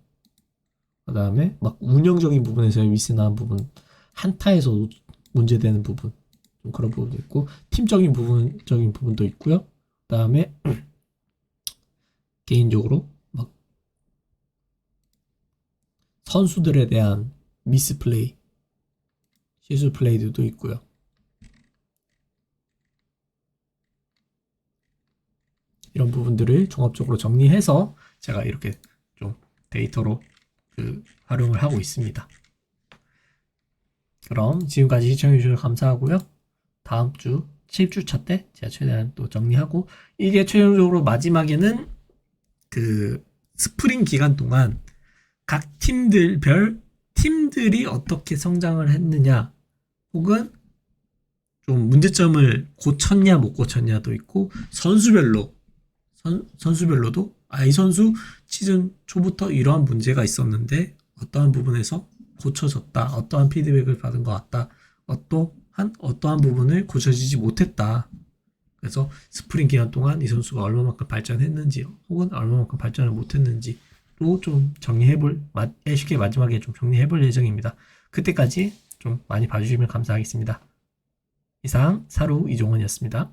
그 다음에 막 운영적인 부분에서 미스나는 부분 한타에서 문제되는 부분 좀 그런 부분도 있고 팀적인 부분도 있고요. 그 다음에 개인적으로 막 선수들에 대한 미스플레이 실수 플레이들도 있고요. 이런 부분들을 종합적으로 정리해서 제가 이렇게 좀 데이터로 활용을 하고 있습니다. 그럼 지금까지 시청해주셔서 감사하고요. 다음 주 7주차 때 제가 최대한 또 정리하고 이게 최종적으로 마지막에는 스프링 기간 동안 각 팀들이 어떻게 성장을 했느냐 혹은 좀 문제점을 고쳤냐 못 고쳤냐도 있고 선수별로도 이 선수 시즌 초부터 이러한 문제가 있었는데 어떠한 부분에서 고쳐졌다. 어떠한 피드백을 받은 것 같다. 어떠한 부분을 고쳐지지 못했다. 그래서 스프링 기간 동안 이 선수가 얼마만큼 발전했는지 혹은 얼마만큼 발전을 못했는지로 좀 LCK 마지막에 좀 정리해볼 예정입니다. 그때까지 좀 많이 봐주시면 감사하겠습니다. 이상 사루 이종원이었습니다.